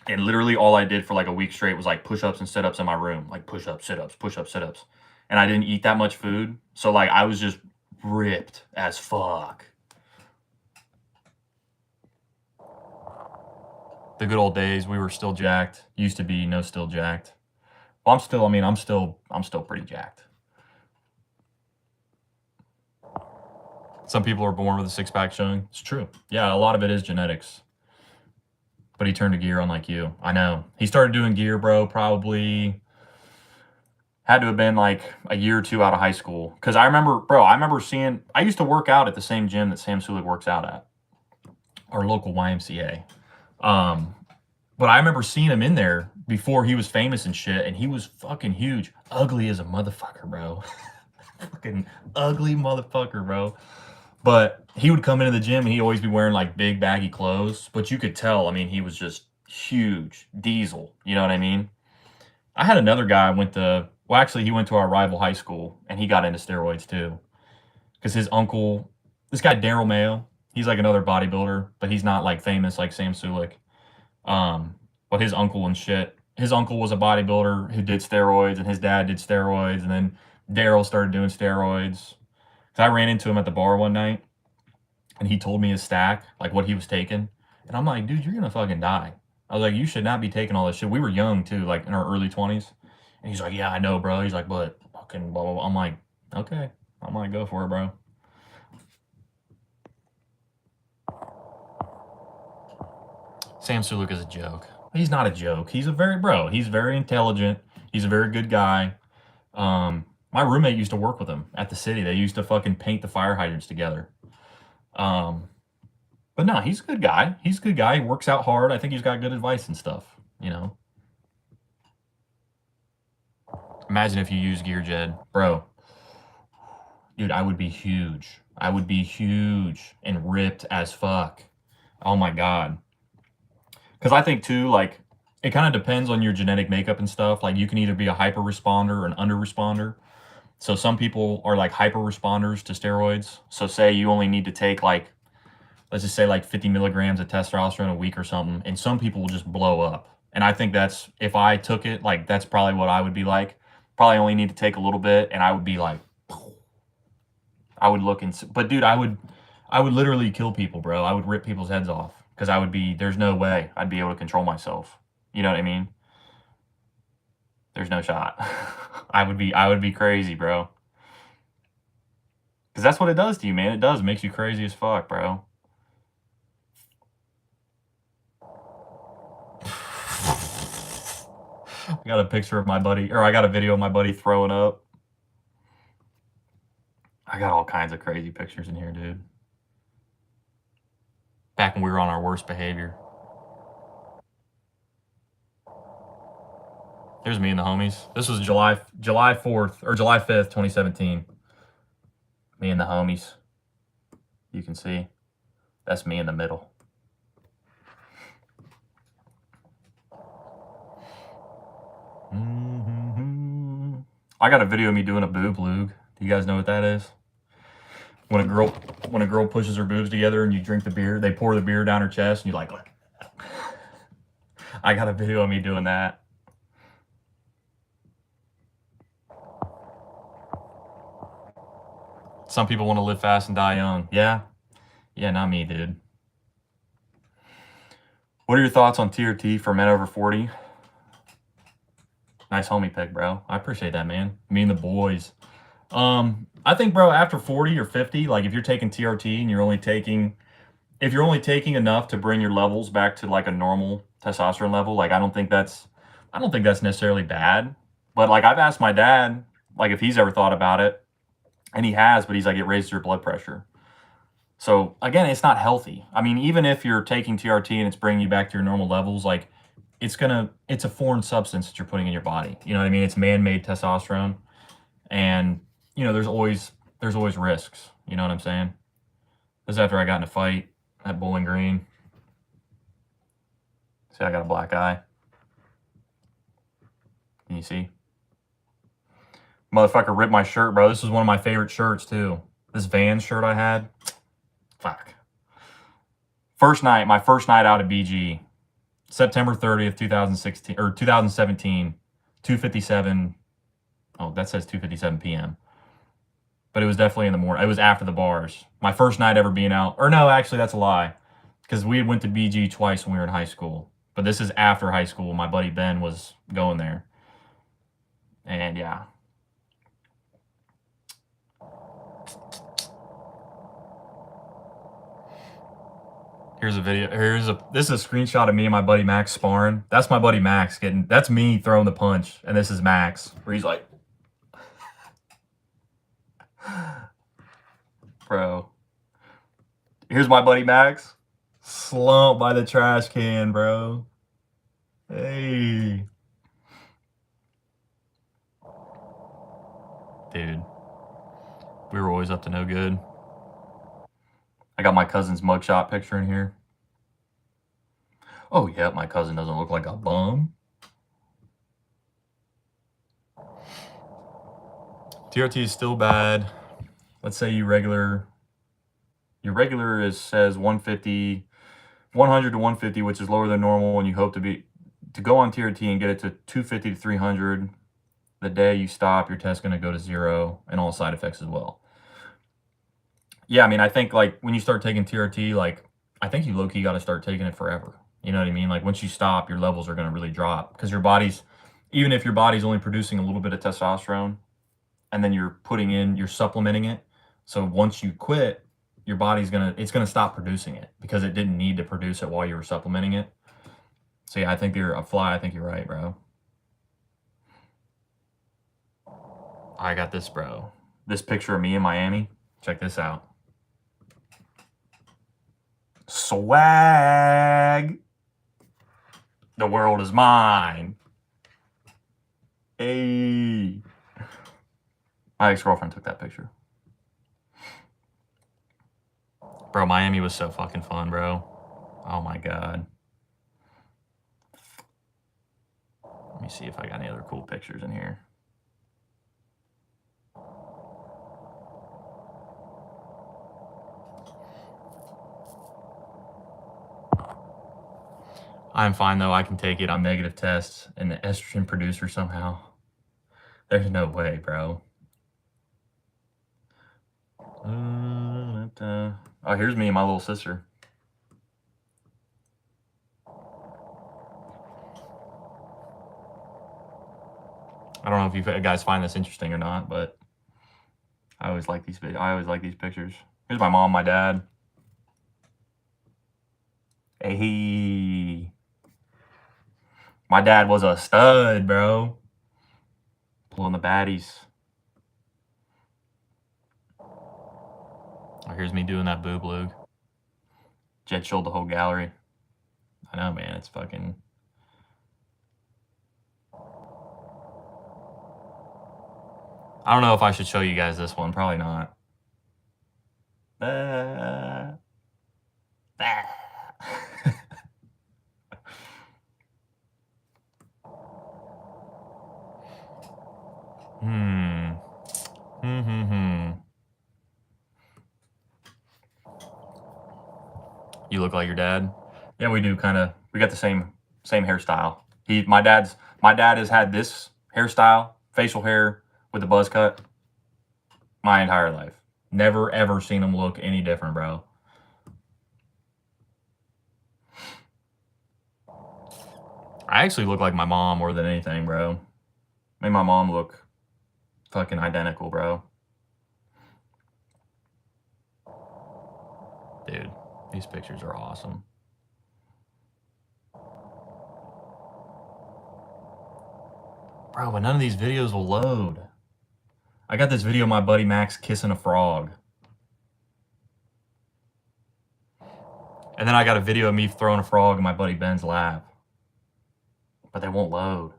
and literally all I did for like a week straight was like push-ups and sit-ups in my room. Like push-ups, sit-ups, push-ups, sit-ups. And I didn't eat that much food. So like I was just ripped as fuck. The good old days, we were still jacked. Used to be, no, still jacked. Well, I'm still pretty jacked. Some people are born with a six-pack showing. It's true. Yeah, a lot of it is genetics. But he turned to gear unlike you. I know. He started doing gear, bro, probably had to have been like a year or two out of high school. Because I remember seeing, I used to work out at the same gym that Sam Sulik works out at. Our local YMCA. But I remember seeing him in there before he was famous and shit, and he was fucking huge. Ugly as a motherfucker, bro. Fucking ugly motherfucker, bro. But he would come into the gym and he'd always be wearing like big baggy clothes. But you could tell, I mean, he was just huge. Diesel. You know what I mean? I had another guy he went to our rival high school and he got into steroids too. Because his uncle, this guy Daryl Mayo, he's like another bodybuilder, but he's not like famous like Sam Sulik. But his uncle and shit, his uncle was a bodybuilder who did steroids, and his dad did steroids, and then Daryl started doing steroids. So I ran into him at the bar one night, and he told me his stack, like what he was taking, and I'm like, dude, you're gonna fucking die. I was like, you should not be taking all this shit. We were young too, like in our early 20s, and he's like, yeah, I know, bro. He's like, but fucking blah blah blah. I'm like, okay, I might go for it, bro. Sam Sulik is a joke. He's not a joke. He's very intelligent. He's a very good guy. My roommate used to work with him at the city. They used to fucking paint the fire hydrants together. But no, he's a good guy. He's a good guy. He works out hard. I think he's got good advice and stuff, you know. Imagine if you use gear, Jed. Bro. Dude, I would be huge. I would be huge and ripped as fuck. Oh my God. Because I think too, like, it kind of depends on your genetic makeup and stuff. Like, you can either be a hyper responder or an under responder. So some people are like hyper responders to steroids. So say you only need to take like, let's just say like 50 milligrams of testosterone a week or something. And some people will just blow up. And I think if I took it, like, that's probably what I would be like. Probably only need to take a little bit and I would be like, I would look but dude, I would literally kill people, bro. I would rip people's heads off. Because there's no way I'd be able to control myself. You know what I mean? There's no shot. I would be crazy, bro. Because that's what it does to you, man. It does. It makes you crazy as fuck, bro. I got a picture of my buddy, or I got a video of my buddy throwing up. I got all kinds of crazy pictures in here, dude. Back when we were on our worst behavior. Here's me and the homies. This was July 4th, or July 5th, 2017. Me and the homies. You can see. That's me in the middle. I got a video of me doing a boob lug. Do you guys know what that is? When a girl pushes her boobs together and you drink the beer, they pour the beer down her chest and you like. I got a video of me doing that. Some people want to live fast and die young. Yeah, not me, dude. What are your thoughts on TRT for men over 40? Nice homie pick, bro. I appreciate that, man. Me and the boys. I think, bro, after 40 or 50, like if you're taking TRT and you're only taking enough to bring your levels back to like a normal testosterone level, like I don't think that's necessarily bad. But like I've asked my dad, like if he's ever thought about it, and he has, but he's like, it raises your blood pressure. So again, it's not healthy. I mean, even if you're taking TRT and it's bringing you back to your normal levels, like it's a foreign substance that you're putting in your body. You know what I mean? It's man-made testosterone, and you know there's always risks. You know what I'm saying? This is after I got in a fight at Bowling Green. See, I got a black eye. Can you see? Motherfucker ripped my shirt, bro. This was one of my favorite shirts too. This Vans shirt I had. Fuck. My first night out at BG, September 30th, 2016 or 2017, 2:57. Oh, that says 2:57 p.m. But it was definitely in the morning. It was after the bars. My first night ever being out. Or no, actually, that's a lie. Because we went to BG twice when we were in high school. But this is after high school. My buddy Ben was going there. And yeah. Here's a video. This is a screenshot of me and my buddy Max sparring. That's my buddy Max that's me throwing the punch. And this is Max, where he's like, bro. Here's my buddy Max. Slumped by the trash can, bro. Hey. Dude. We were always up to no good. I got my cousin's mugshot picture in here. Oh, yeah, my cousin doesn't look like a bum. TRT is still bad. Let's say your regular says 150, 100 to 150, which is lower than normal, and you hope to go on TRT and get it to 250 to 300. The day you stop, your test's going to go to 0 and all side effects as well. Yeah, I mean, I think like when you start taking TRT, like I think you low-key got to start taking it forever. You know what I mean? Like once you stop, your levels are going to really drop because even if your body's only producing a little bit of testosterone and then you're supplementing it. So once you quit, your body's going to stop producing it because it didn't need to produce it while you were supplementing it. So yeah, I think you're right, bro. I got this, bro. This picture of me in Miami. Check this out. Swag. The world is mine. Hey. My ex-girlfriend took that picture. Bro, Miami was so fucking fun, bro. Oh my God. Let me see if I got any other cool pictures in here. I'm fine though. I can take it. I'm negative tests and the estrogen producer somehow. There's no way, bro. Oh, here's me and my little sister. I don't know if you guys find this interesting or not, but I always like these pictures. Here's my mom, my dad. Hey. My dad was a stud, bro. Pulling the baddies. Oh, here's me doing that boob lug. Jed showed the whole gallery. I know, man. It's fucking... I don't know if I should show you guys this one. Probably not. You look like your dad. Yeah, we do kind of. We got the same hairstyle. My dad has had this hairstyle, facial hair with a buzz cut, my entire life. Never ever seen him look any different, bro. I actually look like my mom more than anything, bro. Made my mom look fucking identical, bro. Dude, these pictures are awesome. Bro, but none of these videos will load. I got this video of my buddy Max kissing a frog. And then I got a video of me throwing a frog in my buddy Ben's lap. But they won't load.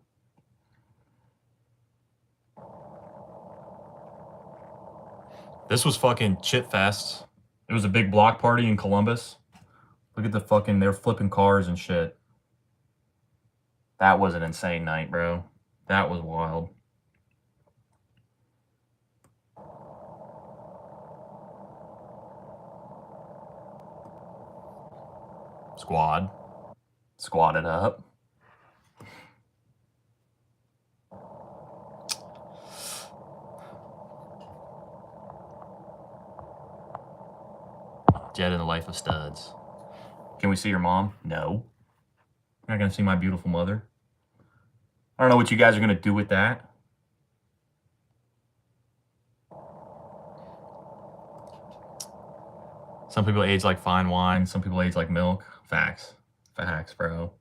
This was fucking Chit Fest. It was a big block party in Columbus. Look at the fucking, they're flipping cars and shit. That was an insane night, bro. That was wild. Squad it up. Jed in the life of studs. Can we see your mom? No. You're not going to see my beautiful mother. I don't know what you guys are going to do with that. Some people age like fine wine. Some people age like milk. Facts. Facts, bro.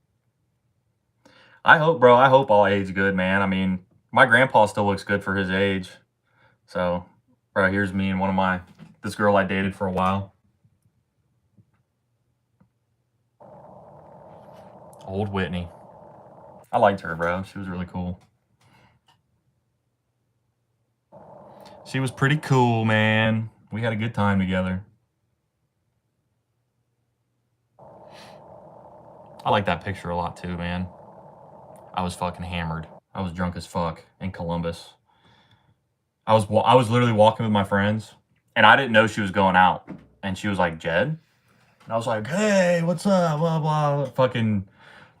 I hope all age good, man. I mean, my grandpa still looks good for his age. So, bro, here's me and this girl I dated for a while. Old Whitney. I liked her, bro. She was really cool. She was pretty cool, man. We had a good time together. I like that picture a lot too, man. I was fucking hammered. I was drunk as fuck in Columbus. I was literally walking with my friends, and I didn't know she was going out. And she was like, Jed? And I was like, hey, what's up? Blah, blah. Fucking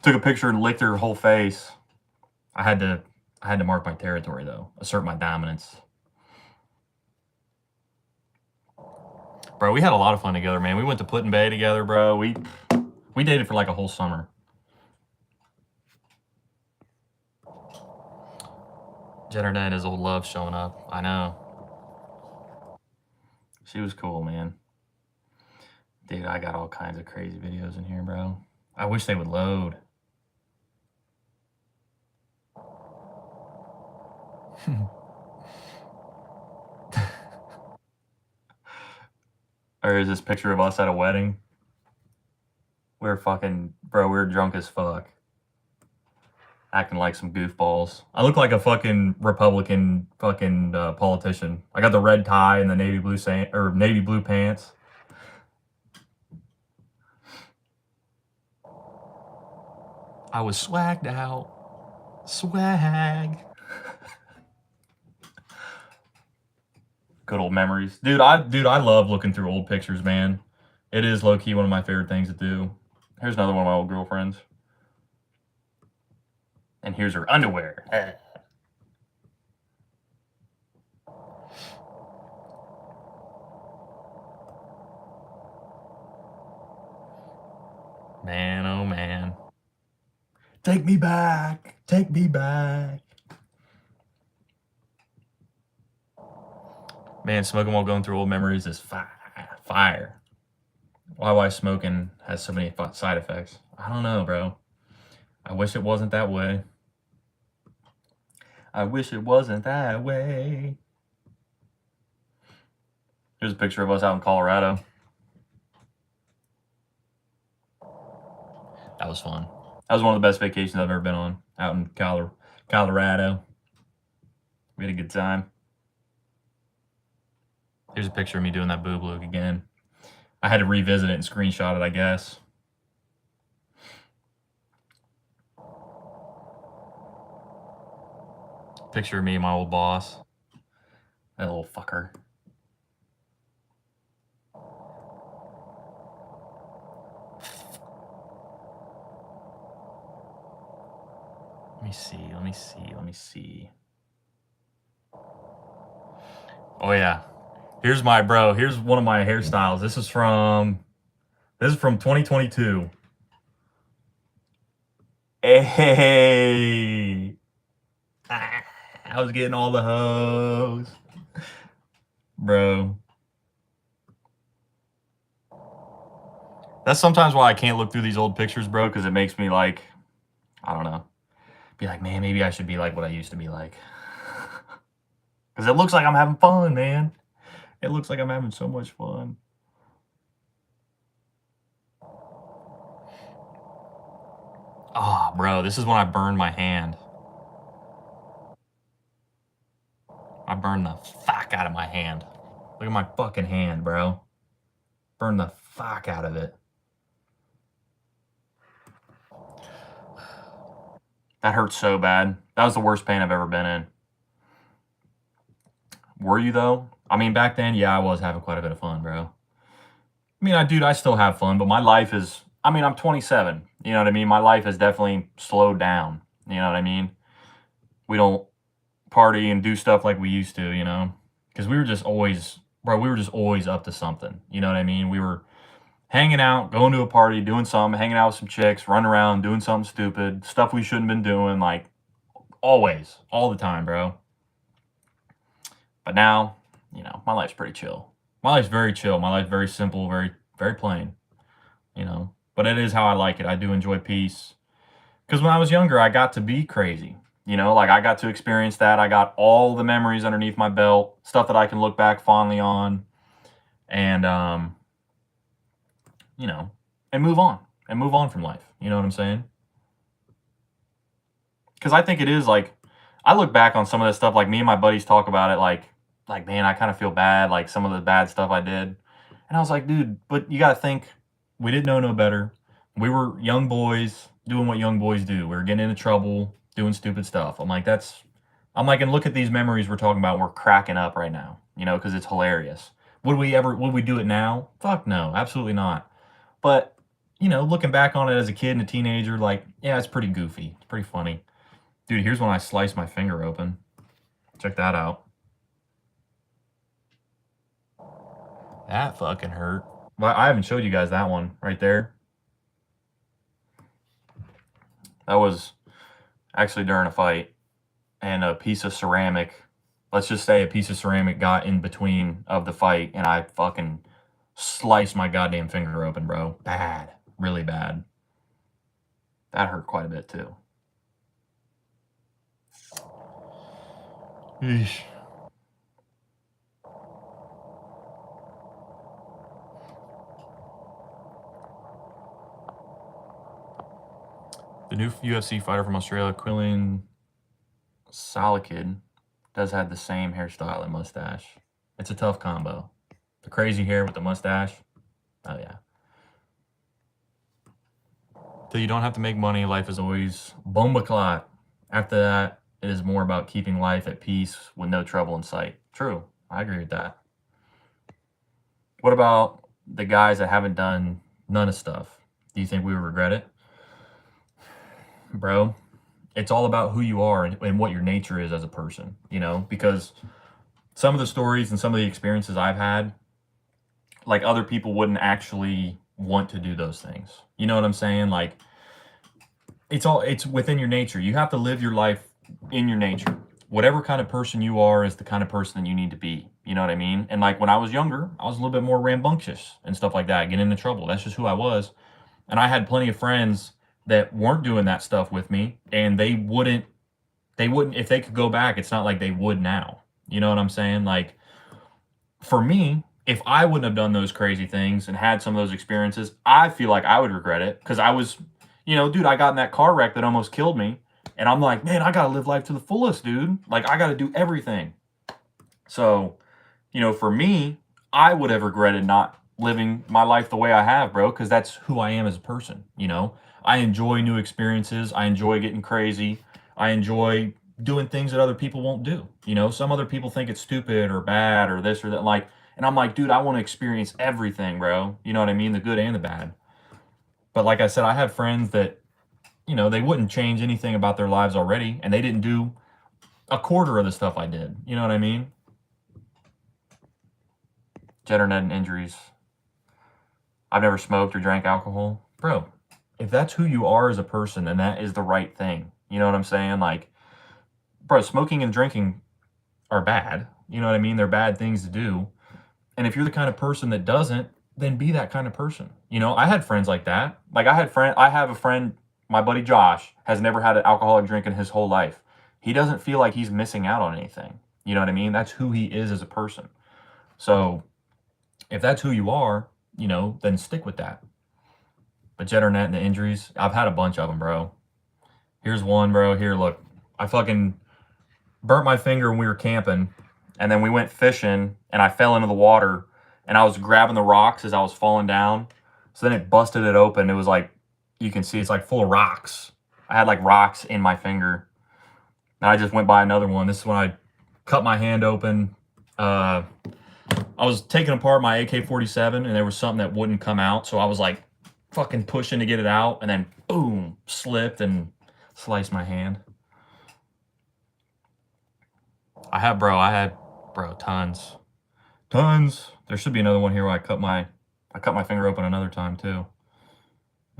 took a picture and licked her whole face. I had to mark my territory, though. Assert my dominance. Bro, we had a lot of fun together, man. We went to Put in Bay together, bro. We dated for like a whole summer. Jed-Arnett and his old love showing up. I know. She was cool, man. Dude, I got all kinds of crazy videos in here, bro. I wish they would load. Or is this picture of us at a wedding? We're drunk as fuck. Acting like some goofballs. I look like a fucking Republican politician. I got the red tie and the navy blue pants. I was swagged out. Swag. Good old memories. Dude, I love looking through old pictures, man. It is low-key one of my favorite things to do. Here's another one of my old girlfriends. And here's her underwear. Man, oh man. Take me back. Take me back. Man, smoking while going through old memories is fire. Why smoking has so many side effects? I don't know, bro. I wish it wasn't that way. I wish it wasn't that way. Here's a picture of us out in Colorado. That was fun. That was one of the best vacations I've ever been on, out in Colorado. We had a good time. Here's a picture of me doing that boob look again. I had to revisit it and screenshot it, I guess. Picture of me and my old boss. That little fucker. see. Oh yeah. Here's my bro. Here's one of my hairstyles. This is from 2022. Hey. I was getting all the hoes. Bro. That's sometimes why I can't look through these old pictures, bro, because it makes me like, I don't know, be like, man, maybe I should be like what I used to be like. Because it looks like I'm having fun, man. It looks like I'm having so much fun. Oh, bro, this is when I burned my hand. I burned the fuck out of my hand. Look at my fucking hand, bro. Burned the fuck out of it. That hurts so bad. That was the worst pain I've ever been in. Were you, though? I mean, back then, yeah, I was having quite a bit of fun, bro. I mean, dude, I still have fun, but my life is, I mean, I'm 27. You know what I mean? My life has definitely slowed down. You know what I mean? We don't party and do stuff like we used to, you know? Because we were just always, bro, we were just always up to something. You know what I mean? We were hanging out, going to a party, doing something, hanging out with some chicks, running around, doing something stupid, stuff we shouldn't have been doing, like, always, all the time, bro. But now, you know, my life's pretty chill. My life's very chill. My life's very simple, very, very plain, you know? But it is how I like it. I do enjoy peace. Because when I was younger, I got to be crazy. You know, like I got to experience that. I got all the memories underneath my belt, stuff that I can look back fondly on and, you know, and move on from life. You know what I'm saying? Because I think it is like, I look back on some of this stuff, like me and my buddies talk about it, like man, I kind of feel bad, like some of the bad stuff I did. And I was like, dude, but you got to think, we didn't know no better. We were young boys doing what young boys do. We were getting into trouble, doing stupid stuff. I'm like, and look at these memories we're talking about. We're cracking up right now, you know, because it's hilarious. Would we do it now? Fuck no, absolutely not. But, you know, looking back on it as a kid and a teenager, like, yeah, it's pretty goofy. It's pretty funny. Dude, here's when I sliced my finger open. Check that out. That fucking hurt. Well, I haven't showed you guys that one right there. That was actually during a fight, and a piece of ceramic, let's just say a piece of ceramic got in between of the fight, and I fucking sliced my goddamn finger open, bro. Bad. Really bad. That hurt quite a bit, too. Eesh. The new UFC fighter from Australia, Quillian Salakid, does have the same hairstyle and mustache. It's a tough combo. The crazy hair with the mustache. Oh, yeah. Till you don't have to make money, life is always bombaclat. After that, it is more about keeping life at peace with no trouble in sight. True. I agree with that. What about the guys that haven't done none of stuff? Do you think we would regret it? Bro, it's all about who you are and what your nature is as a person, you know? Because some of the stories and some of the experiences I've had, like other people wouldn't actually want to do those things. You know what I'm saying? Like it's within your nature. You have to live your life in your nature. Whatever kind of person you are is the kind of person that you need to be. You know what I mean? And like when I was younger, I was a little bit more rambunctious and stuff like that, getting into trouble. That's just who I was. And I had plenty of friends that weren't doing that stuff with me, and they wouldn't if they could go back, it's not like they would now. You know what I'm saying? Like for me, if I wouldn't have done those crazy things and had some of those experiences, I feel like I would regret it because I was, you know, dude, I got in that car wreck that almost killed me. And I'm like, man, I got to live life to the fullest, dude. Like, I got to do everything. So, you know, for me, I would have regretted not living my life the way I have, bro, because that's who I am as a person, you know? I enjoy new experiences. I enjoy getting crazy. I enjoy doing things that other people won't do. You know, some other people think it's stupid or bad or this or that. Like, and I'm like, dude, I want to experience everything, bro. You know what I mean? The good and the bad. But like I said, I have friends that you know, they wouldn't change anything about their lives already, and they didn't do a quarter of the stuff I did. You know what I mean? Jed-Arnett and injuries. I've never smoked or drank alcohol. Bro, if that's who you are as a person, then that is the right thing. You know what I'm saying? Like, bro, smoking and drinking are bad. You know what I mean? They're bad things to do. And if you're the kind of person that doesn't, then be that kind of person. You know, I had friends like that. Like I have a friend, my buddy Josh, has never had an alcoholic drink in his whole life. He doesn't feel like he's missing out on anything. You know what I mean? That's who he is as a person. So if that's who you are, you know, then stick with that. But Jed-Arnett and the injuries, I've had a bunch of them, bro. Here's one, bro. Here, look. I fucking burnt my finger when we were camping, and then we went fishing, and I fell into the water, and I was grabbing the rocks as I was falling down. So then it busted it open. It was like, you can see it's like full of rocks. I had like rocks in my finger. And I just went by another one. This is when I cut my hand open. I was taking apart my AK-47, and there was something that wouldn't come out. So I was like fucking pushing to get it out, and then boom, slipped and sliced my hand. I had tons. There should be another one here where I cut my finger open another time too.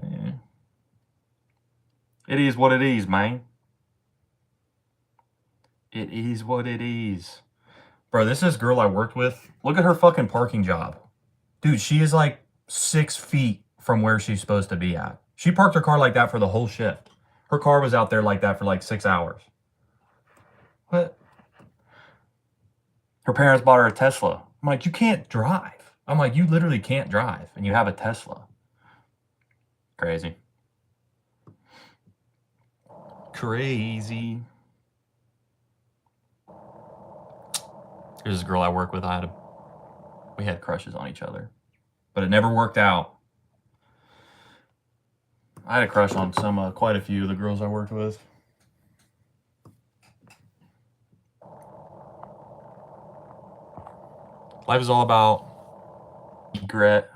Yeah. It is what it is, man. It is what it is. Bro, this is this girl I worked with. Look at her fucking parking job. Dude, she is like 6 feet from where she's supposed to be at. She parked her car like that for the whole shift. Her car was out there like that for like 6 hours. What? Her parents bought her a Tesla. I'm like, you can't drive. I'm like, you literally can't drive, and you have a Tesla. Crazy. Crazy. Here's this girl I work with. We had crushes on each other, but it never worked out. I had a crush on quite a few of the girls I worked with. Life is all about regret.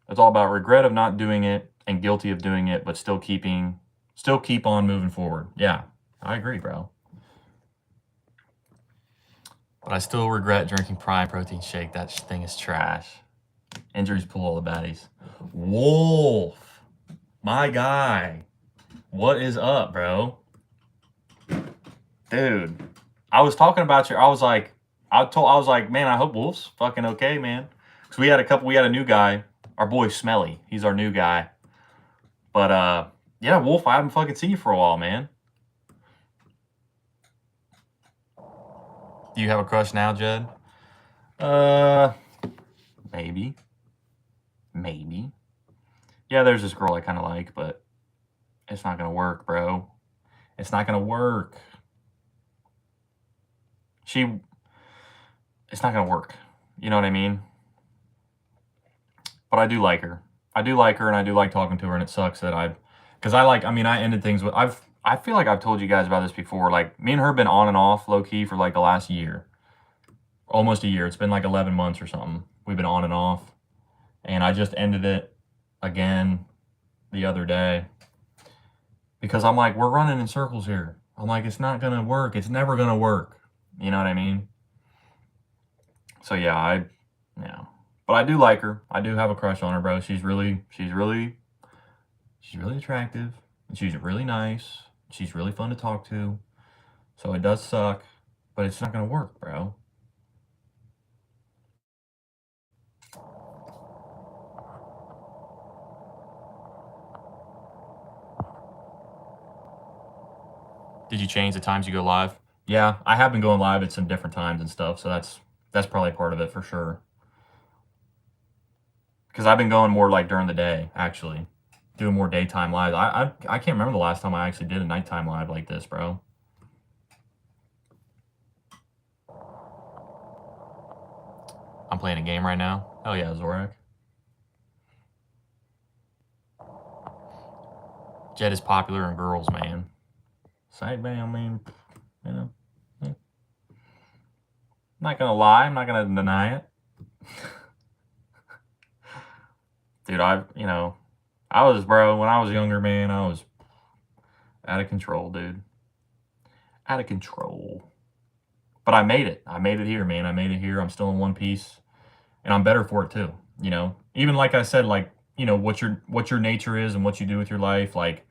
It's all about regret of not doing it and guilty of doing it, but still keep on moving forward. Yeah, I agree, bro. But I still regret drinking Prime protein shake. That thing is trash. Injuries pull all the baddies. Wolf, my guy, what is up, bro? Dude, I was talking about you. I was like, man, I hope Wolf's fucking okay, man. Cause we had a new guy, our boy Smelly. He's our new guy. But yeah, Wolf, I haven't fucking seen you for a while, man. Do you have a crush now, Jed? Maybe. Yeah, there's this girl I kind of like, but it's not gonna work, bro. It's not gonna work. It's not gonna work. You know what I mean? But I do like her. And I do like talking to her, and it sucks that I ended things with, I feel like I've told you guys about this before. Like, me and her have been on and off low-key for like the last year. Almost a year. It's been like 11 months or something. We've been on and off. And I just ended it again the other day. Because I'm like, we're running in circles here. I'm like, it's not gonna work. It's never gonna work. You know what I mean? So yeah, but I do like her. I do have a crush on her, bro. She's really attractive. And she's really nice. She's really fun to talk to. So it does suck, but it's not gonna work, bro. Did you change the times you go live? Yeah, I have been going live at some different times and stuff, so that's probably part of it for sure. Because I've been going more like during the day, actually. Doing more daytime live. I can't remember the last time I actually did a nighttime live like this, bro. I'm playing a game right now. Hell yeah, Zorak. Jed is popular in girls, man. Side man, I mean, you know. I'm not gonna lie, I'm not gonna deny it. Dude, when I was younger, man, I was Out of control, dude. Out of control. But I made it. I made it here, man. I made it here. I'm still in one piece, and I'm better for it too. You know, even like I said, like what your nature is and what you do with your life. Like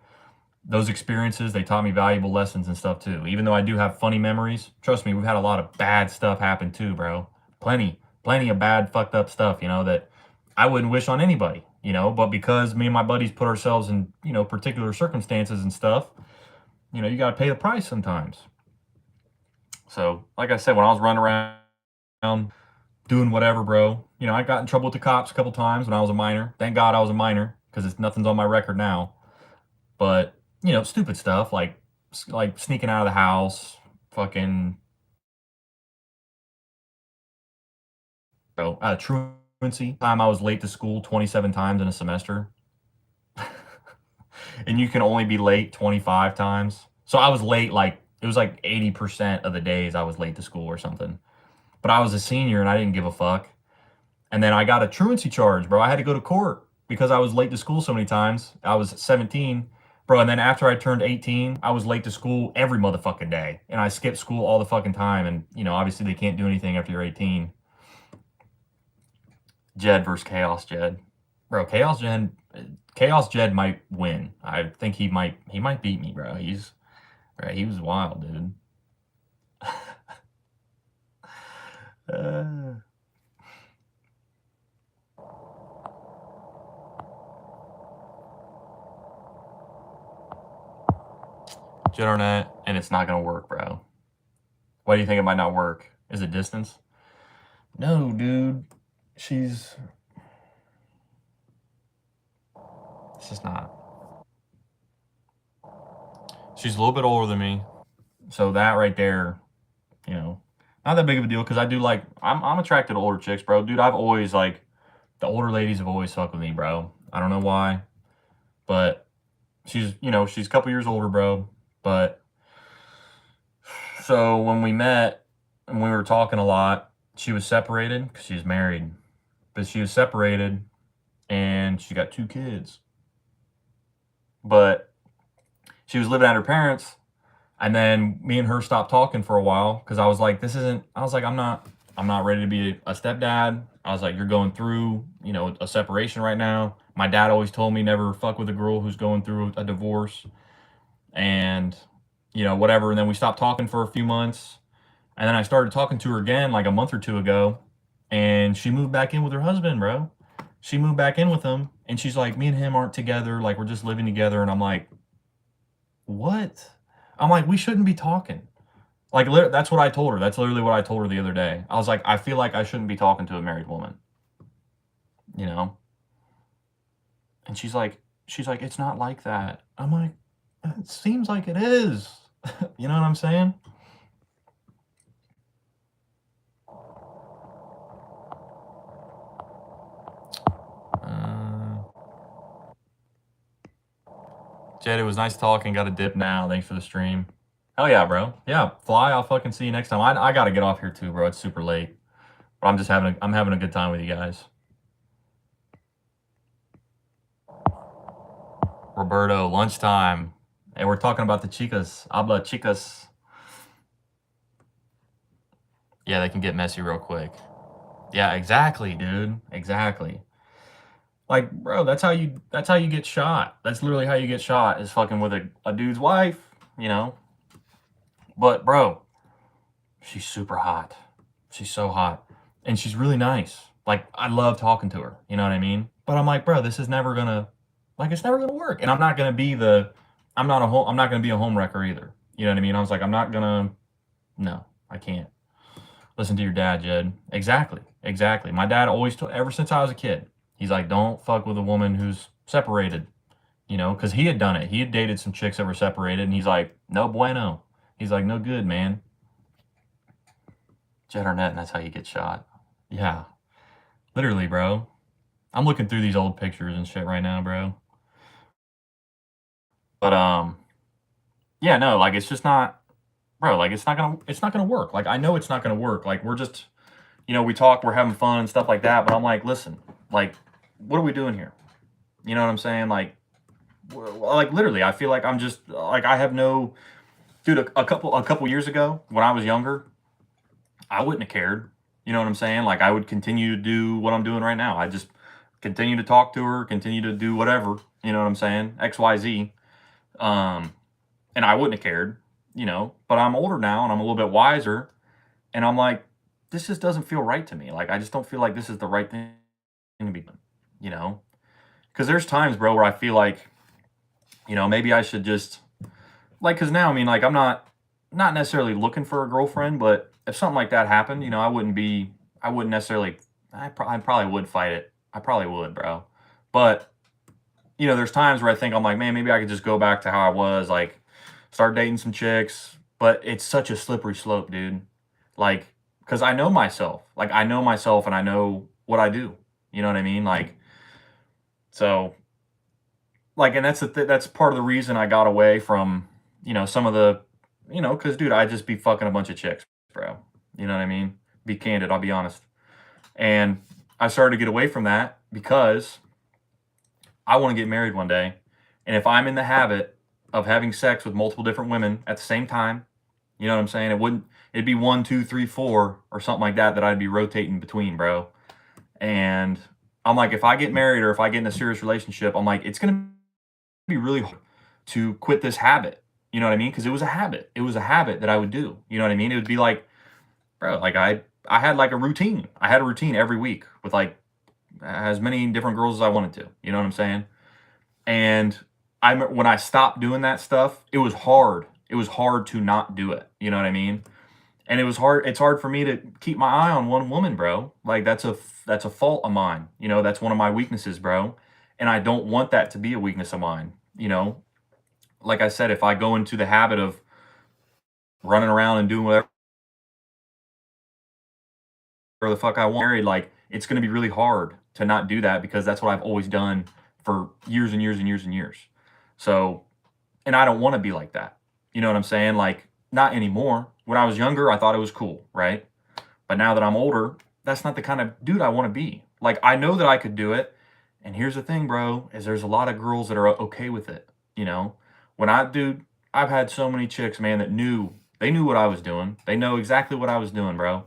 those experiences, they taught me valuable lessons and stuff too. Even though I do have funny memories, trust me, we've had a lot of bad stuff happen too, bro. Plenty of bad, fucked up stuff. You know that I wouldn't wish on anybody. You know, but because me and my buddies put ourselves in particular circumstances and stuff, you got to pay the price sometimes. So, like I said, when I was running around doing whatever, bro, I got in trouble with the cops a couple times when I was a minor. Thank God I was a minor because it's nothing's on my record now. But stupid stuff like sneaking out of the house, fucking, truancy. Time I was late to school 27 times in a semester, and you can only be late 25 times. So I was late like it was like 80% of the days I was late to school or something. But I was a senior and I didn't give a fuck. And then I got a truancy charge, bro. I had to go to court because I was late to school so many times. I was 17, bro. And then after I turned 18, I was late to school every motherfucking day. And I skipped school all the fucking time. And, obviously they can't do anything after you're 18. Jed versus Chaos Jed. Bro, Chaos Jed might win. I think he might beat me, bro. He was wild, dude. Jed-Arnett, and it's not gonna work, bro. Why do you think it might not work? Is it distance? No, dude. It's just not. She's a little bit older than me. So that right there, not that big of a deal because I do like, I'm attracted to older chicks, bro. Dude, I've always like, the older ladies have always fucked with me, bro. I don't know why, but she's a couple years older, bro. But so when we met and we were talking a lot, she was separated because she was married, but she was separated and she got 2 kids. But she was living at her parents, and then me and her stopped talking for a while because I was like, I'm not ready to be a stepdad. I was like, you're going through, a separation right now. My dad always told me never fuck with a girl who's going through a divorce, and whatever. And then we stopped talking for a few months, and then I started talking to her again like a month or 2 ago, and she moved back in with her husband, bro. She moved back in with him, and she's like, me and him aren't together, like we're just living together. And I'm like, what? I'm like, we shouldn't be talking. Like, that's what I told her. That's literally what I told her the other day. I was like, I feel like I shouldn't be talking to a married woman, And she's like, it's not like that. I'm like, it seems like it is. You know what I'm saying? Jed, it was nice talking. Got a dip now. Thanks for the stream. Hell yeah, bro. Yeah, fly. I'll fucking see you next time. I gotta get off here too, bro. It's super late. But I'm having a good time with you guys. Roberto, lunchtime. Hey, we're talking about the chicas. Habla chicas. Yeah, they can get messy real quick. Yeah, exactly, dude. Exactly. Like, bro, that's how you get shot. That's literally how you get shot, is fucking with a dude's wife, But bro, she's super hot. She's so hot. And she's really nice. Like, I love talking to her. You know what I mean? But I'm like, bro, this is never gonna, it's never gonna work. And I'm not gonna be I'm not gonna be a home wrecker either. You know what I mean? I was like, no, I can't. Listen to your dad, Jed. Exactly. My dad always told, ever since I was a kid, he's like, don't fuck with a woman who's separated, because he had done it. He had dated some chicks that were separated, and he's like, no bueno. He's like, no good, man. Jed-Arnett, and that's how you get shot. Yeah. Literally, bro. I'm looking through these old pictures and shit right now, bro. But, yeah, no, like, it's just not, bro, like, it's not gonna work. Like, I know it's not gonna work. Like, we're just, we talk, we're having fun and stuff like that. But I'm like, listen, like, what are we doing here? You know what I'm saying? Like, like literally, I feel like I'm just like I have no dude. A couple years ago, when I was younger, I wouldn't have cared. You know what I'm saying? Like I would continue to do what I'm doing right now. I just continue to talk to her, continue to do whatever. You know what I'm saying? X, Y, Z. Um, and I wouldn't have cared. But I'm older now and I'm a little bit wiser, and I'm like, this just doesn't feel right to me. Like I just don't feel like this is the right thing to be doing. You know? Because there's times, bro, where I feel like, maybe I should just like, because now, I mean, like, I'm not necessarily looking for a girlfriend, but if something like that happened, I wouldn't necessarily, I probably would fight it. I probably would, bro. But there's times where I think I'm like, man, maybe I could just go back to how I was, like, start dating some chicks. But it's such a slippery slope, dude. Like, because I know myself. Like, I know myself and I know what I do. You know what I mean? Like, so, like, and that's part of the reason I got away from, some of the, because, dude, I just be fucking a bunch of chicks, bro. You know what I mean? Be candid, I'll be honest. And I started to get away from that because I want to get married one day. And if I'm in the habit of having sex with multiple different women at the same time, you know what I'm saying? It'd be one, two, three, four, or something like that I'd be rotating between, bro. And I'm like, if I get married or if I get in a serious relationship, I'm like, it's gonna be really hard to quit this habit. You know what I mean? Because it was a habit. It was a habit that I would do. You know what I mean? It would be like, bro, like I had like a routine. I had a routine every week with like as many different girls as I wanted to. You know what I'm saying? And when I stopped doing that stuff, it was hard. It was hard to not do it. You know what I mean? And it was hard. It's hard for me to keep my eye on one woman, bro. Like that's a fault of mine. That's one of my weaknesses, bro. And I don't want that to be a weakness of mine. Like I said, if I go into the habit of running around and doing whatever the fuck I want, married, like it's going to be really hard to not do that because that's what I've always done for years and years and years and years. So, and I don't want to be like that. You know what I'm saying? Like, not anymore. When I was younger, I thought it was cool, right? But now that I'm older, that's not the kind of dude I want to be. Like, I know that I could do it. And here's the thing, bro, is there's a lot of girls that are okay with it. You know, dude, I've had so many chicks, man, they knew what I was doing. They know exactly what I was doing, bro.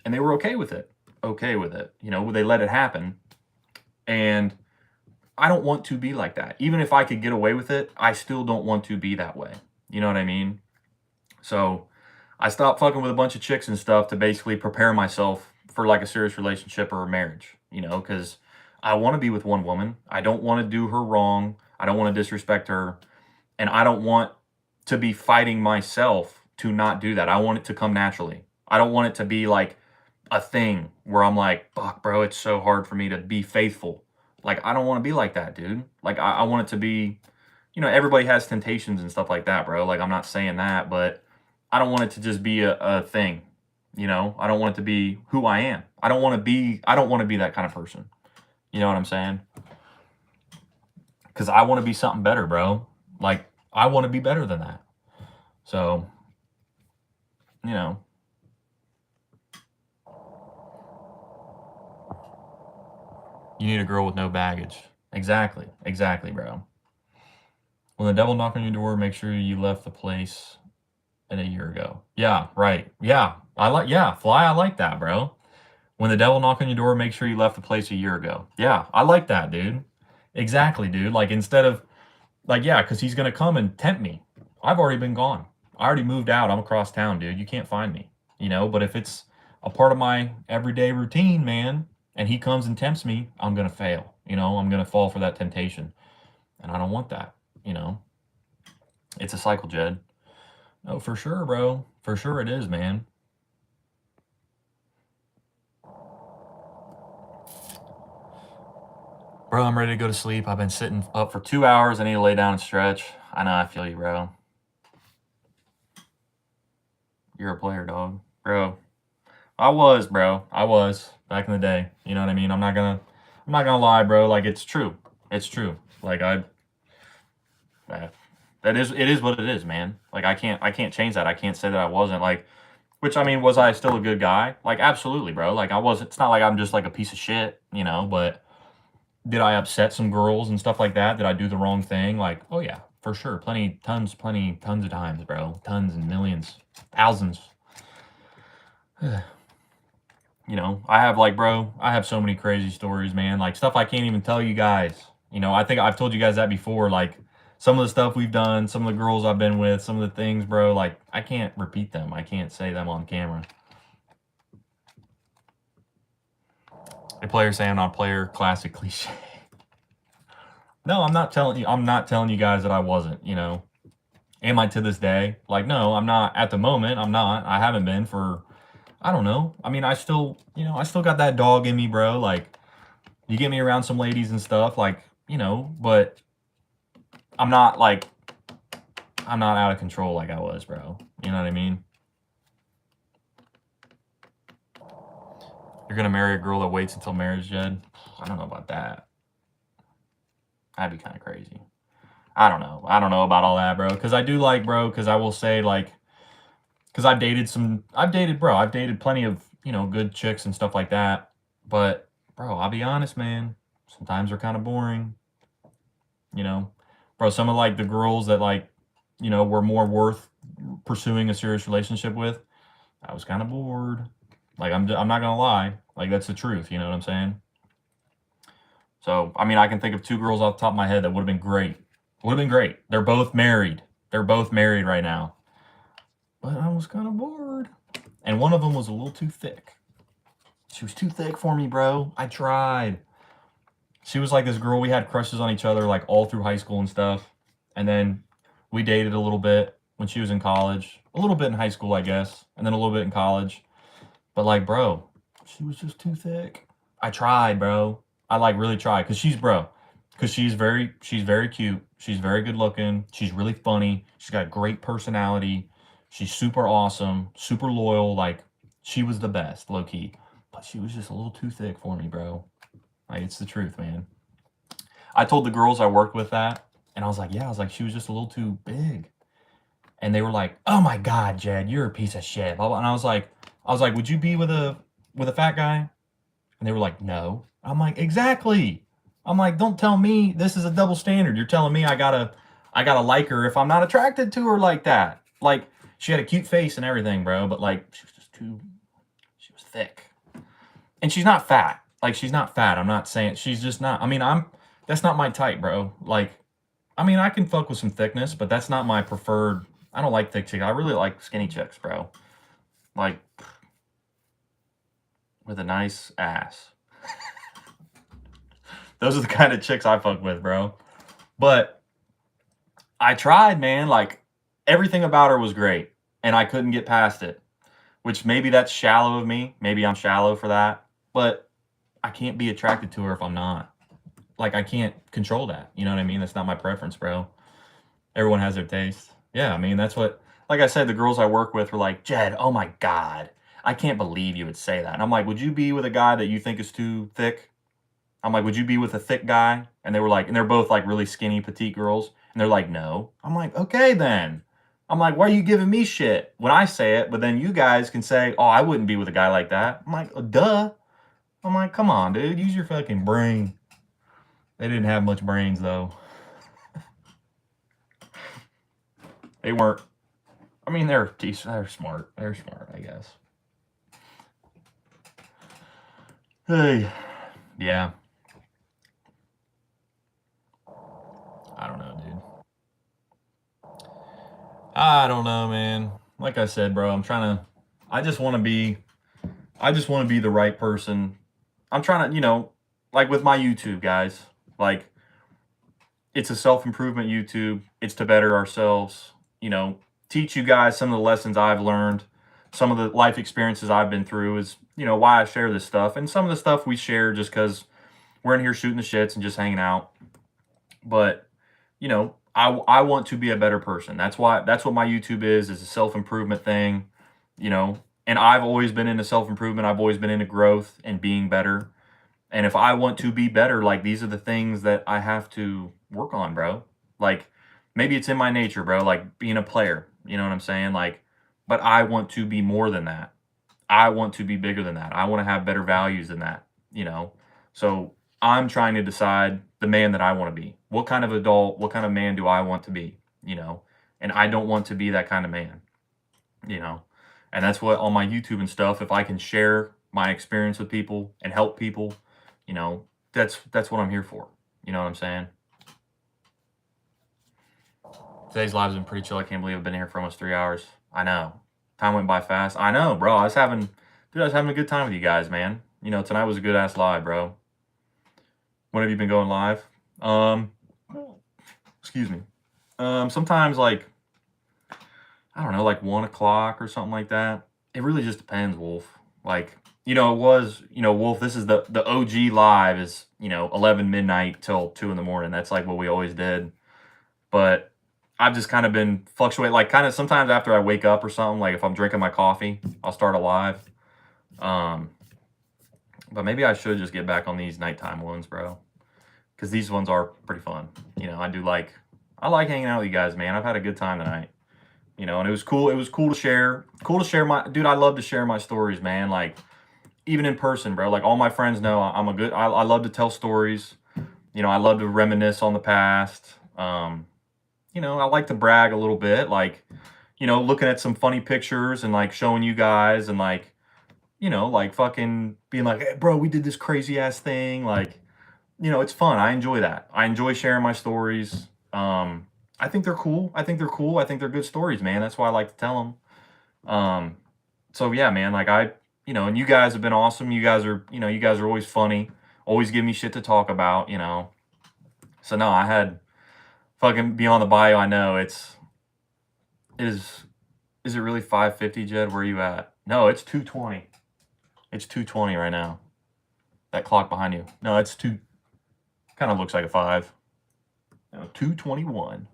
And they were okay with it. Okay with it. They let it happen. And I don't want to be like that. Even if I could get away with it, I still don't want to be that way. You know what I mean? So I stopped fucking with a bunch of chicks and stuff to basically prepare myself for like a serious relationship or a marriage, because I want to be with one woman. I don't want to do her wrong. I don't want to disrespect her. And I don't want to be fighting myself to not do that. I want it to come naturally. I don't want it to be like a thing where I'm like, fuck, bro, it's so hard for me to be faithful. Like, I don't want to be like that, dude. Like, I want it to be, everybody has temptations and stuff like that, bro. Like, I'm not saying that, but I don't want it to just be a thing. I don't want it to be who I am. I don't want to be that kind of person. You know what I'm saying? Because I want to be something better, bro. Like, I want to be better than that. So, you know. You need a girl with no baggage. Exactly. Exactly, bro. When the devil knocked on your door, make sure you left the place a year ago. Yeah, right. Yeah. Fly, I like that, bro. When the devil knocked on your door, make sure you left the place a year ago. Yeah, I like that, dude. Exactly, dude. Like, instead of, like, yeah, because he's going to come and tempt me. I've already been gone. I already moved out. I'm across town, dude. You can't find me. But if it's a part of my everyday routine, man, and he comes and tempts me, I'm going to fail. I'm going to fall for that temptation. And I don't want that, It's a cycle, Jed. Oh, for sure, bro. For sure it is, man. Bro, I'm ready to go to sleep. I've been sitting up for 2 hours. I need to lay down and stretch. I know, I feel you, bro. You're a player, dog. Bro. I was, bro. I was back in the day. You know what I mean? I'm not gonna lie, bro. Like, it's true. It's true. Like, it is what it is, man. Like, I can't change that. I can't say that I wasn't, like, which, I mean, was I still a good guy? Like, absolutely, bro. Like, I wasn't, it's not like I'm just like a piece of shit, but Did I upset some girls and stuff like that? Did I do the wrong thing? Like, oh yeah, for sure. Tons of times, bro. Tons and millions, thousands. You know, I have like, bro, I have so many crazy stories, man. Like stuff I can't even tell you guys. You know, I think I've told you guys that before. Like some of the stuff we've done, some of the girls I've been with, some of the things, bro, like I can't repeat them. I can't say them on camera. A player saying I'm not a player, classic cliche. No, I'm not telling you guys that I wasn't, you know. Am I to this day? Like, no, I'm not at the moment. I'm not. I haven't been for, I don't know. I mean, I still, you know, I still got that dog in me, bro. Like, you get me around some ladies and stuff, like, you know, but I'm not out of control like I was, bro. You know what I mean? You're gonna marry a girl that waits until marriage, Jed? I don't know about that. That'd be kind of crazy. I don't know. I don't know about all that, bro. Because I do like, bro, because I will say, like, because I've dated plenty of, you know, good chicks and stuff like that. But, bro, I'll be honest, man. Sometimes they're kind of boring. You know? Bro, some of, like, the girls that, like, you know, were more worth pursuing a serious relationship with, I was kind of bored. Like, I'm not gonna lie. Like, that's the truth. You know what I'm saying? So, I mean, I can think of 2 girls off the top of my head that would have been great. Would have been great. They're both married. They're both married right now. But I was kind of bored. And one of them was a little too thick. She was too thick for me, bro. I tried. She was like this girl. We had crushes on each other like all through high school and stuff. And then we dated a little bit when she was in college. A little bit in high school, I guess. And then a little bit in college. But like, bro, she was just too thick. I tried, bro. I like really tried. Because she's very cute. She's very good looking. She's really funny. She's got a great personality. She's super awesome, super loyal. Like, she was the best, low key. But she was just a little too thick for me, bro. Like, it's the truth, man. I told the girls I worked with that, and I was like, yeah, she was just a little too big. And they were like, oh my God, Jed, you're a piece of shit. Blah, blah. And I was like, would you be with a fat guy? And they were like, no. I'm like, exactly. I'm like, don't tell me this is a double standard. You're telling me I gotta like her if I'm not attracted to her like that. Like, she had a cute face and everything, bro, but like, she was thick. And she's not fat. Like, she's not fat. I'm not saying she's just not. I mean, that's not my type, bro. Like, I mean, I can fuck with some thickness, but that's not my preferred. I don't like thick chicks. I really like skinny chicks, bro. Like, with a nice ass. Those are the kind of chicks I fuck with, bro. But I tried, man. Like, everything about her was great, and I couldn't get past it. Which maybe that's shallow of me. Maybe I'm shallow for that. But I can't be attracted to her if I'm not. Like, I can't control that. You know what I mean? That's not my preference, bro. Everyone has their taste. Yeah, I mean, that's what, like I said, the girls I work with were like, Jed, oh my God, I can't believe you would say that. And I'm like, would you be with a guy that you think is too thick? I'm like, would you be with a thick guy? And they were like, and they're both like really skinny, petite girls. And they're like, no. I'm like, okay, then. I'm like, why are you giving me shit when I say it? But then you guys can say, oh, I wouldn't be with a guy like that. I'm like, oh, duh. I'm like, come on, dude. Use your fucking brain. They didn't have much brains, though. They weren't. I mean, they're smart. They're smart, I guess. Hey. Yeah. I don't know, dude. I don't know, man. Like I said, bro, I just want to be the right person. I'm trying to, you know, like with my YouTube, guys, like, it's a self-improvement YouTube. It's to better ourselves, you know, teach you guys some of the lessons I've learned, some of the life experiences I've been through is, you know, why I share this stuff. And some of the stuff we share just because we're in here shooting the shits and just hanging out. But, you know, I want to be a better person. That's what my YouTube is a self-improvement thing, you know, and I've always been into self-improvement. I've always been into growth and being better. And if I want to be better, like, these are the things that I have to work on, bro. Like, maybe it's in my nature, bro, like being a player, you know what I'm saying? Like, but I want to be more than that. I want to be bigger than that. I want to have better values than that, you know? So I'm trying to decide the man that I want to be. What kind of adult, what kind of man do I want to be, you know? And I don't want to be that kind of man, you know? And that's what on my YouTube and stuff, if I can share my experience with people and help people, you know, that's what I'm here for. You know what I'm saying? Today's live has been pretty chill. I can't believe I've been here for almost 3 hours. I know. Time went by fast. I know, bro. I was having a good time with you guys, man. You know, tonight was a good ass live, bro. When have you been going live? Excuse me. Sometimes like, I don't know, like 1 o'clock or something like that. It really just depends, Wolf. Like, you know, it was, you know, Wolf, this is the OG live is, you know, 11 midnight till 2 in the morning. That's like what we always did. But I've just kind of been fluctuating, like kind of sometimes after I wake up or something, like if I'm drinking my coffee, I'll start a live. But maybe I should just get back on these nighttime ones, bro. Because these ones are pretty fun. You know, I like hanging out with you guys, man. I've had a good time tonight. You know, and it was cool. It was cool to share. Cool to share dude, I love to share my stories, man. Like, even in person, bro. Like, all my friends know I love to tell stories. You know, I love to reminisce on the past. You know, I like to brag a little bit. Like, you know, looking at some funny pictures and, like, showing you guys and, like, you know, like, fucking being like, hey, bro, we did this crazy-ass thing. Like, you know, it's fun. I enjoy that. I enjoy sharing my stories. I think they're cool. I think they're good stories, man. That's why I like to tell them. So yeah, man, like you know, and you guys have been awesome. You guys are always funny, always give me shit to talk about, you know. So no, I had fucking Beyond the Bio. I know is it really 5:50, Jed? Where are you at? No, it's 2:20. It's 2:20 right now. That clock behind you. No, it's kind of looks like a 5. No, 2:21.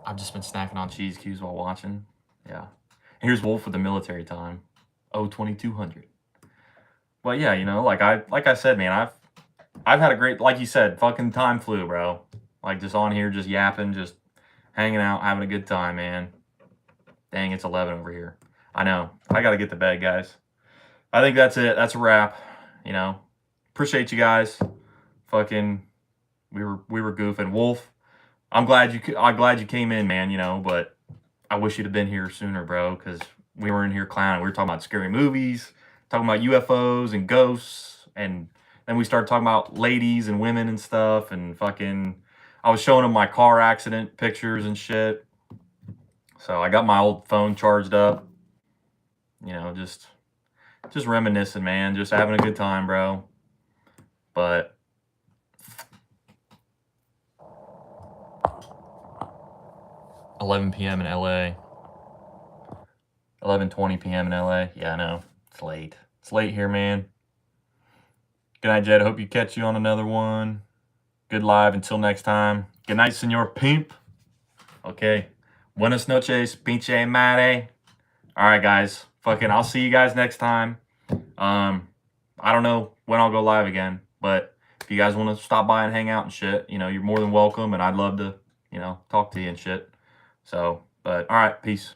I've just been snacking on cheese cubes while watching. Yeah. Here's Wolf with the military time. 2200. But yeah, you know, like I said, man, I've had a great, like you said, fucking time flew, bro. Like just on here, just yapping, just hanging out, having a good time, man. Dang, it's 11 over here. I know. I gotta get to bed, guys. I think that's it. That's a wrap. You know. Appreciate you guys. Fucking we were goofing. Wolf, I'm glad you came in, man, you know, but I wish you'd have been here sooner, bro, because we were in here clowning. We were talking about scary movies, talking about UFOs and ghosts, and then we started talking about ladies and women and stuff, and fucking I was showing him my car accident pictures and shit. So I got my old phone charged up. You know, just reminiscing, man, just having a good time, bro. But 11 p.m. in LA. 11:20 p.m. in LA. Yeah, I know. It's late. It's late here, man. Good night, Jed. I hope you catch you on another one. Good live. Until next time. Good night, Senor Pimp. Okay. Buenas noches, pinche madre. All right, guys. Fucking, I'll see you guys next time. I don't know when I'll go live again, but if you guys want to stop by and hang out and shit, you know, you're more than welcome, and I'd love to, you know, talk to you and shit. So, but all right, peace.